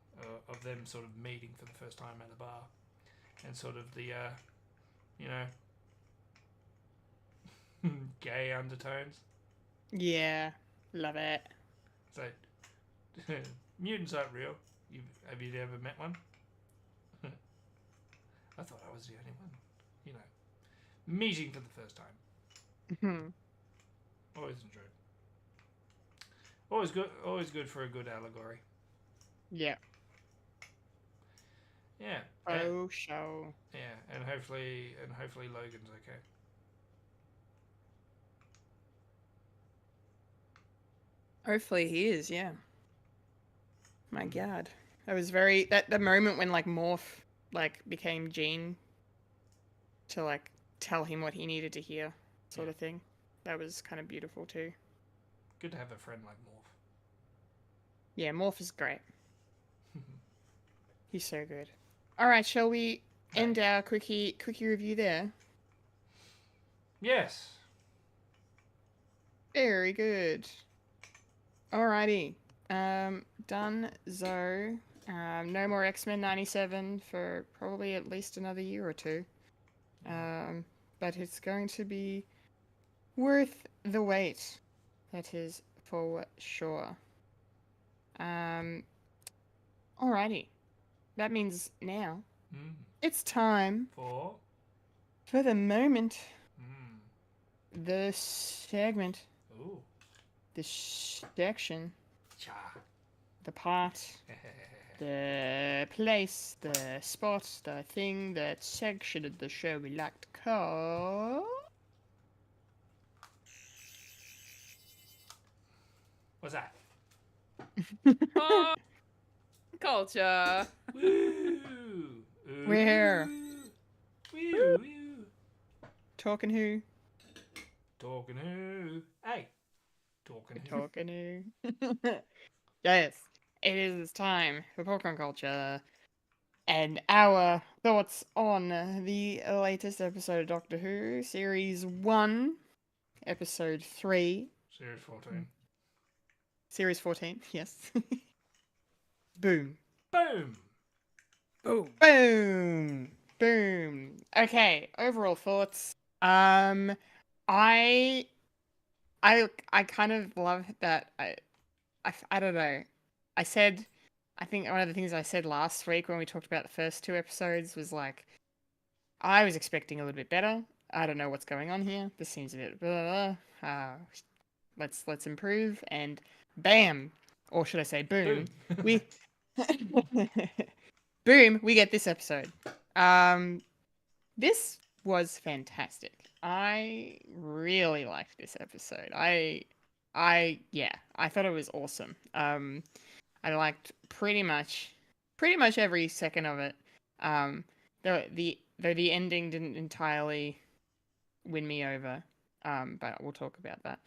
of them sort of meeting for the first time at a bar, and sort of the, gay undertones. Yeah, love it. It's like, mutants aren't real. Have you ever met one? I thought I was the only one. You know, meeting for the first time. Always enjoyed. Always good for a good allegory. Yeah. Yeah. Oh, show. Yeah, and hopefully Logan's okay. Hopefully he is, yeah. My God. That was the moment when like Morph like became Jean to like tell him what he needed to hear, sort of thing. That was kind of beautiful too. Good to have a friend like Morph. Yeah, Morph is great. He's so good. All right, shall we end our quickie review there? Yes. Very good. Alrighty. Done. Zo. No more X-Men 97 for probably at least another year or two. But it's going to be worth the wait. That is for sure. Alrighty. That means now it's time for the moment. The segment. Ooh. The section. Cha. The part. The place. The spot. The thing. That section of the show we like to call. What's that? Oh, culture. Woo! We're here. Woo! Talking who? Talking who? Hey. Talking who? Talking who? Yes. It is time for popcorn culture. And our thoughts on the latest episode of Doctor Who, Series 1, Episode 3. Series 14. Series 14, yes. Boom. Boom! Boom. Boom! Boom. Okay, overall thoughts. I kind of love that. I don't know. I think one of the things I said last week when we talked about the first two episodes was like, I was expecting a little bit better. I don't know what's going on here. This seems a bit blah, blah. Let's improve, and bam, or should I say boom. We boom, we get this episode. This was fantastic. I really liked this episode. I thought it was awesome. I liked pretty much every second of it. Though the ending didn't entirely win me over. But we'll talk about that.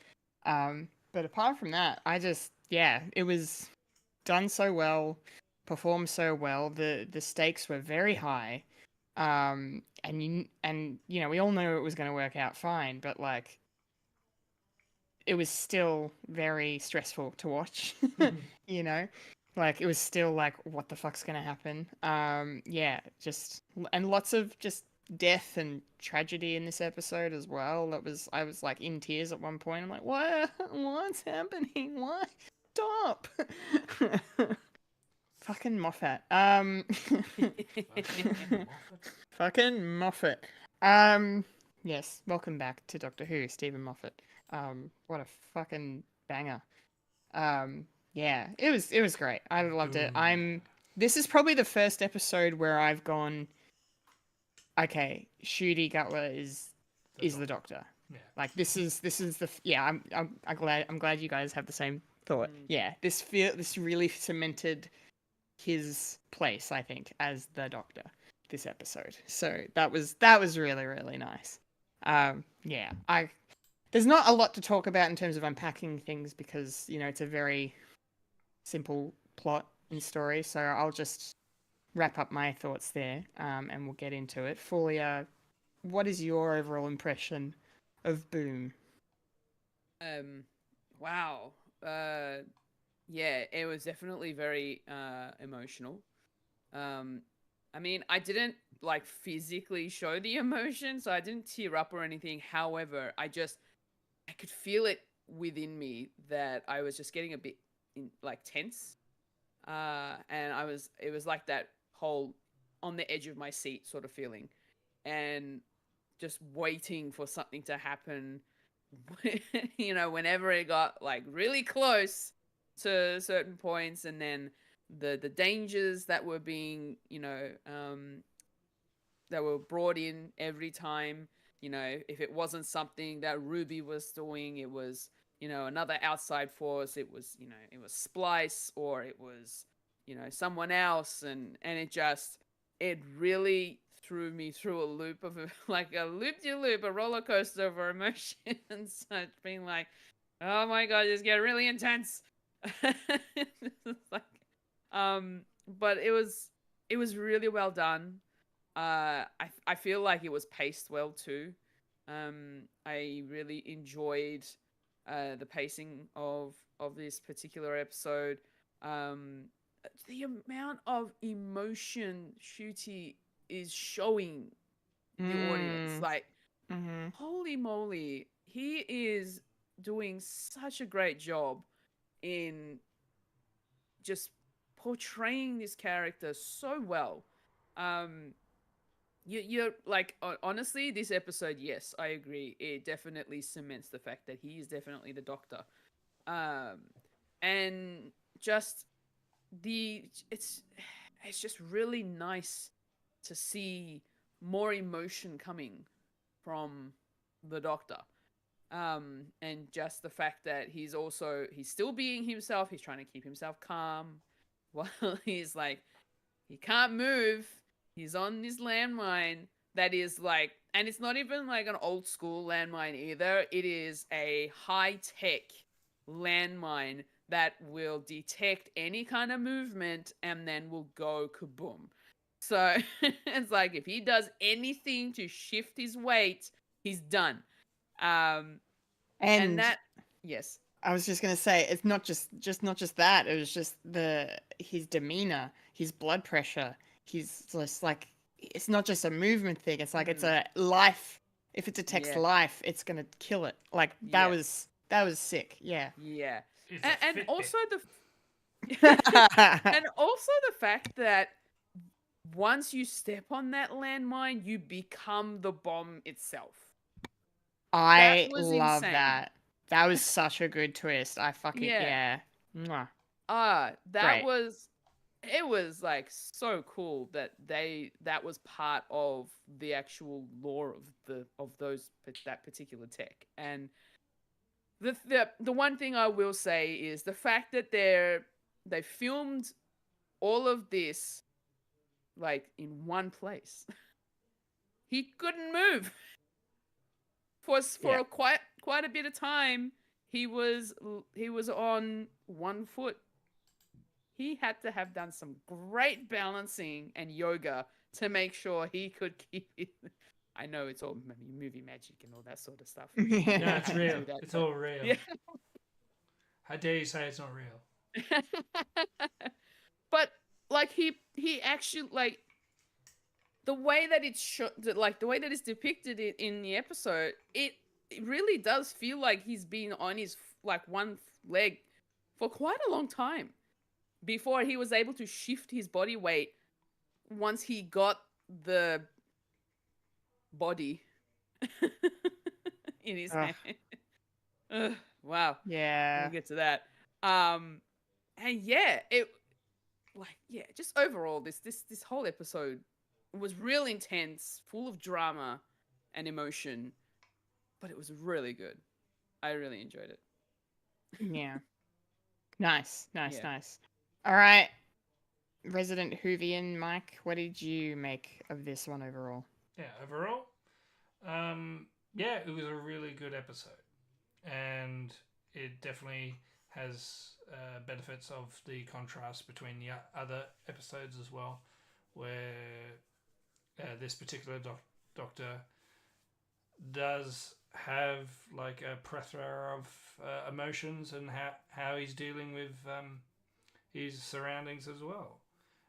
But apart from that, it was done so well, performed so well. The stakes were very high. And we all knew it was going to work out fine, but like it was still very stressful to watch. you know, like it was still like, what the fuck's going to happen? Yeah, just and lots of just death and tragedy in this episode as well. I was like in tears at one point. I'm like, what's happening? Why? Stop. Fucking Moffat. Fucking Moffat. Yes, welcome back to Doctor Who, Stephen Moffat. What a fucking banger. Yeah, it was great. I loved it. This is probably the first episode where I've gone, okay, Ncuti Gatwa is the Doctor. Yeah. Like this is the yeah. I'm glad you guys have the same thought. Yeah, this really cemented his place, I think, as the Doctor this episode. So that was really, really nice. Yeah, there's not a lot to talk about in terms of unpacking things because it's a very simple plot and story. So I'll just wrap up my thoughts there, and we'll get into it. Fulya, what is your overall impression of Boom? Wow. Yeah, it was definitely very emotional. I mean, I didn't like physically show the emotion, so I didn't tear up or anything. However, I could feel it within me that I was just getting a bit tense. And it was like that whole on the edge of my seat sort of feeling, and just waiting for something to happen. Whenever it got like really close to certain points, and then the dangers that were being that were brought in every time. If it wasn't something that Ruby was doing, it was another outside force. It was it was Splice, or it was someone else, and it really threw me through a loop of like a loop-de-loop, a roller coaster of emotions. Such being like, oh my god, just get really intense. But it was really well done. I feel like it was paced well too. I really enjoyed the pacing of this particular episode. The amount of emotion Ncuti is showing the audience, like, holy moly, he is doing such a great job in just portraying this character so well. You're like, honestly, this episode, yes, I agree, it definitely cements the fact that he is definitely the Doctor. And just it's just really nice to see more emotion coming from the Doctor. And just the fact that he's still being himself. He's trying to keep himself calm while he's like, he can't move. He's on this landmine that is like, and it's not even like an old school landmine either. It is a high-tech landmine that will detect any kind of movement and then will go kaboom. So it's like, if he does anything to shift his weight, he's done. And that, yes. I was just gonna say, it's not just that. It was just his demeanor, his blood pressure. He's just like, it's not just a movement thing. It's like it's a life. If it detects life, it's gonna kill it. Like that was sick. Yeah. Yeah. And also and also the fact that once you step on that landmine, you become the bomb itself. I love that. That was such a good twist. I fucking yeah. Mwah. That was, it was like so cool that that was part of the actual lore of that particular tech. And the one thing I will say is the fact that they filmed all of this like in one place. He couldn't move for quite a bit of time. He was on one foot. He had to have done some great balancing and yoga to make sure he could keep it. I know it's all movie magic and all that sort of stuff. No, Yeah. it's real. It's all real. Yeah. How dare you say it's not real? But like he actually like the way that it's like the way that it's depicted in the episode, it really does feel like he's been on his like one leg for quite a long time before he was able to shift his body weight once he got the body in his hand. Ugh, wow. Yeah. We'll get to that. And yeah, just overall, this whole episode was real intense, full of drama and emotion, but it was really good. I really enjoyed it. Yeah. Nice. Yeah. All right. Resident Whovian Mike, what did you make of this one overall? Yeah, overall, yeah, it was a really good episode, and it definitely has benefits of the contrast between the other episodes as well, where this particular doctor does have like a plethora of emotions and how he's dealing with his surroundings as well.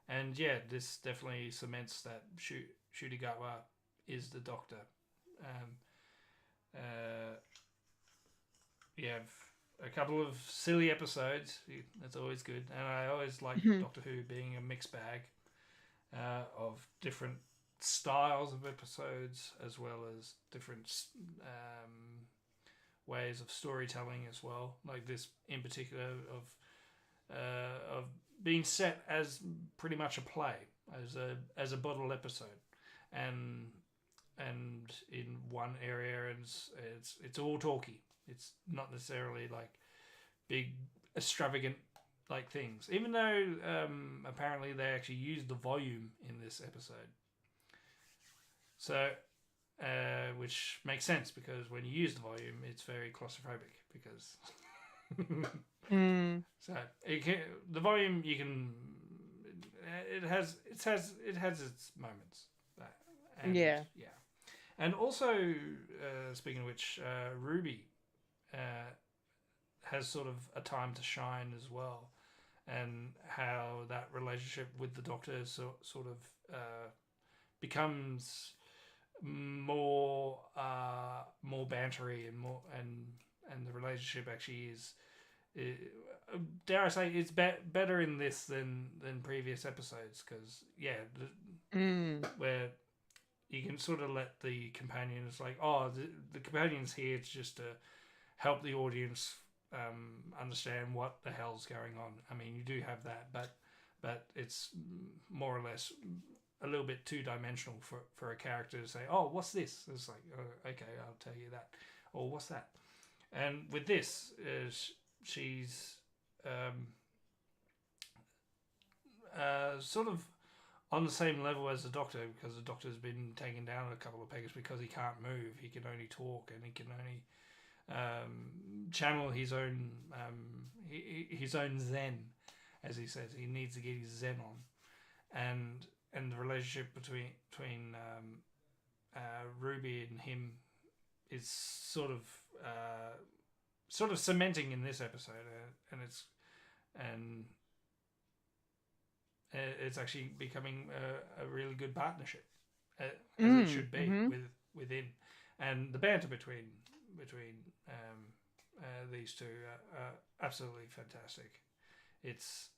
And yeah, this definitely cements that Shudigawa is the doctor. You have a couple of silly episodes. That's always good. And I always like Doctor Who being a mixed bag of different styles of episodes as well as different ways of storytelling as well. Like this in particular of being set as pretty much a play, as a bottle episode, and in one area it's all talky. It's not necessarily like big extravagant like things, even though apparently they actually used the volume in this episode. So, which makes sense because when you use the volume, it's very claustrophobic because. So the volume you can. It has its moments. And, Yeah. And also, speaking of which, Ruby has sort of a time to shine as well, and how that relationship with the Doctor sort of becomes more bantery and the relationship actually is dare I say it's better in this than previous episodes, because where you can sort of let the companions like the companions here it's just to help the audience understand what the hell's going on. I mean, you do have that, but it's more or less a little bit two-dimensional for a character to say, oh, what's this? It's like, oh, okay, I'll tell you that. Or what's that? And with this, she's sort of on the same level as the Doctor, because the Doctor's been taken down a couple of pegs because he can't move. He can only talk, and he can only channel his own zen, as he says. He needs to get his zen on, and the relationship between Ruby and him is sort of cementing in this episode, and it's actually becoming a really good partnership, as it should be within, and the banter between these two are absolutely fantastic. It's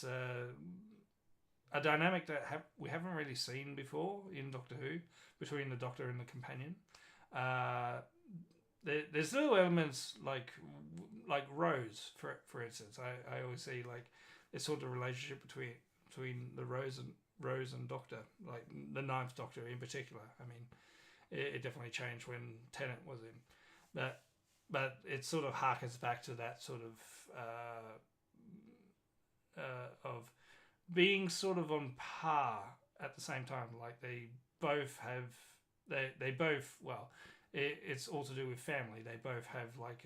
a dynamic that we haven't really seen before in Doctor Who between the Doctor and the companion. There's little elements like Rose, for instance. I always see like this sort of relationship between the Rose and Doctor, like the Ninth Doctor in particular. I mean, it definitely changed when Tennant was in, but it sort of harkens back to that sort of being sort of on par at the same time. Like they both have, they both, well, it's all to do with family. They both have like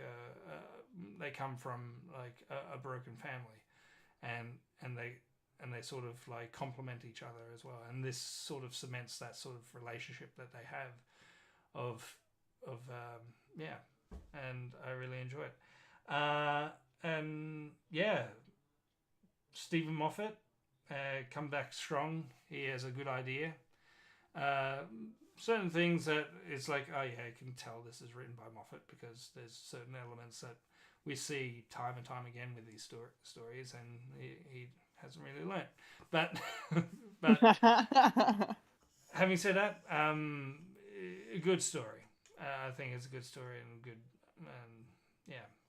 they come from like a broken family, and they sort of like complement each other as well, and this sort of cements that sort of relationship that they have of yeah, and I really enjoy it. And yeah, Stephen Moffat come back strong. He has a good idea. Certain things that it's like, oh yeah, I can tell this is written by Moffat because there's certain elements that we see time and time again with these stories, and he hasn't really learnt. But having said that, a good story. I think it's a good story and good,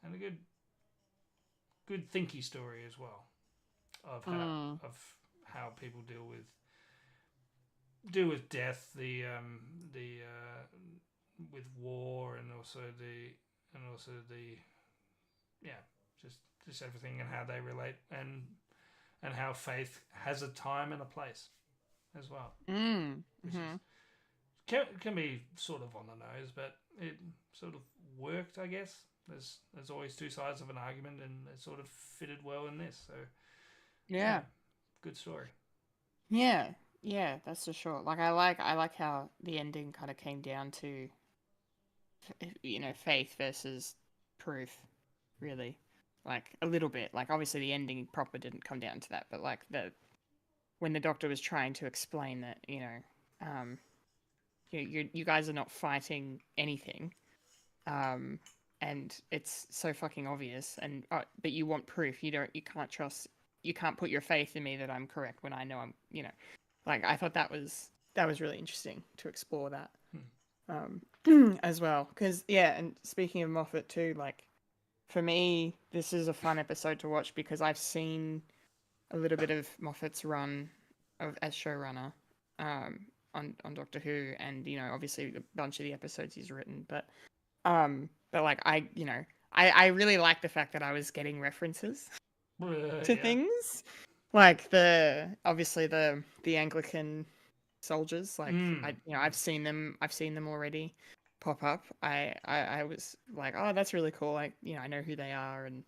and a good thinky story as well of how people deal with death, with war, and also the just everything and how they relate, and how faith has a time and a place as well. Which is, can be sort of on the nose, but it sort of worked, I guess. There's always two sides of an argument, and it sort of fitted well in this. So Yeah. good story. Yeah, that's for sure. Like I like how the ending kind of came down to, faith versus proof, really. Like a little bit. Like obviously the ending proper didn't come down to that, but like when the doctor was trying to explain that, you guys are not fighting anything, and it's so fucking obvious, and but you want proof. You can't put your faith in me that I'm correct when I know I'm, like I thought that was really interesting to explore that, as well. Because and speaking of Moffat too, like for me, this is a fun episode to watch because I've seen a little bit of Moffat's run as showrunner, on Doctor Who, and obviously a bunch of the episodes he's written, but like I really like the fact that I was getting references to things, like obviously the Anglican soldiers, like I've seen them already pop up. I was like, oh, that's really cool, like I know who they are, and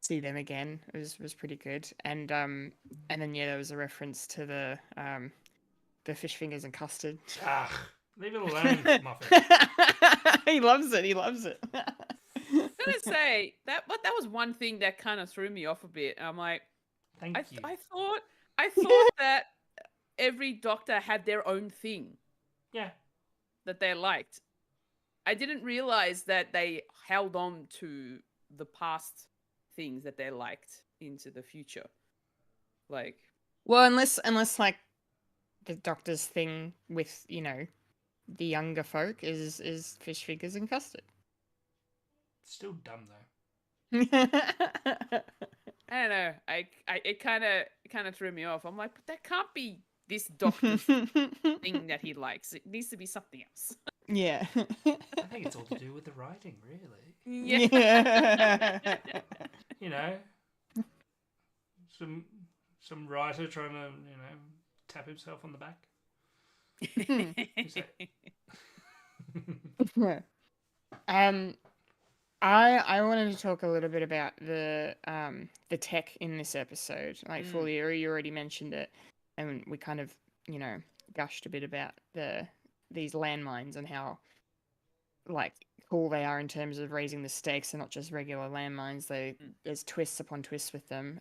see them again was pretty good. And then there was a reference to the fish fingers and custard. Leave it alone, Moffat. He loves it. I'm gonna say that was one thing that kind of threw me off a bit. I'm like, Thank you. I thought that every doctor had their own thing. Yeah. That they liked. I didn't realize that they held on to the past things that they liked into the future. Like, well, unless like the doctor's thing with the younger folk is fish fingers and custard. Still dumb I though. don't know. It kind of threw me off. I'm like, but that can't be this doctor's thing that he likes. It needs to be something else. Yeah. I think it's all to do with the writing, really. Yeah. Some writer trying to tap himself on the back. I wanted to talk a little bit about the tech in this episode. Like Fulya, you already mentioned it, and we kind of gushed a bit about these landmines and how like cool they are in terms of raising the stakes. They're not just regular landmines. There's twists upon twists with them,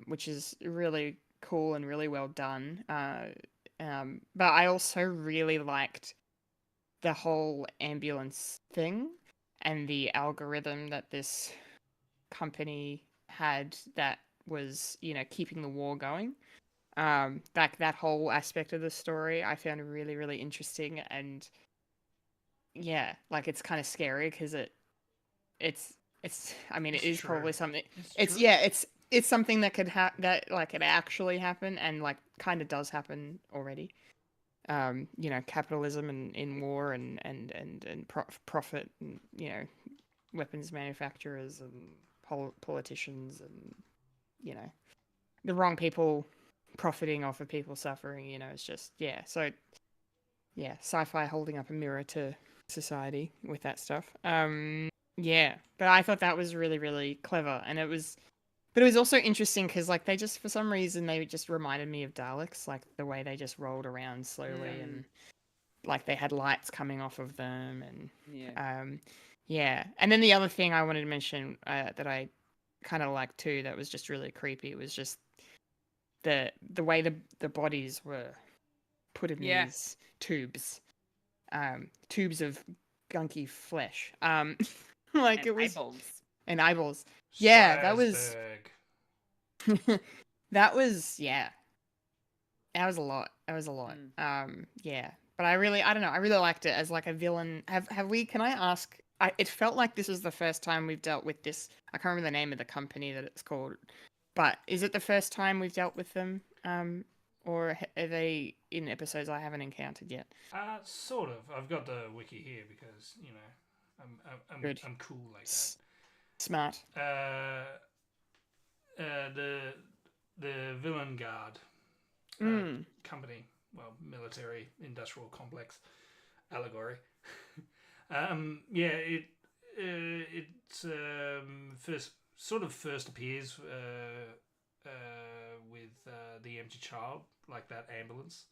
which is really cool and really well done. But I also really liked the whole ambulance thing and the algorithm that this company had that was, keeping the war going. Like that whole aspect of the story I found really, really interesting, and yeah, like it's kind of scary because it's I mean, it is true. probably something. It's It's something that could that like it actually happen, and like kind of does happen already. Capitalism and in war and profit, and weapons manufacturers and politicians, and the wrong people profiting off of people suffering. It's just so sci-fi holding up a mirror to society with that stuff. But I thought that was really, really clever, and it was But it was also interesting because, like, they just, for some reason, they just reminded me of Daleks, like the way they just rolled around slowly and, like, they had lights coming off of them and, Yeah. yeah. And then the other thing I wanted to mention that I kind of liked too, that was just really creepy, was just the way the bodies were put in Yeah. these tubes, tubes of gunky flesh, like And it was, eyeballs. and eyeballs. Yeah, that was Strasberg. that was yeah. That was a lot. That was a lot. Yeah. But I don't know. I really liked it as like a villain. Have we? Can I ask? It felt like this is the first time we've dealt with this. I can't remember the name of the company that it's called, but is it the first time we've dealt with them? Or are they in episodes I haven't encountered yet? Sort of. I've got the wiki here because Good. I'm cool like that. Smart. The Villain Guard company, well, military industrial complex allegory. It's first appears with the empty child, like that ambulance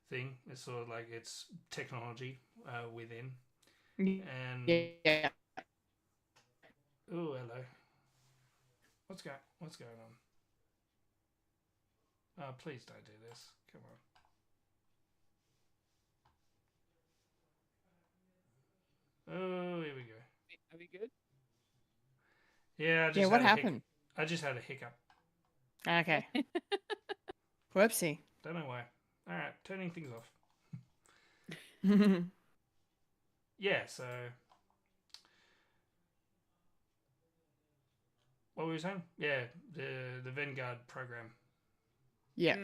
thing. It's sort of like it's technology within. And yeah. oh, hello. What's going on? Oh, please don't do this. Come on. Oh, here we go. Are we good? Yeah, What happened? I just had a hiccup. Okay. Whoopsie. Don't know why. All right, turning things off. Yeah, so what were we saying? Yeah, the Vanguard program. Yeah.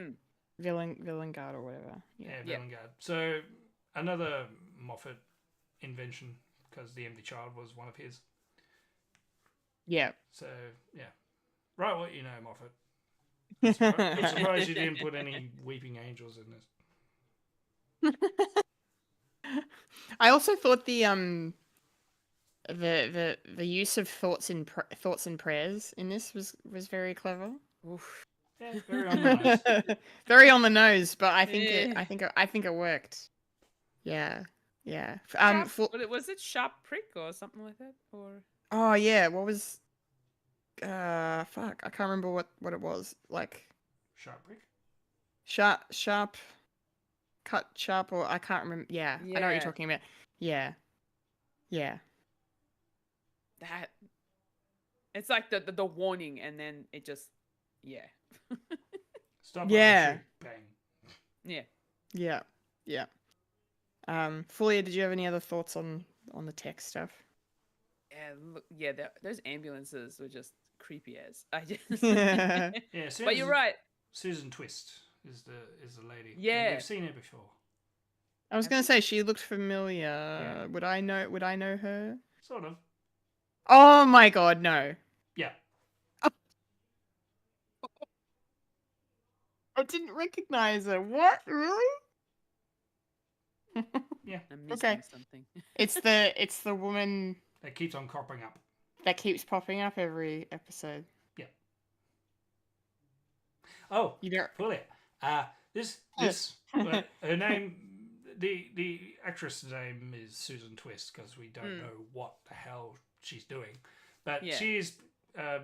Villain Guard or whatever. Yeah, Villain Guard. So another Moffat invention, because the empty child was one of his. Yeah. So yeah, right. What you know, Moffat. I'm surprised you didn't put any weeping angels in this. I also thought the use of thoughts and prayers in this was very clever. Oof. Yeah, very on the nose. Very on the nose, but I think it worked. Yeah. Yeah. Was it sharp prick or something like that? Or oh yeah, what was fuck, I can't remember what it was. Like sharp prick? Sharp cut sharp, or I can't remember. Yeah. I know what you're talking about. Yeah. Yeah. That it's like the warning, and then it just Stop. Yeah. Bang. Yeah. Yeah. Yeah. Fulya, did you have any other thoughts on the tech stuff? Yeah, look, those ambulances were just creepy as. I just Yeah, but you're right. Susan Twist is the lady. Yeah, we've seen her before. I was gonna say she looked familiar. Yeah. Would I know her? Sort of. Oh my god, no. Yeah. I didn't recognize her. What? Really? Yeah. I'm missing something. It's the woman that keeps on cropping up. That keeps popping up every episode. Yeah. Oh, you don't. Fulya. This her name, the actress' name is Susan Twist, because we don't know what the hell she's doing, but she's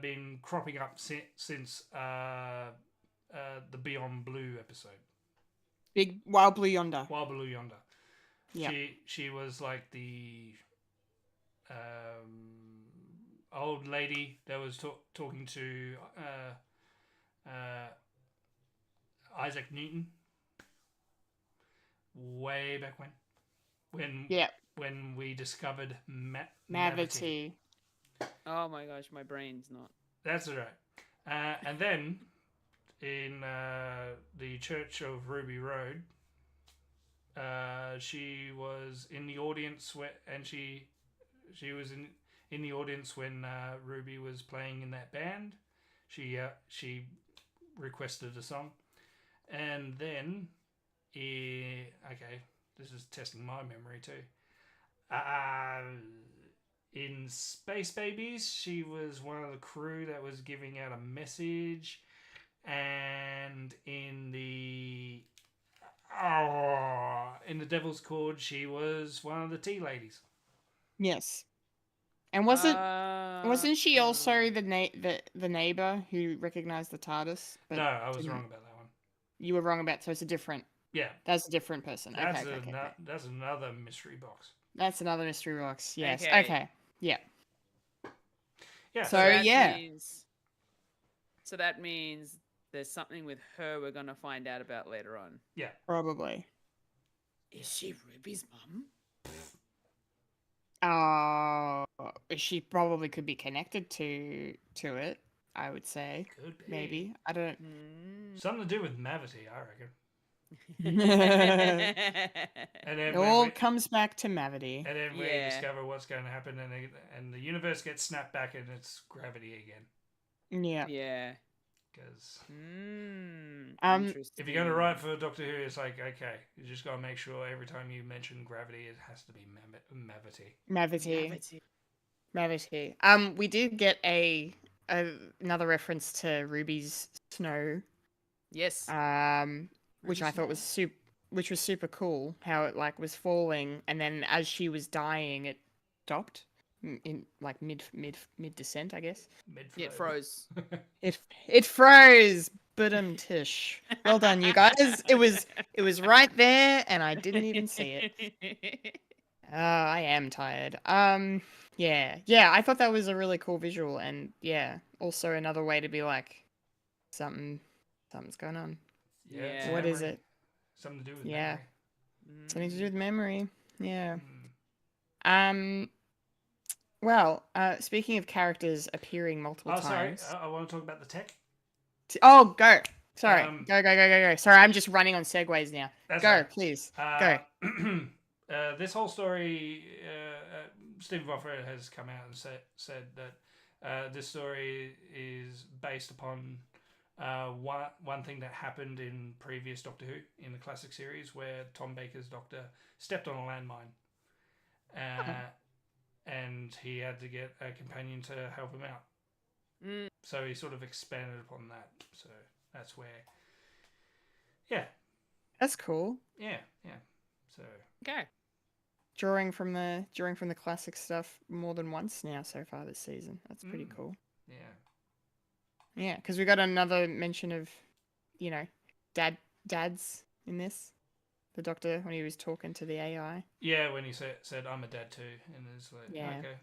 been cropping up since the Beyond Blue episode. Big Wild Blue Yonder. Wild Blue Yonder. Yeah. She was like the old lady that was talking to Isaac Newton way back when we discovered Mavity. Oh my gosh, my brain's not. That's right. And then in the Church of Ruby Road, she was in the audience she was in the audience when Ruby was playing in that band. She requested a song, and then okay, this is testing my memory too. in Space Babies, she was one of the crew that was giving out a message, and in the Devil's Cord, she was one of the tea ladies. Yes. And wasn't she also the neighbor who recognized the TARDIS? But No, I was didn't- wrong about that one. You were wrong about. So it's a different. Yeah, That's a different person. that's Okay. that's another mystery box. That's another mystery box. Yes. Okay. Okay. Yeah. Yeah. So that yeah. So that means there's something with her we're gonna find out about later on. yeah. Probably. Is she Ruby's mum? She probably could be connected to it. I would say Could be. maybe. I don't. Something to do with Mavity, I reckon. It And then all comes back to Mavity. and then we Yeah. discover what's going to happen, and the universe gets snapped back, and it's gravity again. Yeah. Yeah. Because Interesting. if you're going to write for Doctor Who, it's like, okay, you just got to make sure every time you mention gravity, it has to be Mavity. Mavity. We did get another reference to Ruby's snow. Yes. Which I thought was super cool. How it like was falling, and then as she was dying, it stopped in like mid descent, I guess. It froze. It froze. Tish. Well done, you guys. It was right there, and I didn't even see it. I am tired. Yeah. I thought that was a really cool visual, and yeah, also another way to be like, something's going on. Yeah. What is it? Something to do with Yeah. memory. Something to do with memory. Yeah. Mm. Well, speaking of characters appearing multiple Sorry, times. I want to talk about the tech. Oh, go. Sorry. Um, Go. Sorry, I'm just running on segues now. That's Go, right. please. Go. This whole story, Stephen Moffat has come out and said that this story is based upon one thing that happened in previous Doctor Who in the classic series, where Tom Baker's Doctor stepped on a landmine, and he had to get a companion to help him out. So he sort of expanded upon that. So that's where, yeah, That's cool. yeah. So Okay. Drawing from the classic stuff more than once now so far this season. That's pretty cool. yeah. Yeah, because we got another mention of, dads in this. The Doctor when he was talking to the AI. Yeah, when he said I'm a dad too, and it's like, Yeah. okay,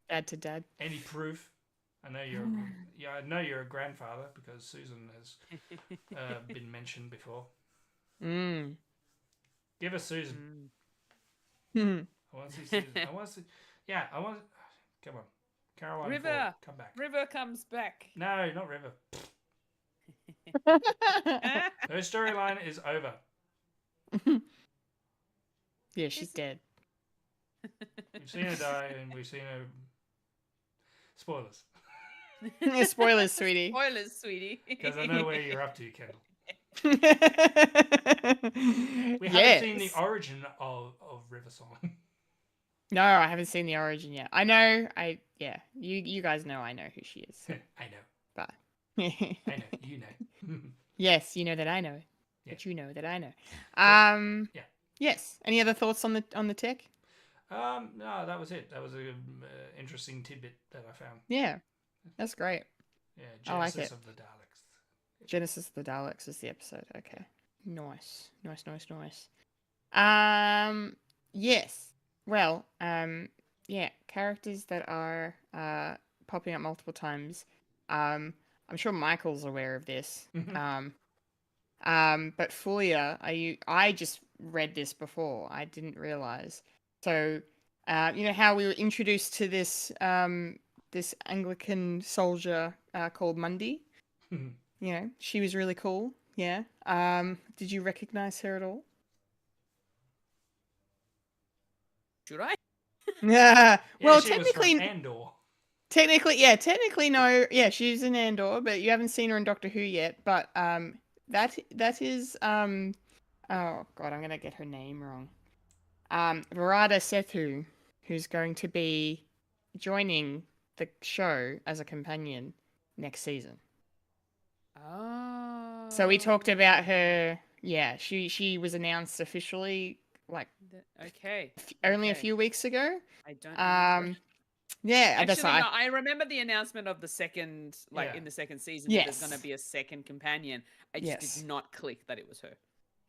Dad to dad. any proof? I know you're a grandfather because Susan has been mentioned before. Give us Susan. I want to see Susan. I want. Come on, Caroline. River. Ford, come back. River comes back. No, not River. Her storyline is over. Yeah, she's dead. We've seen her die, and we've seen her. Spoilers. Spoilers, sweetie. Spoilers, sweetie. Because I know where you're up to, Kendall. We haven't Yes. seen the origin of River Song. No, I haven't seen the origin yet. I know. You guys know I know who she is. So. I know. But I know. You know. yes, you know that I know. Yeah. But you know that I know. Yeah. Yes. Any other thoughts on the tech? No, that was it. That was a interesting tidbit that I found. Yeah, that's great. Yeah, I like Genesis it. of the Daleks. Genesis of the Daleks is the episode. Okay. Nice. Yes. Well, yeah, characters that are popping up multiple times. I'm sure Michael's aware of this. But Fulya, I just read this before. I didn't realize. So, you know how we were introduced to this this Anglican soldier called Mundy? She was really cool. Yeah. Did you recognize her at all? Should I? Yeah. Well, she was from technically, Andor. technically no. Yeah, she's in Andor, but you haven't seen her in Doctor Who yet. But that is oh god, I'm gonna get her name wrong. Varada Sethu, who's going to be joining the show as a companion next season. Oh. So we talked about her. Yeah, she was announced officially like Okay. only a Okay. few weeks ago. I don't remember. Yeah, that's Actually, why. no, I remember the announcement of the second, like Yeah. in the second season, that there's Yes. going to be a second companion. I just Yes. did not click that it was her.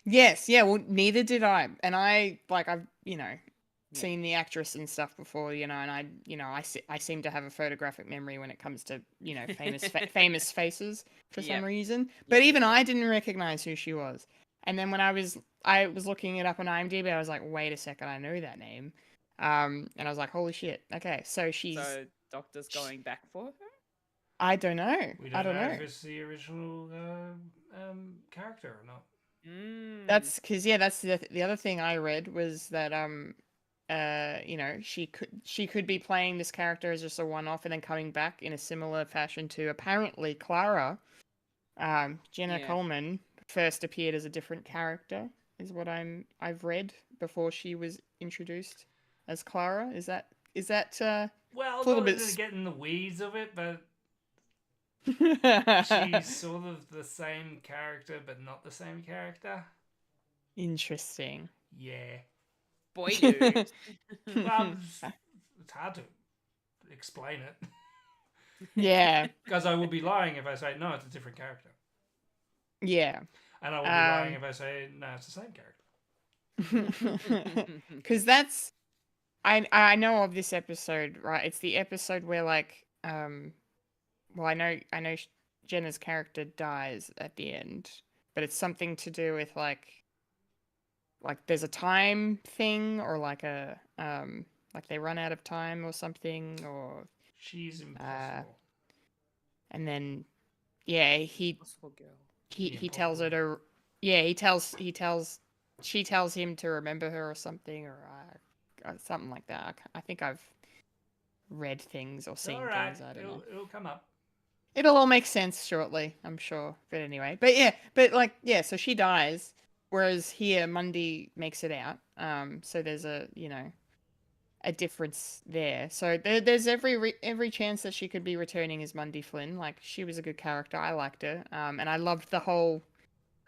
Yes, yeah, well, neither did I. And I've, Yeah. seen the actress and stuff before, and I seem to have a photographic memory when it comes to, famous faces for some Yep. reason. But even yep. I didn't recognize who she was. And then when I was looking it up on IMDb, I was like, wait a second, I know that name. And I was like, holy shit. Okay, so she's So Doctor's going back for her? I don't know. We I don't don't know know. if it's the original character or not. Mm. That's because that's the other thing I read was that she could be playing this character as just a one-off and then coming back in a similar fashion to apparently Clara. Jenna Yeah. Coleman first appeared as a different character, is what I've read before she was introduced as Clara. Is that Well, a little not bit to get in the weeds of it, but she's she's sort of the same character, but not the same character. interesting. Yeah. Boy, dude. Well, it's hard to explain it. Yeah, Because I would be lying if I say, no, it's a different character. yeah. And I would be lying if I say, no, it's the same character. Because that's I know of this episode, right? It's the episode where well, I know Jenna's character dies at the end, but it's something to do with like there's a time thing or like they run out of time or something, or She's impossible. and then yeah, he Possible girl. he tells her to she tells him to remember her or something, or something like that. I think I've read things or seen Alright, things. I don't know. it'll come up. It'll all make sense shortly, I'm sure. But anyway, so she dies, whereas here Mundy makes it out. So there's a difference there. So there's every chance that she could be returning as Mundy Flynn. Like, she was a good character. I liked her. And I loved the whole.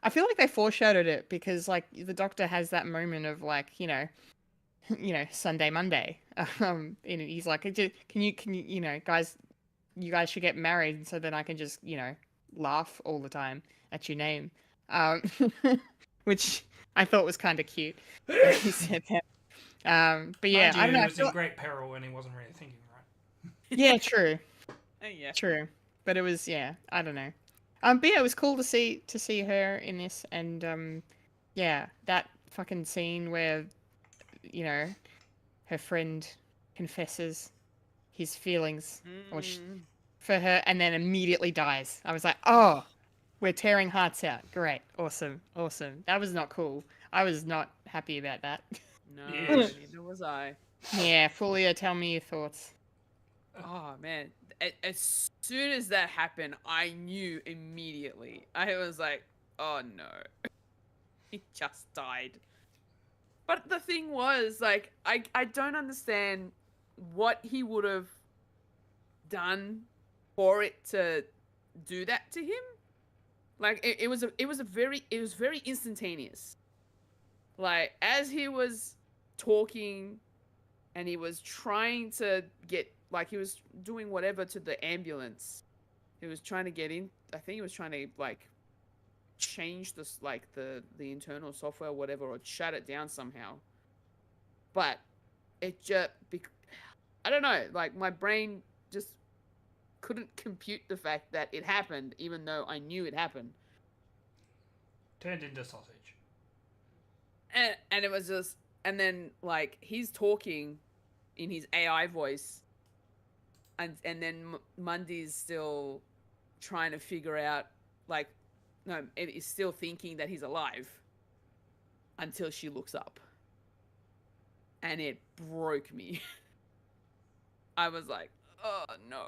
I feel like they foreshadowed it because like the Doctor has that moment of like Sunday Monday. And he's like, can you guys. You guys should get married so that I can just, laugh all the time at your name. Which I thought was kind of cute. He said that. But yeah, Mind you, I don't know. he was in great peril and he wasn't really thinking right. Yeah, true. Yeah. True. But it was, I don't know. But yeah, it was cool to see her in this, and yeah, that fucking scene where, her friend confesses his feelings for her and then immediately dies. I was like, oh, we're tearing hearts out. Great. Awesome. That was not cool. I was not happy about that. No, Yes. neither was I. Yeah, Fulya, tell me your thoughts. Oh man, as soon as that happened, I knew immediately. I was like, oh no, he just died. But the thing was, like, I don't understand what he would have done for it to do that to him. Like, it was very instantaneous. Like, as he was talking and he was trying to get, like, he was doing whatever to the ambulance. He was trying to get in. I think he was trying to, like, change this, like, the internal software or whatever, or shut it down somehow. But it just, I don't know, like, my brain just couldn't compute the fact that it happened, even though I knew it happened. Turned into sausage. And it was just, and then, like, he's talking in his AI voice, and then Mundy's still trying to figure out, like, no, is still thinking that he's alive until she looks up. And it broke me. I was like, oh no.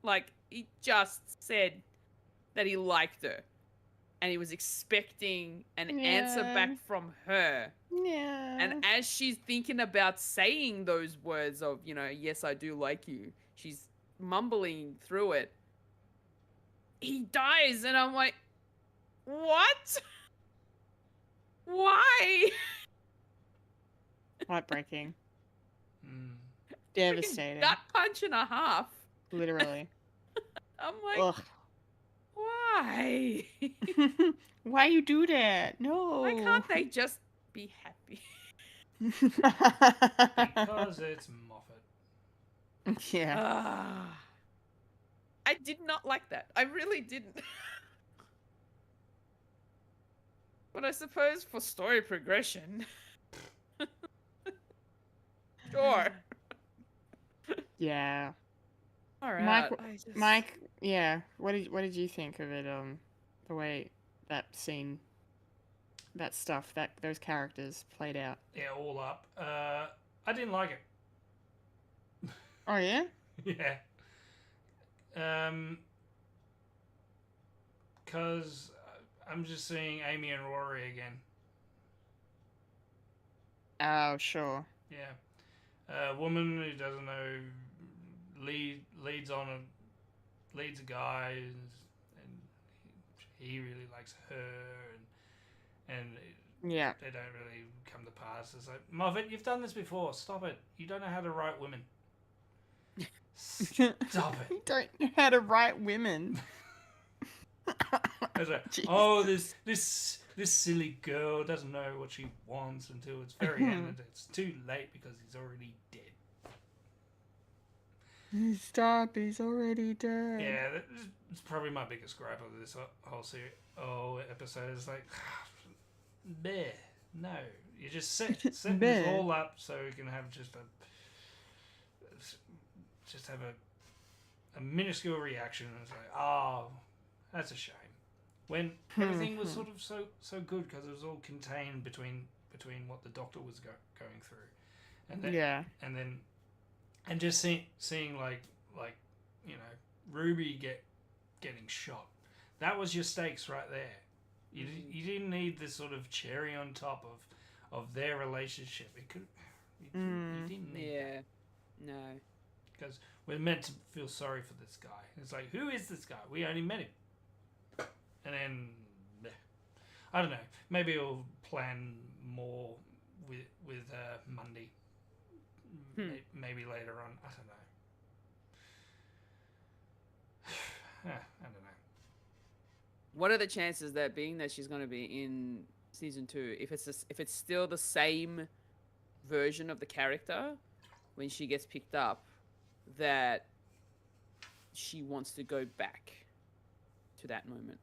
Like, he just said that he liked her. And he was expecting an answer back from her. Yeah. And as she's thinking about saying those words of, yes, I do like you, she's mumbling through it. He dies, and I'm like, what? Why? Heartbreaking. Mm. Devastating. Gut punch and a half. Literally. I'm like, Ugh. why? Why you do that? No. Why can't they just be happy? Because it's Moffat. Yeah. I did not like that. I really didn't. But I suppose for story progression. Sure. Yeah. All right. Mike, yeah. What did you think of it? The way that scene, that stuff, those characters played out. Yeah, all up. I didn't like it. Oh yeah. Yeah. Because I'm just seeing Amy and Rory again. Oh sure. Yeah. A woman who doesn't know leads a guy, and he really likes her, and Yeah. they don't really come to pass. It's like, Moffat, you've done this before. Stop it. You don't know how to write women. Stop it. You don't know how to write women. It's like, oh, this silly girl doesn't know what she wants until it's very end, and it's too late because he's already dead. Stop, he's already dead. Yeah, it's probably my biggest gripe of this whole series, episode. Is like, bleh, no, you just setting this all up so we can have just have a minuscule reaction, and it's like, oh, that's a shame. When everything was sort of so good because it was all contained between what the Doctor was going through, and then and just seeing like Ruby getting shot. That was your stakes right there. You didn't need this sort of cherry on top of their relationship. You didn't need that. No. Because we're meant to feel sorry for this guy. It's like, who is this guy? We only met him. And then, I don't know. Maybe we'll plan more with Monday. Maybe later on. I don't know. I don't know. What are the chances that, being that she's going to be in season 2, if it's still the same version of the character when she gets picked up, that she wants to go back to that moment?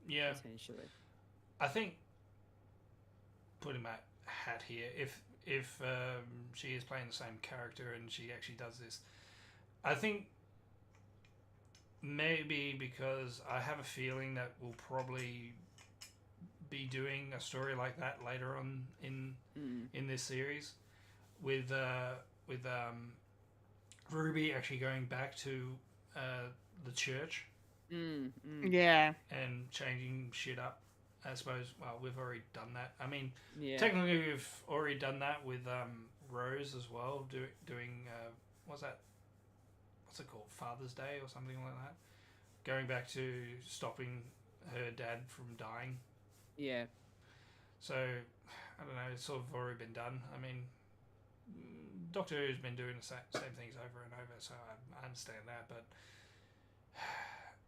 Yeah. Potentially. I think, putting my hat here, if she is playing the same character and she actually does this, I think maybe because I have a feeling that we'll probably be doing a story like that later on in this series, with Ruby actually going back to the church. Yeah. And changing shit up. I suppose, well, we've already done that. I mean, technically we've already done that with Rose as well, doing, what's that? What's it called? Father's Day or something like that? Going back to stopping her dad from dying. Yeah. So, I don't know, it's sort of already been done. I mean, Doctor Who's been doing the same things over and over, so I understand that, but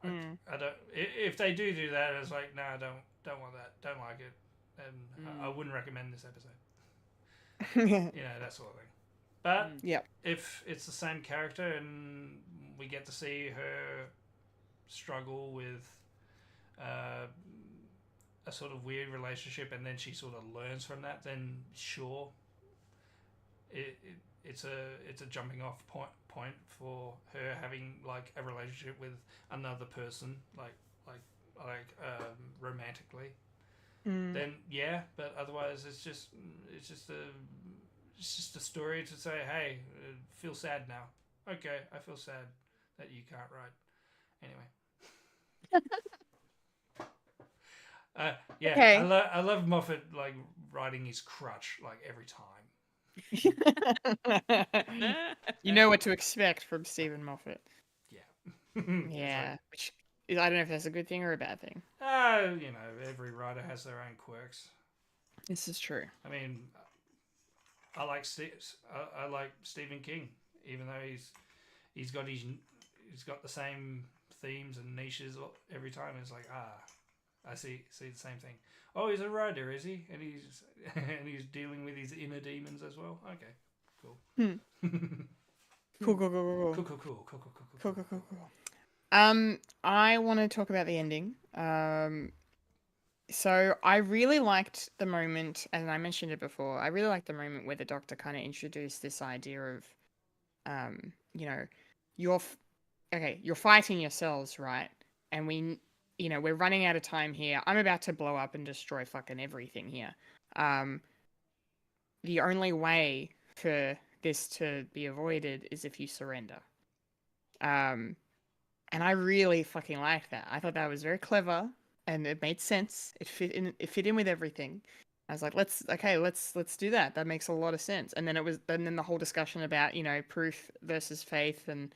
I don't. If they do that, it's like, no, I don't want that. Don't like it, and I wouldn't recommend this episode. That sort of thing. But if it's the same character and we get to see her struggle with a sort of weird relationship, and then she sort of learns from that, then sure, it's a jumping off point for her having like a relationship with another person, like romantically. Then yeah, but otherwise it's just a story to say, hey, feel sad now. Okay, I feel sad that you can't write. Anyway. Yeah, Okay. I love Moffat like riding his crutch like every time. You know what to expect from Stephen Moffat. Yeah. Yeah. Which I don't know if that's a good thing or a bad thing. You know, every writer has their own quirks. This is true. I mean, I like I like Stephen King, even though he's got the same themes and niches every time. It's like I see the same thing. Oh, he's a writer, is he? And he's dealing with his inner demons as well. Okay, cool. Cool. I want to talk about the ending. So I really liked the moment, and I mentioned it before. I really liked the moment where the Doctor kind of introduced this idea of, you know, you're fighting yourselves, right? And we're running out of time here. I'm about to blow up and destroy fucking everything here. The only way for this to be avoided is if you surrender. And I really fucking liked that. I thought that was very clever. And it made sense. It fit in with everything. I was like, let's do that. That makes a lot of sense. And then the whole discussion about, proof versus faith and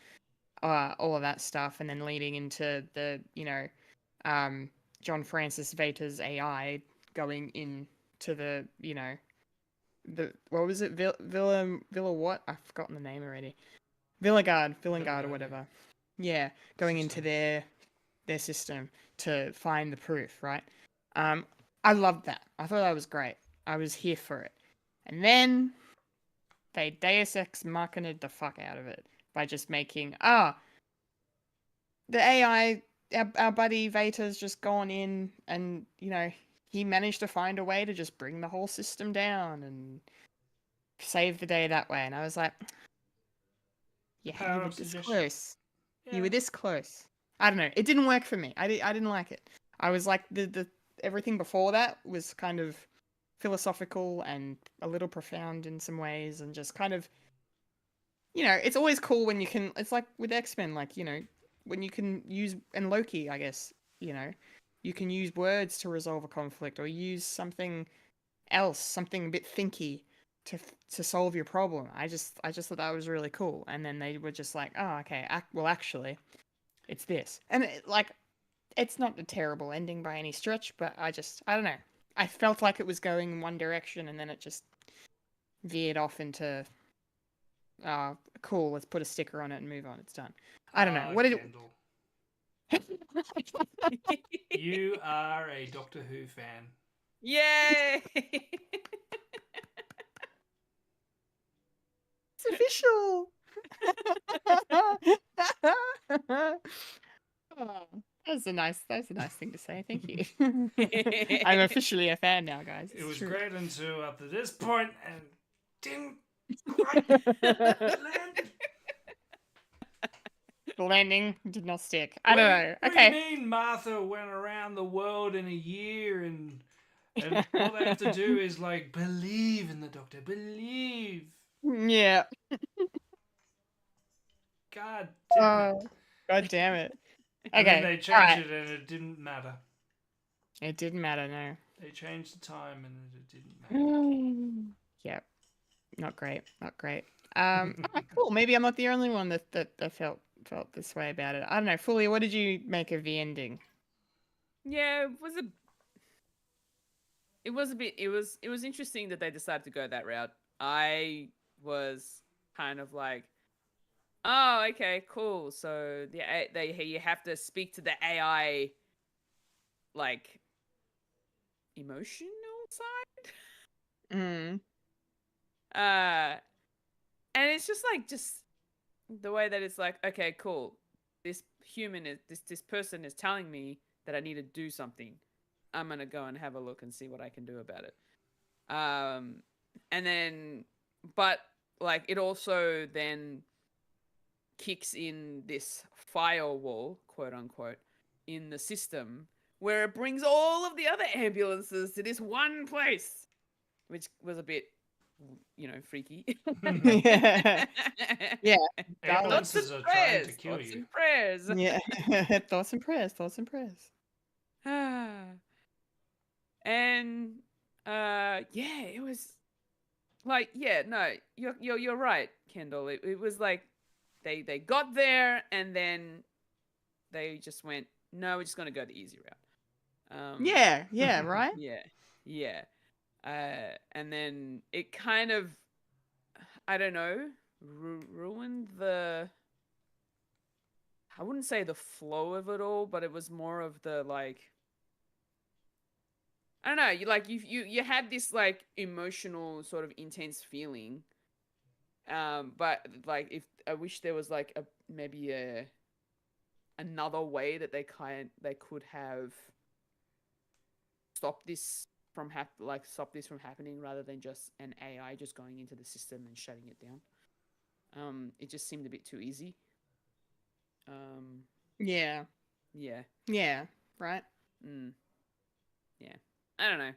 all of that stuff, and then leading into the, John Francis Vater's AI going into the, what was it? Villa what? I've forgotten the name already. Villagard or whatever. Yeah, going into their system to find the proof, right? I loved that. I thought that was great. I was here for it. And then they Deus Ex Machina'd the fuck out of it by just making, the AI, our buddy Vader's just gone in and, he managed to find a way to just bring the whole system down and save the day that way. And I was like, yeah, you were this close. Yeah. You were this close. I don't know. It didn't work for me. I didn't like it. I was like, the everything before that was kind of philosophical and a little profound in some ways, and just kind of, it's always cool when you can. It's like with X-Men, like, when you can use, and Loki, I guess, you can use words to resolve a conflict, or use something else, something a bit thinky to solve your problem. I just thought that was really cool. And then they were just like, oh, okay, well, actually, it's this. And it's not a terrible ending by any stretch, but I don't know. I felt like it was going in one direction, and then it just veered off into, cool, let's put a sticker on it and move on. It's done. I don't know. What did You are a Doctor Who fan. Yay! It's official. That's a nice thing to say. Thank you. I'm officially a fan now, guys. It was great until up to this point, and didn't quite land. The landing did not stick. I don't know. Okay. What do you mean Martha went around the world in a year, and all they have to do is like believe in the Doctor, believe. Yeah. God damn it. God damn it. Okay. And then they changed it, and it didn't matter. It didn't matter, no. They changed the time, and it didn't matter. Yep. Not great. Cool. Maybe I'm not the only one that felt this way about it. I don't know. Fully, what did you make of the ending? Yeah, it was interesting that they decided to go that route. I was kind of like, oh, okay, cool. So you have to speak to the AI, like, emotional side. And it's just like the way that it's like, okay, cool. This person is telling me that I need to do something. I'm gonna go and have a look and see what I can do about it. And then, but like, it also then kicks in this firewall, quote unquote, in the system where it brings all of the other ambulances to this one place, which was a bit, freaky. Yeah. Ambulances are trying to kill you. Prayers. Yeah. Thoughts and prayers. And yeah, it was like, yeah, no, you're right, Kendall. It was like they got there and then they just went, no, we're just gonna go the easy route. Yeah, right? Yeah, yeah. And then it kind of, I don't know, ruined the. I wouldn't say the flow of it all, but it was more of the like. I don't know. You had this like emotional sort of intense feeling. But like if I wish there was like a maybe a another way that they could have stopped this from stop this from happening rather than just an AI just going into the system and shutting it down. It just seemed a bit too easy. Yeah. Yeah. Yeah, right? Yeah. I don't know.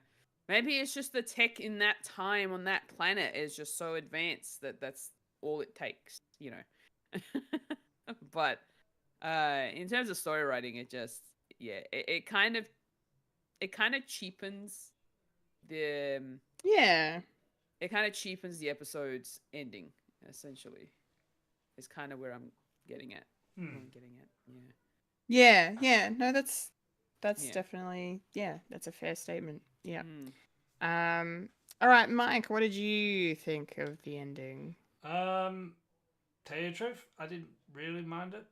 Maybe it's just the tech in that time on that planet is just so advanced that that's all it takes, you know. But in terms of story writing, it just it kind of cheapens the Yeah. it kind of cheapens the episode's ending essentially. Is kind of where I'm getting at. Where I'm getting at. Yeah. Yeah. No, that's Yeah. definitely, yeah, that's a fair statement. Yeah. All right, Mike, what did you think of the ending? Tell you the truth, I didn't really mind it.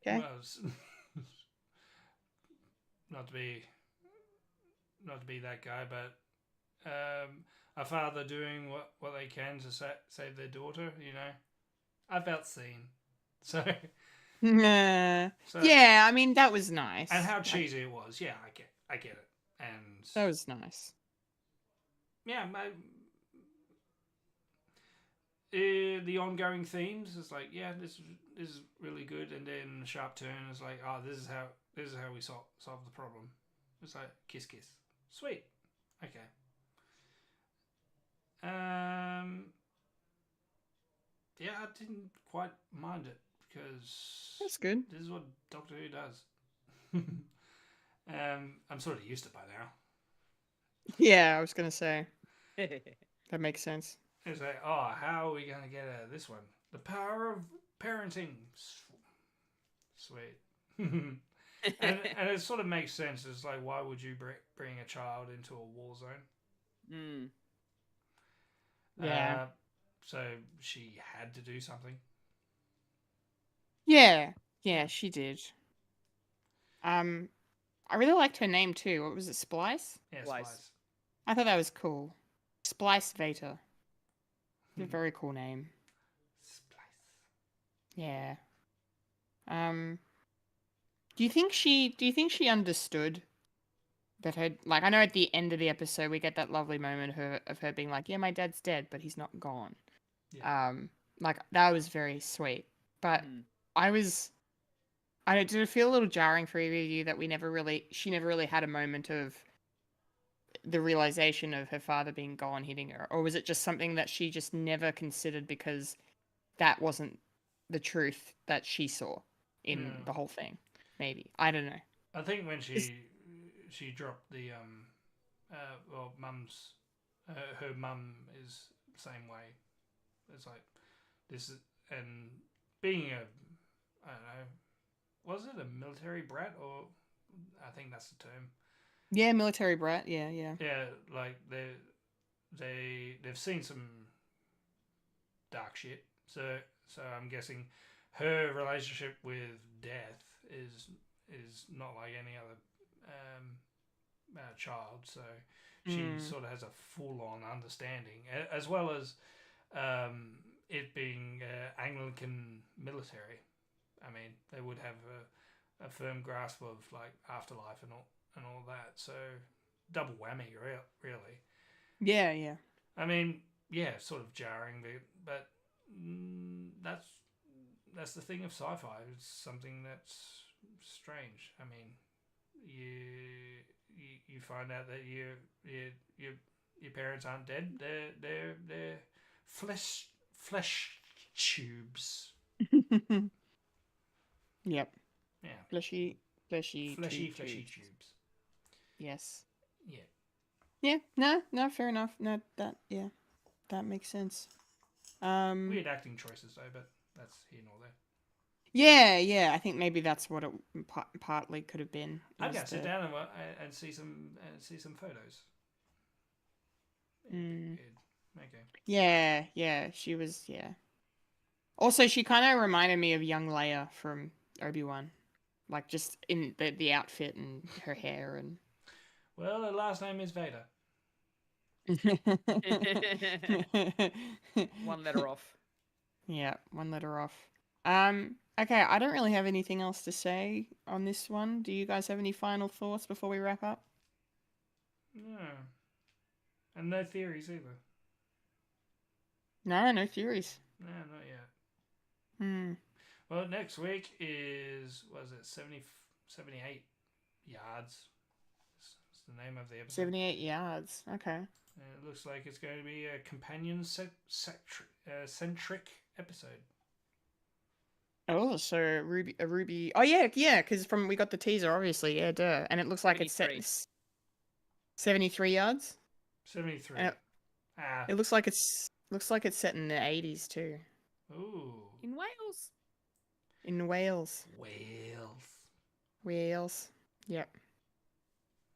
Okay. Well, not to be that guy, but a father doing what they can to save their daughter. You know, I felt seen. So Yeah, I mean that was nice. And how cheesy it was. Yeah, I get it. And that was nice. Yeah, the ongoing themes is like, yeah, this is really good, and then the sharp turn is like, oh, this is how we solve the problem. It's like kiss, sweet, okay. Yeah, I didn't quite mind it because that's good. This is what Doctor Who does. I'm sort of used to it by now. Yeah, I was gonna say that makes sense. It's like, oh, how are we gonna get out of this one? The power of parenting. Sweet. and it sort of makes sense. It's like, why would you bring a child into a war zone? Yeah. So she had to do something. Yeah, she did. I really liked her name too. What was it, Splice? Yeah, Splice. I thought that was cool. Splice Veta. It's a very cool name. Splice. Yeah. Do you think she understood that her, like, I know at the end of the episode we get that lovely moment of her being like, yeah, my dad's dead, but he's not gone. Yeah. Like that was very sweet. But did it feel a little jarring for either of you that she never really had a moment of the realization of her father being gone hitting her? Or was it just something that she just never considered because that wasn't the truth that she saw in the whole thing? Maybe. I don't know. I think when she dropped the mum's her mum is the same way. It's like this is, and being a, I don't know, was it a military brat, or I think that's the term. Yeah, military brat. Yeah. Yeah, like they've seen some dark shit. So I'm guessing her relationship with death is not like any other child. So she sort of has a full on understanding, as well as it being Anglican military. I mean, they would have a firm grasp of like afterlife and all that. So double whammy, really. Yeah. I mean, yeah, sort of jarring, but that's the thing of sci-fi. It's something that's strange. I mean, you find out that your parents aren't dead. They're flesh tubes. Yep. Yeah. Fleshy tubes. Yes. Yeah. Yeah, no, fair enough. No, that makes sense. Weird acting choices though, but that's here nor there. Yeah, I think maybe that's what it partly could have been. I'm is gonna sit the- down and see some photos. Mm. Good. Okay. Yeah, she was, yeah. Also, she kind of reminded me of young Leia from Obi-Wan. Like, just in the outfit and her hair and... Well, her last name is Vader. One letter off. Yeah, one letter off. Okay, I don't really have anything else to say on this one. Do you guys have any final thoughts before we wrap up? No. And no theories either. No theories. No, not yet. Hmm. Well, next week is, what is it, 78 yards. That's the name of the episode. 78 yards. Okay. And it looks like it's going to be a companion-centric episode. Oh, so a Ruby. Oh yeah, because we got the teaser, obviously, yeah, duh. And it looks like it's set 73 yards. 73. And it looks like it's set in the 80s too. Ooh. In Wales. In Wales. Wales. Yep.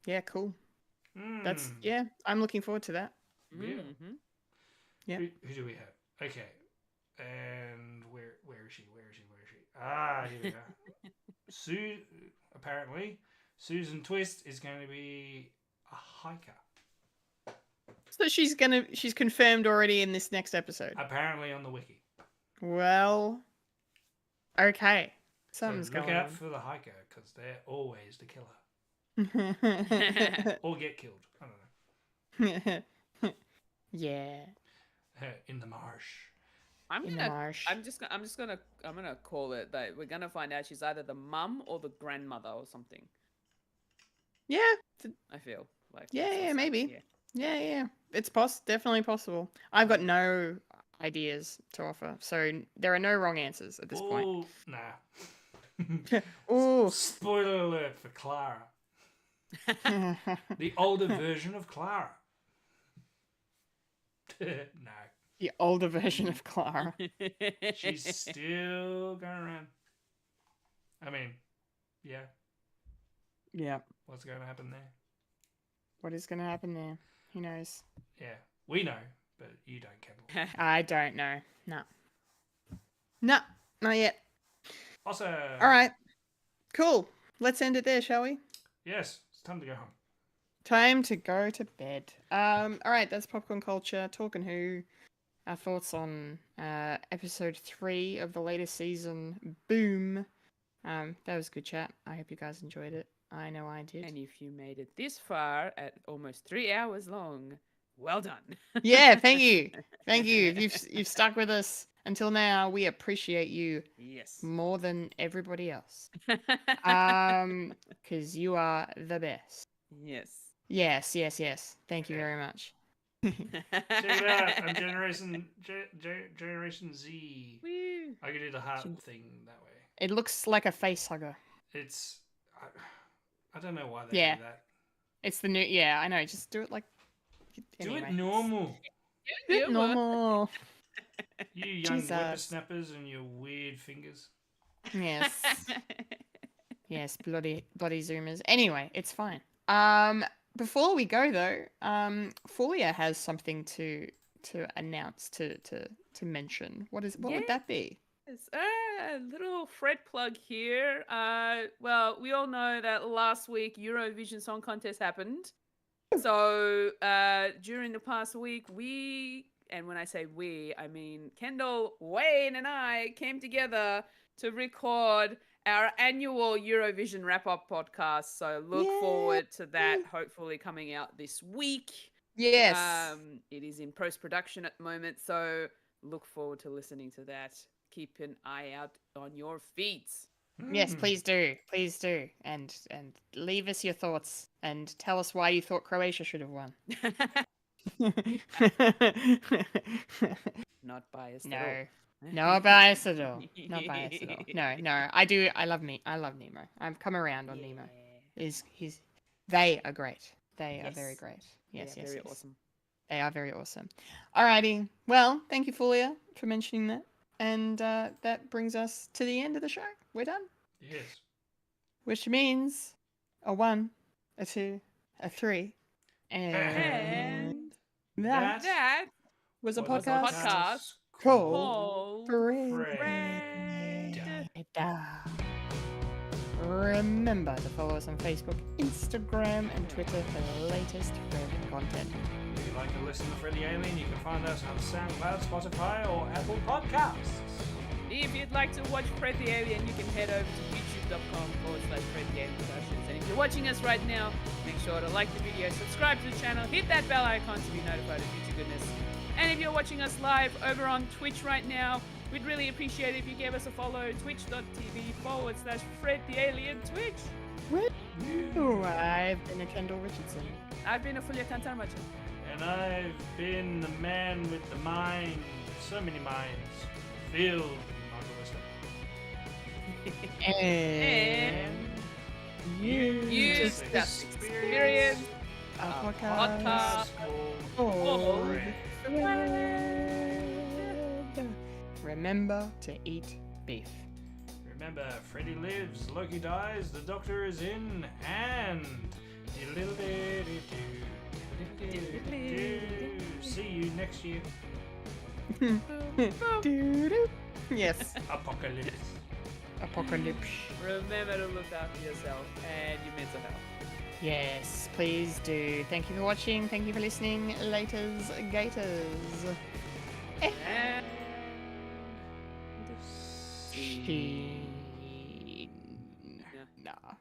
Yeah, cool. That's I'm looking forward to that. Yeah. Mm-hmm. Yeah. Who do we have? Okay. And where is she? Ah, here we go. Apparently, Susan Twist is going to be a hiker. So she's confirmed already in this next episode. Apparently on the wiki. Well, okay. Something's so look going out on. for the hiker, because they're always the killer. Or get killed. I don't know. Yeah. In the marsh. I'm In the marsh. gonna call it that we're gonna find out she's either the mum or the grandmother or something. Yeah. I feel like. Yeah, maybe. Yeah. It's definitely possible. I've got no ideas to offer, so there are no wrong answers at this point. Oh, nah. Ooh. Spoiler alert for Clara. The older version of Clara. No. The older version of Clara. She's still going around. I mean, yeah. Yeah. What's going to happen there? What is going to happen there? Who knows? Yeah. We know, but you don't, Kendall. I don't know. No. No, not yet. Awesome. All right. Cool. Let's end it there, shall we? Yes. It's time to go home. Time to go to bed. All right. That's Popcorn Culture. Talking Who. Our thoughts on episode 3 of the latest season. Boom. That was a good chat. I hope you guys enjoyed it. I know I did. And if you made it this far at almost 3 hours long, well done. Yeah, thank you. Thank you. If you've stuck with us until now, we appreciate you Yes. more than everybody else. Because you are the best. Yes. Yes. Thank you very much. Check it out. I'm Generation Z. Woo. I can do the heart thing that way. It looks like a face hugger. It's... I don't know why they do that. It's the new... Yeah, I know. Just do it like... Do anyway. it normal. Do it normal. You young Jesus. whippersnappers and your weird fingers. Yes. Yes, bloody zoomers. Anyway, it's fine. Before we go though, Fulya has something to announce to mention. What would that be? Yes, a little Fred plug here. Well, we all know that last week Eurovision Song Contest happened. So during the past week, and when I say we, I mean Kendall, Wayne, and I came together to record our annual Eurovision wrap-up podcast. So look forward to that, hopefully coming out this week. Yes. It is in post-production at the moment, so look forward to listening to that. Keep an eye out on your feeds. Yes, please do. Please do. And leave us your thoughts and tell us why you thought Croatia should have won. Not biased at No. all. Not biased at all. Not biased at all. No. I do. I love Nemo. I've come around on Nemo. They are great. They are very Yes. great. Yes, Yeah, yes, very yes. awesome. They are very awesome. Alrighty. Well, thank you, Fulya, for mentioning that. And that brings us to the end of the show. We're done. Yes. Which means a 1, a 2, a 3, And and that that was a was podcast podcast called called Fred. Remember to follow us on Facebook, Instagram, and Twitter for the latest Fred content. If you'd like to listen to Fred the Alien, you can find us on SoundCloud, Spotify, or Apple Podcasts. If you'd like to watch Fred the Alien, you can head over to youtube.com/Fred the Alien Productions. And if you're watching us right now, make sure to like the video, subscribe to the channel, hit that bell icon to be notified of future goodness. And if you're watching us live over on Twitch right now, we'd really appreciate it if you gave us a follow, twitch.tv/Fred the Alien Twitch. Ooh, I've been a Kendall Richardson. I've been a Fulya and And I've been the man with the mind, so many minds, filled with Michael. And you just just experienced a a podcast podcast called Fred. Fred. Remember to eat beef. Remember, Freddy lives, Loki dies, the Doctor is in, and see you next year. Doo-doo. Yes. Apocalypse. Apocalypse. Remember to look after yourself and your mental health. Yes, please do. Thank you for watching. Thank you for listening. Laters, gators. And Sheen. Nah.